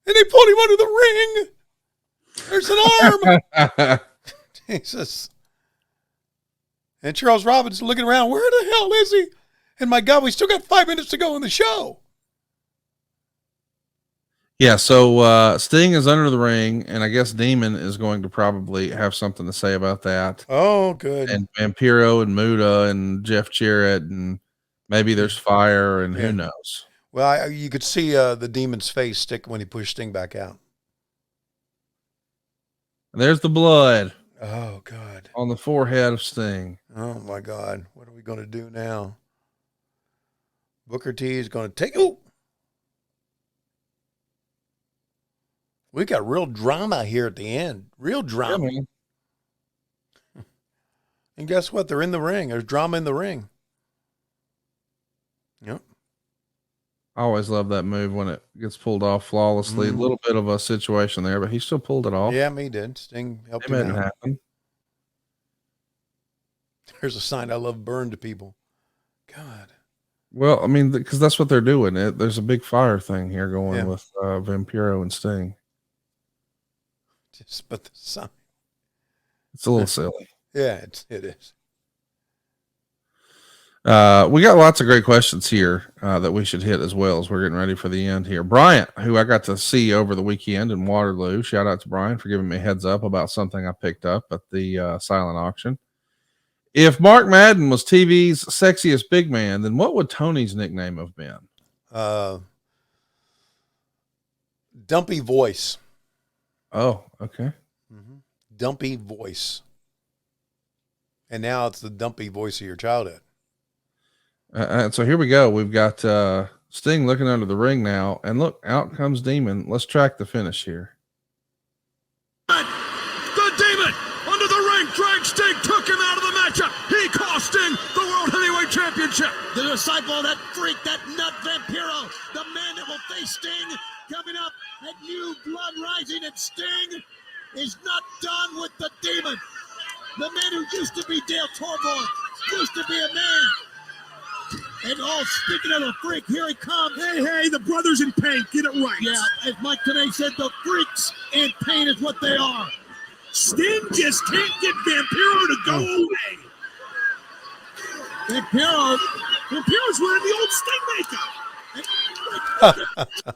And they pulled him under the ring. There's an arm. Jesus. And Charles Robinson looking around, where the hell is he? And my God, we still got 5 minutes to go in the show. Yeah, so Sting is under the ring, and I guess Demon is going to probably have something to say about that. Oh, good. And Vampiro and Muda and Jeff Jarrett, and maybe there's Fire, and who knows. Well, you could see the Demon's face stick when he pushed Sting back out. And there's the blood. Oh, God. On the forehead of Sting. Oh, my God. What are we going to do now? Booker T is going to take... Ooh! We got real drama here at the end. Real drama. Yeah, and guess what? They're in the ring. There's drama in the ring. Yep. I always love that move when it gets pulled off flawlessly. A little bit of a situation there, but he still pulled it off. Yeah, he did. Sting helped It him made it out. happen. There's a sign I love burn to people. God. Well, I mean, because that's what they're doing. There's a big fire thing here going with Vampiro and Sting. Just but the sign. It's a little silly. Yeah, it is. We got lots of great questions here that we should hit as well as we're getting ready for the end here. Bryant, who I got to see over the weekend in Waterloo, shout out to Brian for giving me a heads up about something I picked up at the silent auction. If Mark Madden was TV's sexiest big man, then what would Tony's nickname have been? Dumpy voice. Oh, okay. Dumpy voice. And now it's the dumpy voice of your childhood. And so here we go. We've got Sting looking under the ring now. And look, out comes Demon. Let's track the finish here. The Demon under the ring, drag Sting, took him out of the matchup. He cost Sting the World Heavyweight Championship. The disciple of that freak, that nut Vampiro, the man that will face Sting, coming up at New Blood Rising, and Sting is not done with the Demon. The man who used to be Dale Torborg, used to be a man. And speaking of the freak, here he comes. Hey, the brothers in pain, get it right. Yeah, as Mike today said, the freaks in pain is what they are. Sting just can't get Vampiro to go away. Vampiro's wearing the old Sting makeup.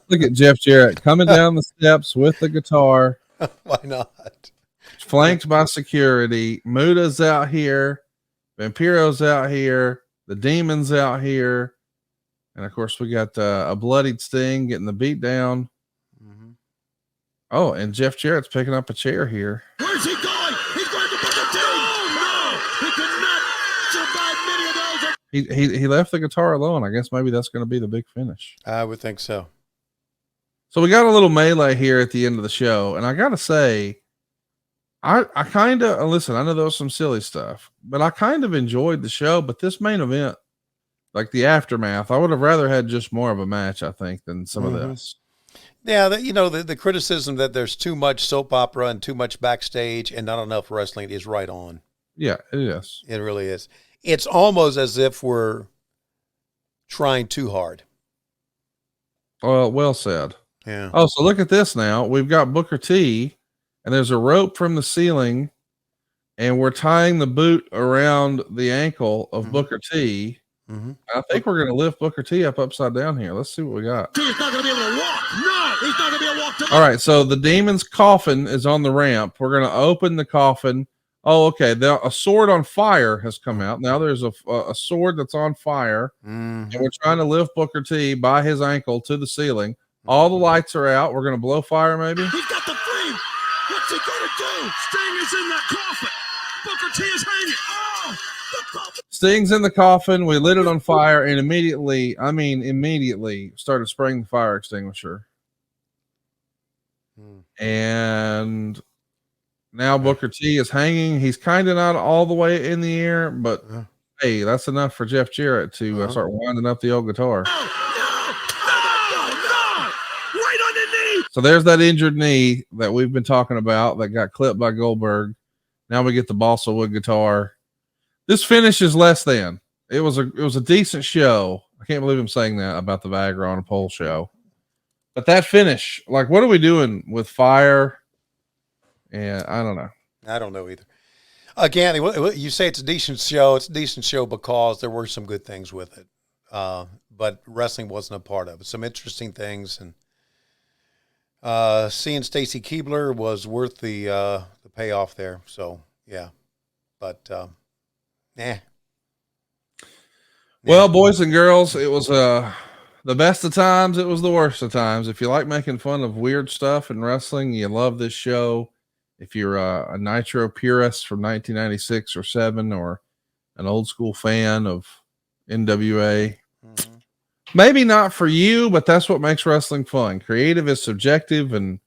Look at Jeff Jarrett coming down the steps with the guitar. Why not? Flanked by security. Muda's out here. Vampiro's out here. The Demon's out here. And of course, we got a bloodied Sting getting the beat down. Oh, and Jeff Jarrett's picking up a chair here. Where's he going? He's going to put the Demon. No! He cannot survive many of those. He left the guitar alone. I guess maybe that's going to be the big finish. I would think so. So we got a little melee here at the end of the show. And I got to say, I kind of, listen, I know there was some silly stuff, but I kind of enjoyed the show. But this main event, like the aftermath, I would have rather had just more of a match, I think, than some of this. Yeah, the criticism that there's too much soap opera and too much backstage and not enough wrestling is right on. Yeah, it is. It really is. It's almost as if we're trying too hard. Well said. Yeah. Oh, so look at this now. We've got Booker T, and there's a rope from the ceiling, and we're tying the boot around the ankle of Booker T. I think we're going to lift Booker T up upside down here. Let's see what we got. He's not going to be able to walk. No, he's not going to be able to walk. All right, so the Demon's coffin is on the ramp. We're going to open the coffin. Oh, okay. A sword on fire has come out. Now there's a sword that's on fire, and we're trying to lift Booker T by his ankle to the ceiling. All the lights are out. We're going to blow fire, maybe. He's got the frame. What's he going to do? Sting is in that coffin. Booker T is hanging. Oh, the coffin. Sting's in the coffin. We lit it on fire and immediately started spraying the fire extinguisher. And now Booker T is hanging. He's kind of not all the way in the air, but hey, that's enough for Jeff Jarrett to start winding up the old guitar. Right on the knee. So there's that injured knee that we've been talking about that got clipped by Goldberg. Now we get the balsa wood guitar. This finish is less than. It was a decent show. I can't believe I'm saying that about the Viagra on a pole show. But that finish, like, what are we doing with fire? And I don't know. I don't know either. Again, you say it's a decent show. It's a decent show because there were some good things with it. But wrestling wasn't a part of it. Some interesting things. And seeing Stacy Keibler was worth the payoff there. So, yeah. But, Well, boys and girls, it was the best of times. It was the worst of times. If you like making fun of weird stuff in wrestling, you love this show. If you're a Nitro purist from 1996 or 7, or an old school fan of NWA, maybe not for you, but that's what makes wrestling fun. Creative is subjective, and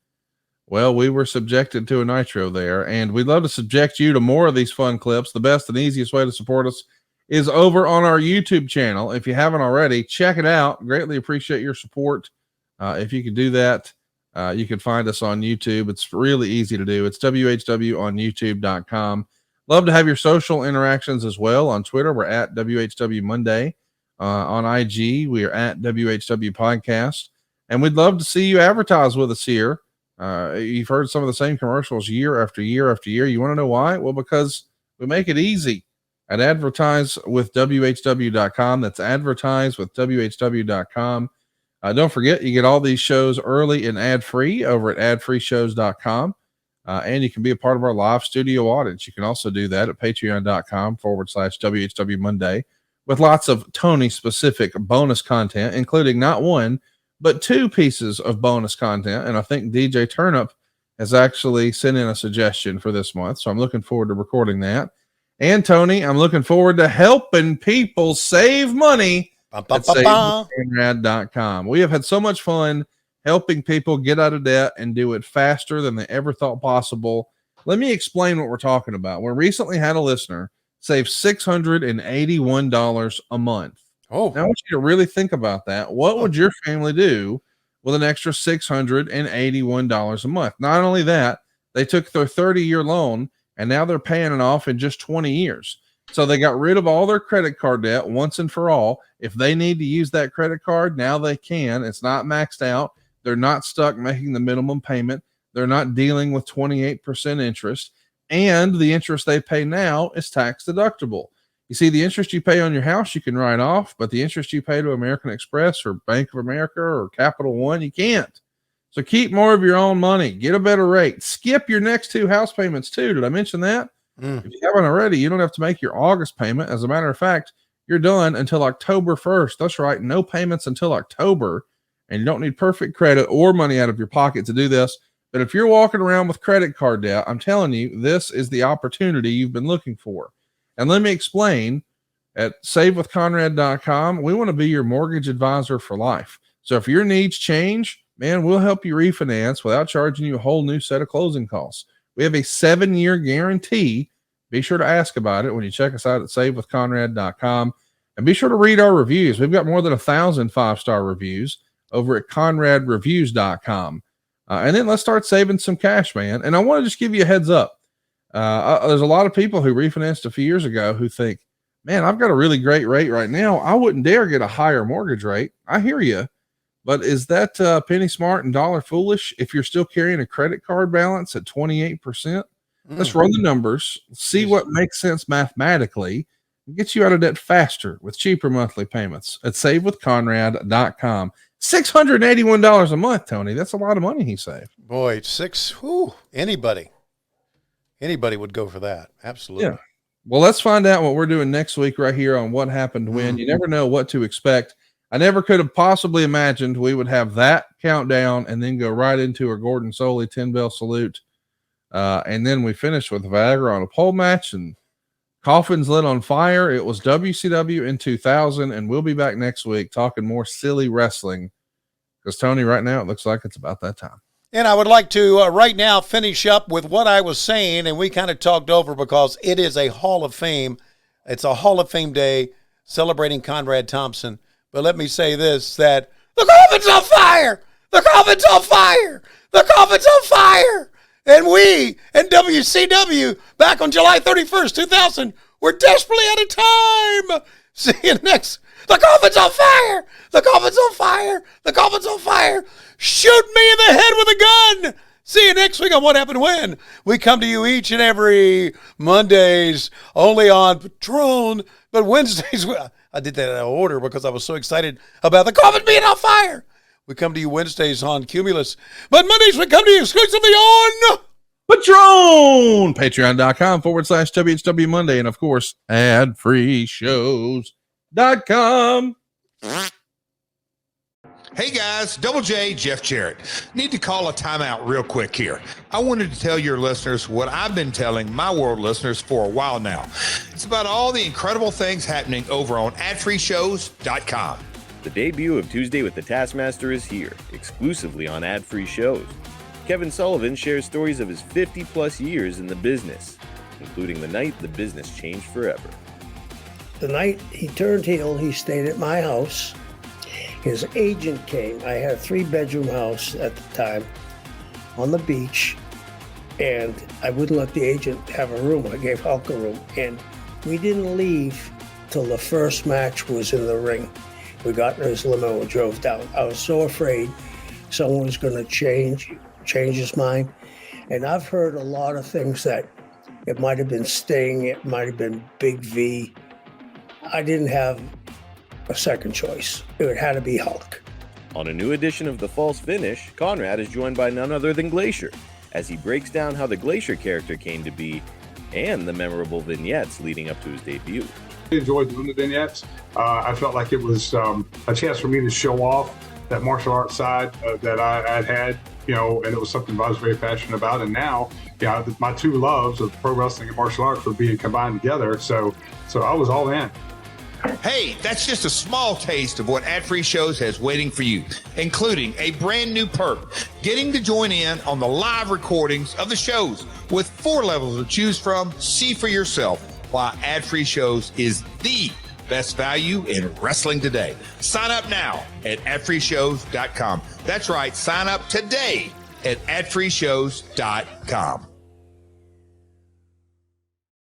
well, we were subjected to a Nitro there, and we'd love to subject you to more of these fun clips. The best and easiest way to support us is over on our YouTube channel. If you haven't already, check it out. Greatly appreciate your support. If you could do that, you can find us on YouTube. It's really easy to do. It's WHW on YouTube.com. Love to have your social interactions as well. On Twitter, we're at WHW Monday. On IG, we are at WHW Podcast. And we'd love to see you advertise with us here. You've heard some of the same commercials year after year after year. You want to know why? Well, because we make it easy at advertisewithwhw.com. That's advertisewithwhw.com. Don't forget, you get all these shows early and ad-free over at adfreeshows.com. And you can be a part of our live studio audience. You can also do that at patreon.com/WHW Monday with lots of Tony-specific bonus content, including not one, but 2 pieces of bonus content. And I think DJ Turnip has actually sent in a suggestion for this month. So I'm looking forward to recording that. And Tony, I'm looking forward to helping people save money at SaveWithConrad.com. We have had so much fun helping people get out of debt and do it faster than they ever thought possible. Let me explain what we're talking about. We recently had a listener save $681 a month. Oh, now I want you to really think about that. What would your family do with an extra $681 a month? Not only that, they took their 30-year loan and now they're paying it off in just 20 years. So they got rid of all their credit card debt once and for all. If they need to use that credit card, now they can. It's not maxed out. They're not stuck making the minimum payment. They're not dealing with 28% interest. And the interest they pay now is tax deductible. You see, the interest you pay on your house, you can write off, but the interest you pay to American Express or Bank of America or Capital One, you can't. So keep more of your own money. Get a better rate. Skip your next 2 house payments too. Did I mention that? If you haven't already, you don't have to make your August payment. As a matter of fact, you're done until October 1st. That's right. No payments until October. And you don't need perfect credit or money out of your pocket to do this. But if you're walking around with credit card debt, I'm telling you, this is the opportunity you've been looking for. And let me explain. At SaveWithConrad.com, we want to be your mortgage advisor for life. So if your needs change, man, we'll help you refinance without charging you a whole new set of closing costs. We have a 7-year guarantee. Be sure to ask about it when you check us out at SaveWithConrad.com. And be sure to read our reviews. We've got more than 1,000 5-star reviews over at ConradReviews.com. And then let's start saving some cash, man. And I want to just give you a heads up. There's a lot of people who refinanced a few years ago who think, man, I've got a really great rate right now. I wouldn't dare get a higher mortgage rate. I hear you. But is that penny smart and dollar foolish if you're still carrying a credit card balance at 28%? Let's run the numbers, see what makes sense mathematically, and get you out of debt faster with cheaper monthly payments at SaveWithConrad.com. $681 a month, Tony. That's a lot of money he saved. Boy, anybody would go for that. Absolutely. Yeah. Well, let's find out what we're doing next week right here on What Happened When. You never know what to expect. I never could have possibly imagined we would have that countdown and then go right into a Gordon Soley 10-bell salute. And then we finished with Viagra on a pole match and coffins lit on fire. It was WCW in 2000, and we'll be back next week talking more silly wrestling. Because, Tony, right now it looks like it's about that time. And I would like to right now finish up with what I was saying, and we kind of talked over because it is a Hall of Fame. It's a Hall of Fame day celebrating Conrad Thompson. But let me say this, that the coffin's on fire! The coffin's on fire! The coffin's on fire! And we, in WCW, back on July 31st, 2000, were desperately out of time. See you next. The coffin's on fire. The coffin's on fire. The coffin's on fire. Shoot me in the head with a gun. See you next week on What Happened When. We come to you each and every Mondays only on Patron, but Wednesdays, I did that in order because I was so excited about the coffin being on fire. We come to you Wednesdays on Cumulus, but Mondays we come to you exclusively on Patron, patreon.com/WHW Monday, and of course, adfreeshows.com. Hey guys, Double J, Jeff Jarrett. Need to call a timeout real quick here. I wanted to tell your listeners what I've been telling my world listeners for a while now. It's about all the incredible things happening over on adfreeshows.com. The debut of Tuesday with the Taskmaster is here, exclusively on Ad-Free Shows. Kevin Sullivan shares stories of his 50-plus years in the business, including the night the business changed forever. The night he turned heel, he stayed at my house. His agent came. I had a 3-bedroom house at the time on the beach, and I wouldn't let the agent have a room. I gave Hulk a room, and we didn't leave till the first match was in the ring. We got in his limo and drove down. I was so afraid someone was going to change his mind. And I've heard a lot of things that it might have been Sting, it might have been Big V. I didn't have a second choice. It had to be Hulk. On a new edition of The False Finish, Conrad is joined by none other than Glacier, as he breaks down how the Glacier character came to be and the memorable vignettes leading up to his debut. I enjoyed doing the vignettes. I felt like it was a chance for me to show off that martial arts side that I'd had, and it was something I was very passionate about. And now, my two loves of pro wrestling and martial arts were being combined together. So I was all in. Hey, that's just a small taste of what Ad-Free Shows has waiting for you, including a brand new perk, getting to join in on the live recordings of the shows with 4 levels to choose from. See for yourself why Ad-Free Shows is the best value in wrestling today. Sign up now at adfreeshows.com. That's right, sign up today at adfreeshows.com.